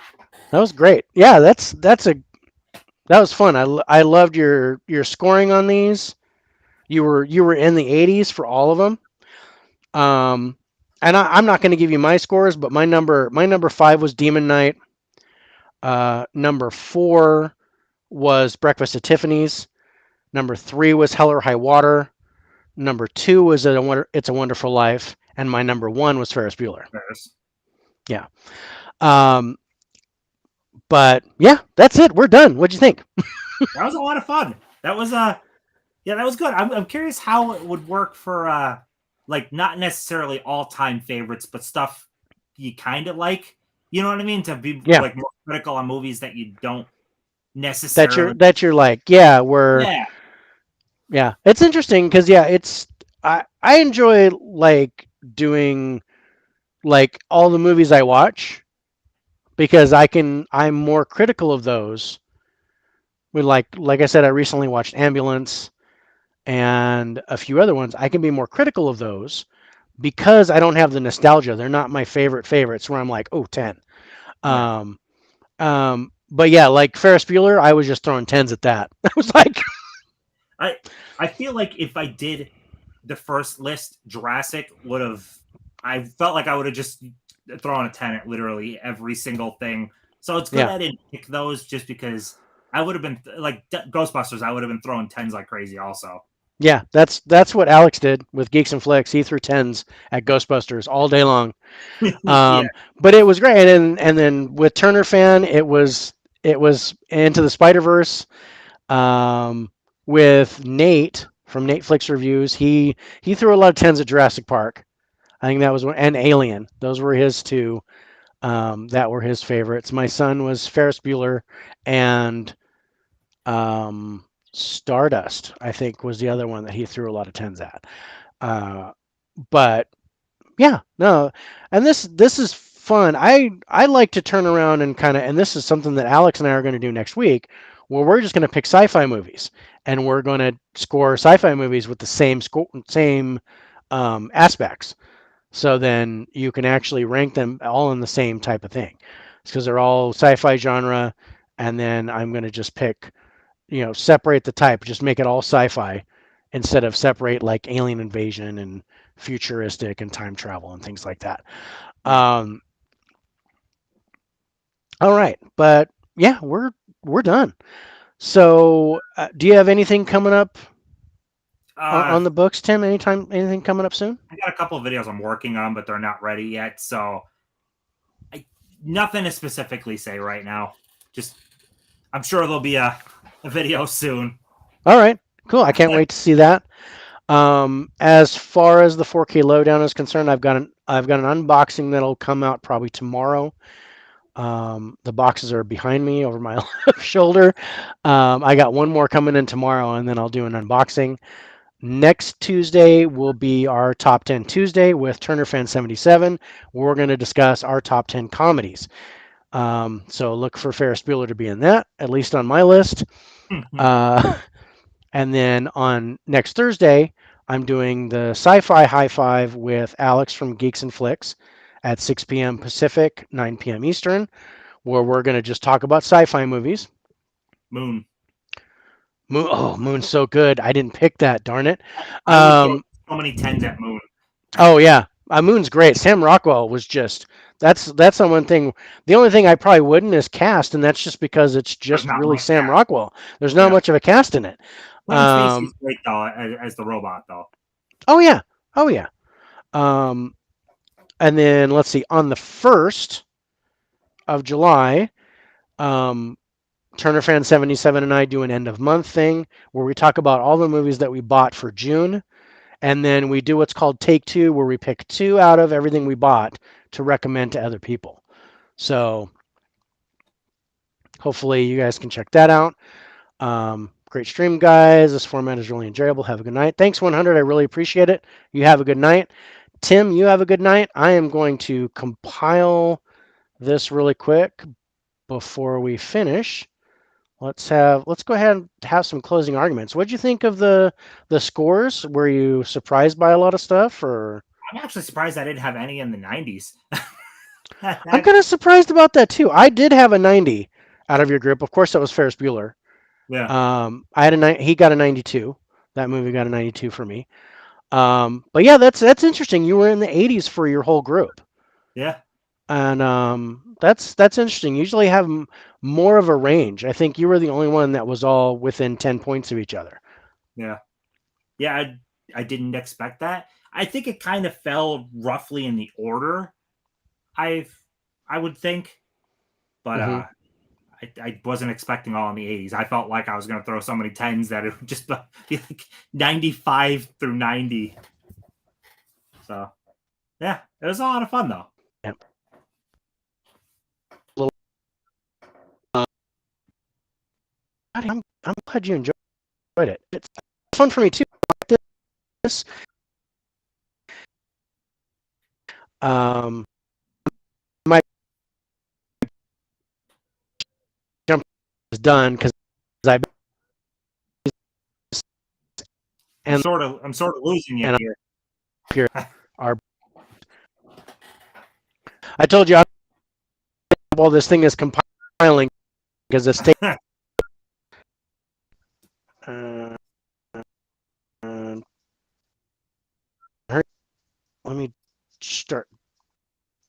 that was great. Yeah, that was fun. I loved your scoring on these. You were in the 80s for all of them. Um, and I'm not going to give you my scores, but my number five was Demon Knight. Number four was Breakfast at Tiffany's. Number three was Hell or High Water. Number two was It's a Wonderful Life, and my number one was Ferris Bueller. Ferris. Yeah. Um, but yeah, that's it. We're done. What'd you think? That was a lot of fun. That was yeah, that was good. I'm curious how it would work for like not necessarily all time favorites, but stuff you kind of like. You know what I mean? To be Yeah, like more critical on movies that you don't that you're necessarily. that you're like, yeah, we're Yeah, yeah. It's interesting because yeah, it's I enjoy like doing like all the movies I watch because I'm more critical of those. When like I said, I recently watched Ambulance and a few other ones. I can be more critical of those because I don't have the nostalgia. They're not my favorite favorites where I'm like, oh, 10. yeah. Um, but yeah, like Ferris Bueller, I was just throwing tens at that. I was like, I I feel like if I did the first list, Jurassic would have. I felt like I would have just thrown a 10 at literally every single thing. So it's good yeah, I didn't pick those just because I would have been like Ghostbusters. I would have been throwing tens like crazy. Also, yeah. That's what Alex did with Geeks and Flicks. He threw tens at Ghostbusters all day long. yeah, But it was great. And then with Turner Fan, it was Into the Spider Verse. Um, with Nate from Nate Flicks Reviews, he threw a lot of tens at Jurassic Park. I think that was one, and Alien. Those were his two. That were his favorites. My son was Ferris Bueller and Stardust. I think was the other one that he threw a lot of tens at. Uh, but yeah, no, and this is fun. I like to turn around and and this is something that Alex and I are going to do next week, where we're just going to pick sci-fi movies and we're going to score sci-fi movies with the same aspects. So then you can actually rank them all in the same type of thing, because they're all sci-fi genre, and then I'm going to just pick, separate the type, just make it all sci-fi instead of separate like alien invasion and futuristic and time travel and things like that. yeah. Um, all right, but yeah, we're done. So, do you have anything coming up Uh, on the books, Tim? Anything coming up soon? I got a couple of videos I'm working on, but they're not ready yet. So I nothing to specifically say right now. Just I'm sure there'll be a video soon. All right, cool. I can't wait to see that. As far as the 4K lowdown is concerned, I've got an unboxing that'll come out probably tomorrow. The boxes are behind me over my left shoulder. I got one more coming in tomorrow, and then I'll do an unboxing. Next Tuesday will be our top 10 Tuesday with Turner Fan 77. We're going to discuss our top 10 comedies. So look for Ferris Bueller to be in that, at least on my list. Uh, and then on next Thursday, I'm doing the Sci-Fi High Five with Alex from Geeks and Flicks, at 6 p.m. Pacific, 9 p.m. Eastern, where we're going to just talk about sci-fi movies. Moon. Moon, oh, Moon's so good. I didn't pick that, darn it. I would get Um, so many tens at Moon. oh yeah, Moon's great. Sam Rockwell was just that's the one thing. The only thing I probably wouldn't is cast, and that's just because it's There's just not really much Sam cast. Rockwell. There's not Yeah. much of a cast in it. Kevin Spacey's Um, great though as the robot though. oh yeah, oh yeah. Um, and then let's see, on the 1st of July, um, Turner Fan 77 and I do an end of month thing where we talk about all the movies that we bought for June. And then we do what's called Take Two, where we pick two out of everything we bought to recommend to other people. So hopefully you guys can check that out. Great stream, guys. This format is really enjoyable. Have a good night. Thanks, 100. I really appreciate it. You have a good night. Tim, you have a good night. I am going to compile this really quick before we finish. Let's go ahead and have some closing arguments. What did you think of the scores? Were you surprised by a lot of stuff, or? I'm actually surprised I didn't have any in the 90s. I'm kind of surprised about that too. I did have a 90 out of your group. Of course, that was Ferris Bueller. Yeah. I had he got a 92. That movie got a 92 for me. But yeah, that's interesting. You were in the 80s for your whole group, Yeah. and that's interesting. Usually have more of a range. I think you were the only one that was all within 10 points of each other. Yeah. Yeah. I didn't expect that. I think it kind of fell roughly in the order I would think, but I wasn't expecting all in the 80s. I felt like I was going to throw so many tens that it would just be like 95 through 90. So, yeah, it was a lot of fun though. Yeah. I'm glad you enjoyed it. It's fun for me too. This my jump is done because I I'm and sort of losing you and here. here are. I told you while this thing is compiling because it's taking. Uh, let me start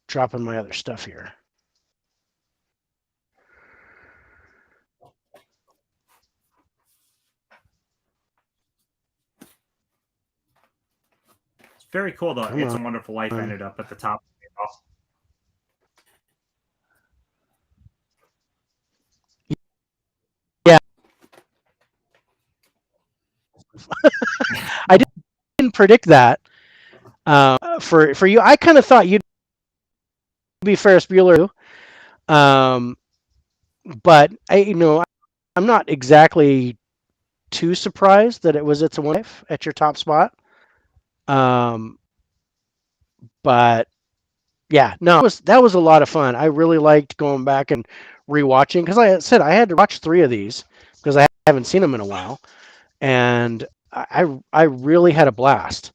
dropping my other stuff here. It's very cool though. It's a Wonderful Life ended up at the top. Yeah, I didn't predict that. For you, I kind of thought you'd be Ferris Bueller, but I'm not exactly too surprised that it was It's a Wonderful Life at your top spot. But yeah, no, that was a lot of fun. I really liked going back and rewatching because I said I had to watch 3 of these because I haven't seen them in a while, and I really had a blast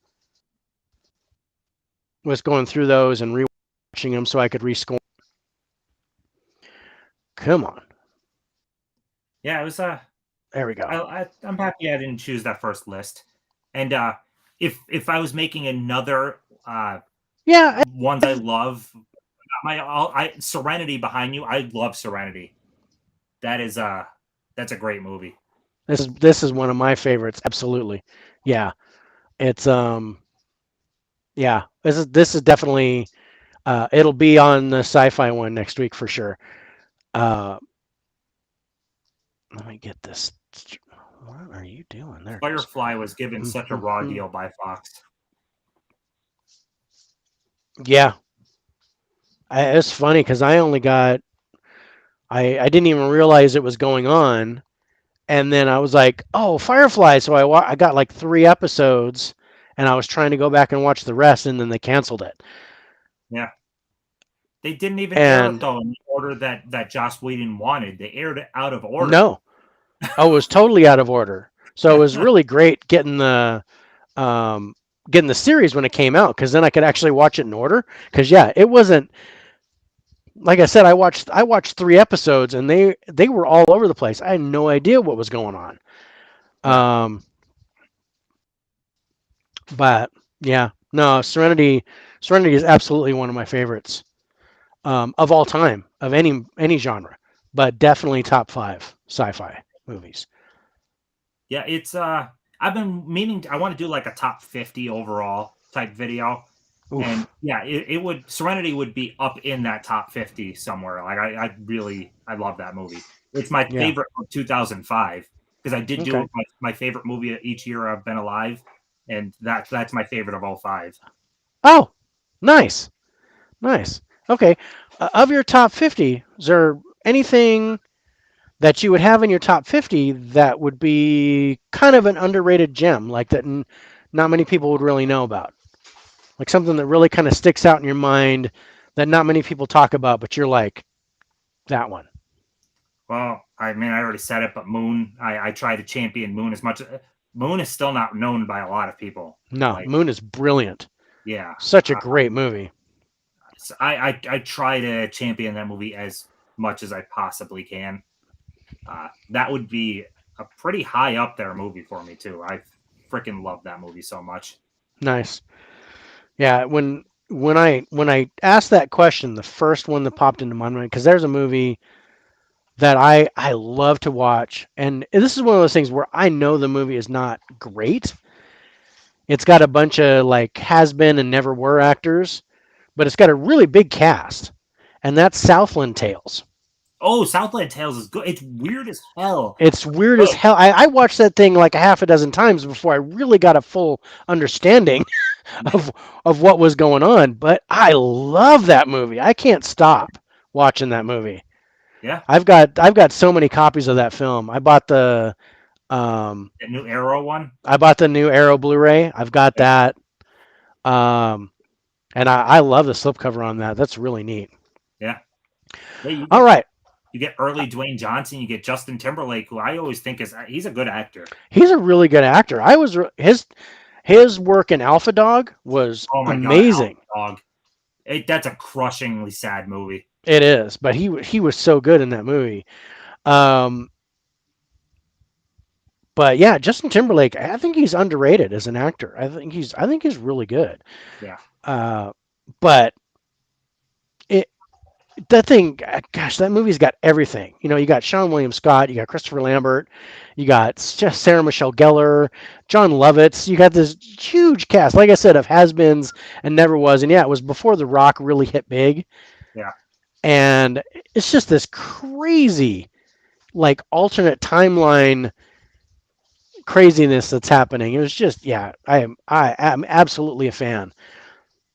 with going through those and rewatching them so I could rescore. Come on. Yeah, it was There we go. I'm happy I didn't choose that first list. And if I was making another Yeah, ones I love, Serenity behind you. I love Serenity. That's a great movie. this is one of my favorites. Absolutely. Yeah. It's yeah. This is definitely it'll be on the sci-fi one next week for sure. Let me get this. What are you doing there? Firefly was given such a raw deal by Fox. Yeah. It's funny because I only got I didn't even realize it was going on, and then I was like, oh, Firefly. So I got like 3 episodes, and I was trying to go back and watch the rest, and then they canceled it. Yeah. They didn't even air it though in the order that Joss Whedon wanted. They aired it out of order. No, it was totally out of order. So it was really great getting getting the series when it came out because then I could actually watch it in order. Because yeah, it wasn't like I said. I watched 3 episodes and they were all over the place. I had no idea what was going on. Yeah. Um, but yeah, no, Serenity is absolutely one of my favorites of all time of any genre, but definitely top five sci-fi movies. Yeah, it's I've been meaning I want to do like a top 50 overall type video. And Oof. yeah, it would Serenity would be up in that top 50 somewhere. Like I love that movie. It's my Yeah. favorite of 2005 because I did Okay. do my favorite movie each year I've been alive, and that's my favorite of all five. Oh, nice. Nice. Okay. Of your top 50, is there anything that you would have in your top 50 that would be kind of an underrated gem, like that not many people would really know about? Like something that really kind of sticks out in your mind that not many people talk about, but you're like, that one. Well, I mean, I already said it, but Moon, I try to champion Moon as much. Moon is still not known by a lot of people. No, Like, Moon is brilliant. yeah, Such a great movie. so I try to champion that movie as much as I possibly can. That would be a pretty high up there movie for me too. I freaking love that movie so much. Nice. Yeah, when I asked that question, the first one that popped into my mind, because there's a movie that I love to watch, and this is one of those things where I know the movie is not great. It's got a bunch of like has been and never were actors, but it's got a really big cast, and that's Southland Tales. Oh, Southland Tales is good. It's weird as hell. It's weird as Good. hell. I watched that thing like a half a dozen times before I really got a full understanding of of what was going on. But I love that movie. I can't stop watching that movie. Yeah, I've got so many copies of that film. Um, the new Arrow one. I bought the new Arrow Blu-ray. I've got Yeah, that. Um, and I love the slipcover on that. That's really neat. yeah. Yeah, All right. you get early Dwayne Johnson. You get Justin Timberlake, who I always think is he's a good actor. He's a really good actor. His work in Alpha Dog was Oh my god, Alpha amazing. Dog. That's a crushingly sad movie. It is, but he was so good in that movie. Um, but yeah, Justin Timberlake, I think he's underrated as an actor. I think he's really good. Yeah, Uh, but it that thing, gosh, that movie's got everything. You got Sean William Scott, you got Christopher Lambert, you got Sarah Michelle Gellar, John Lovitz. You got this huge cast, like I said, of has-beens and never was. And yeah, it was before The Rock really hit big. yeah. And it's just this crazy, like alternate timeline craziness that's happening. It was just, yeah, I am absolutely a fan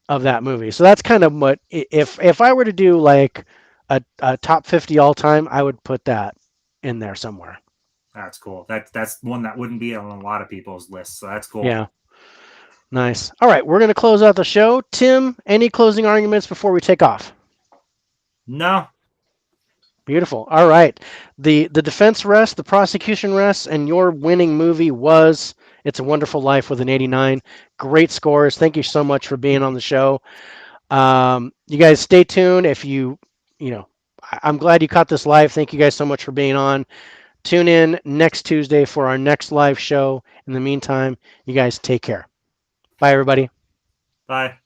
of that movie. So that's kind of what if I were to do like a top 50 all time, I would put that in there somewhere. That's cool. That's one that wouldn't be on a lot of people's lists. So that's cool. Yeah, nice. All right, we're gonna close out the show. Tim, any closing arguments before we take off? No, Beautiful. All right. The defense rests, the prosecution rests, and your winning movie was It's a Wonderful Life with an 89. Great scores. Thank you so much for being on the show. You guys stay tuned. If I'm glad you caught this live. Thank you guys so much for being on. Tune in next Tuesday for our next live show. In the meantime, you guys take care. Bye, everybody. bye.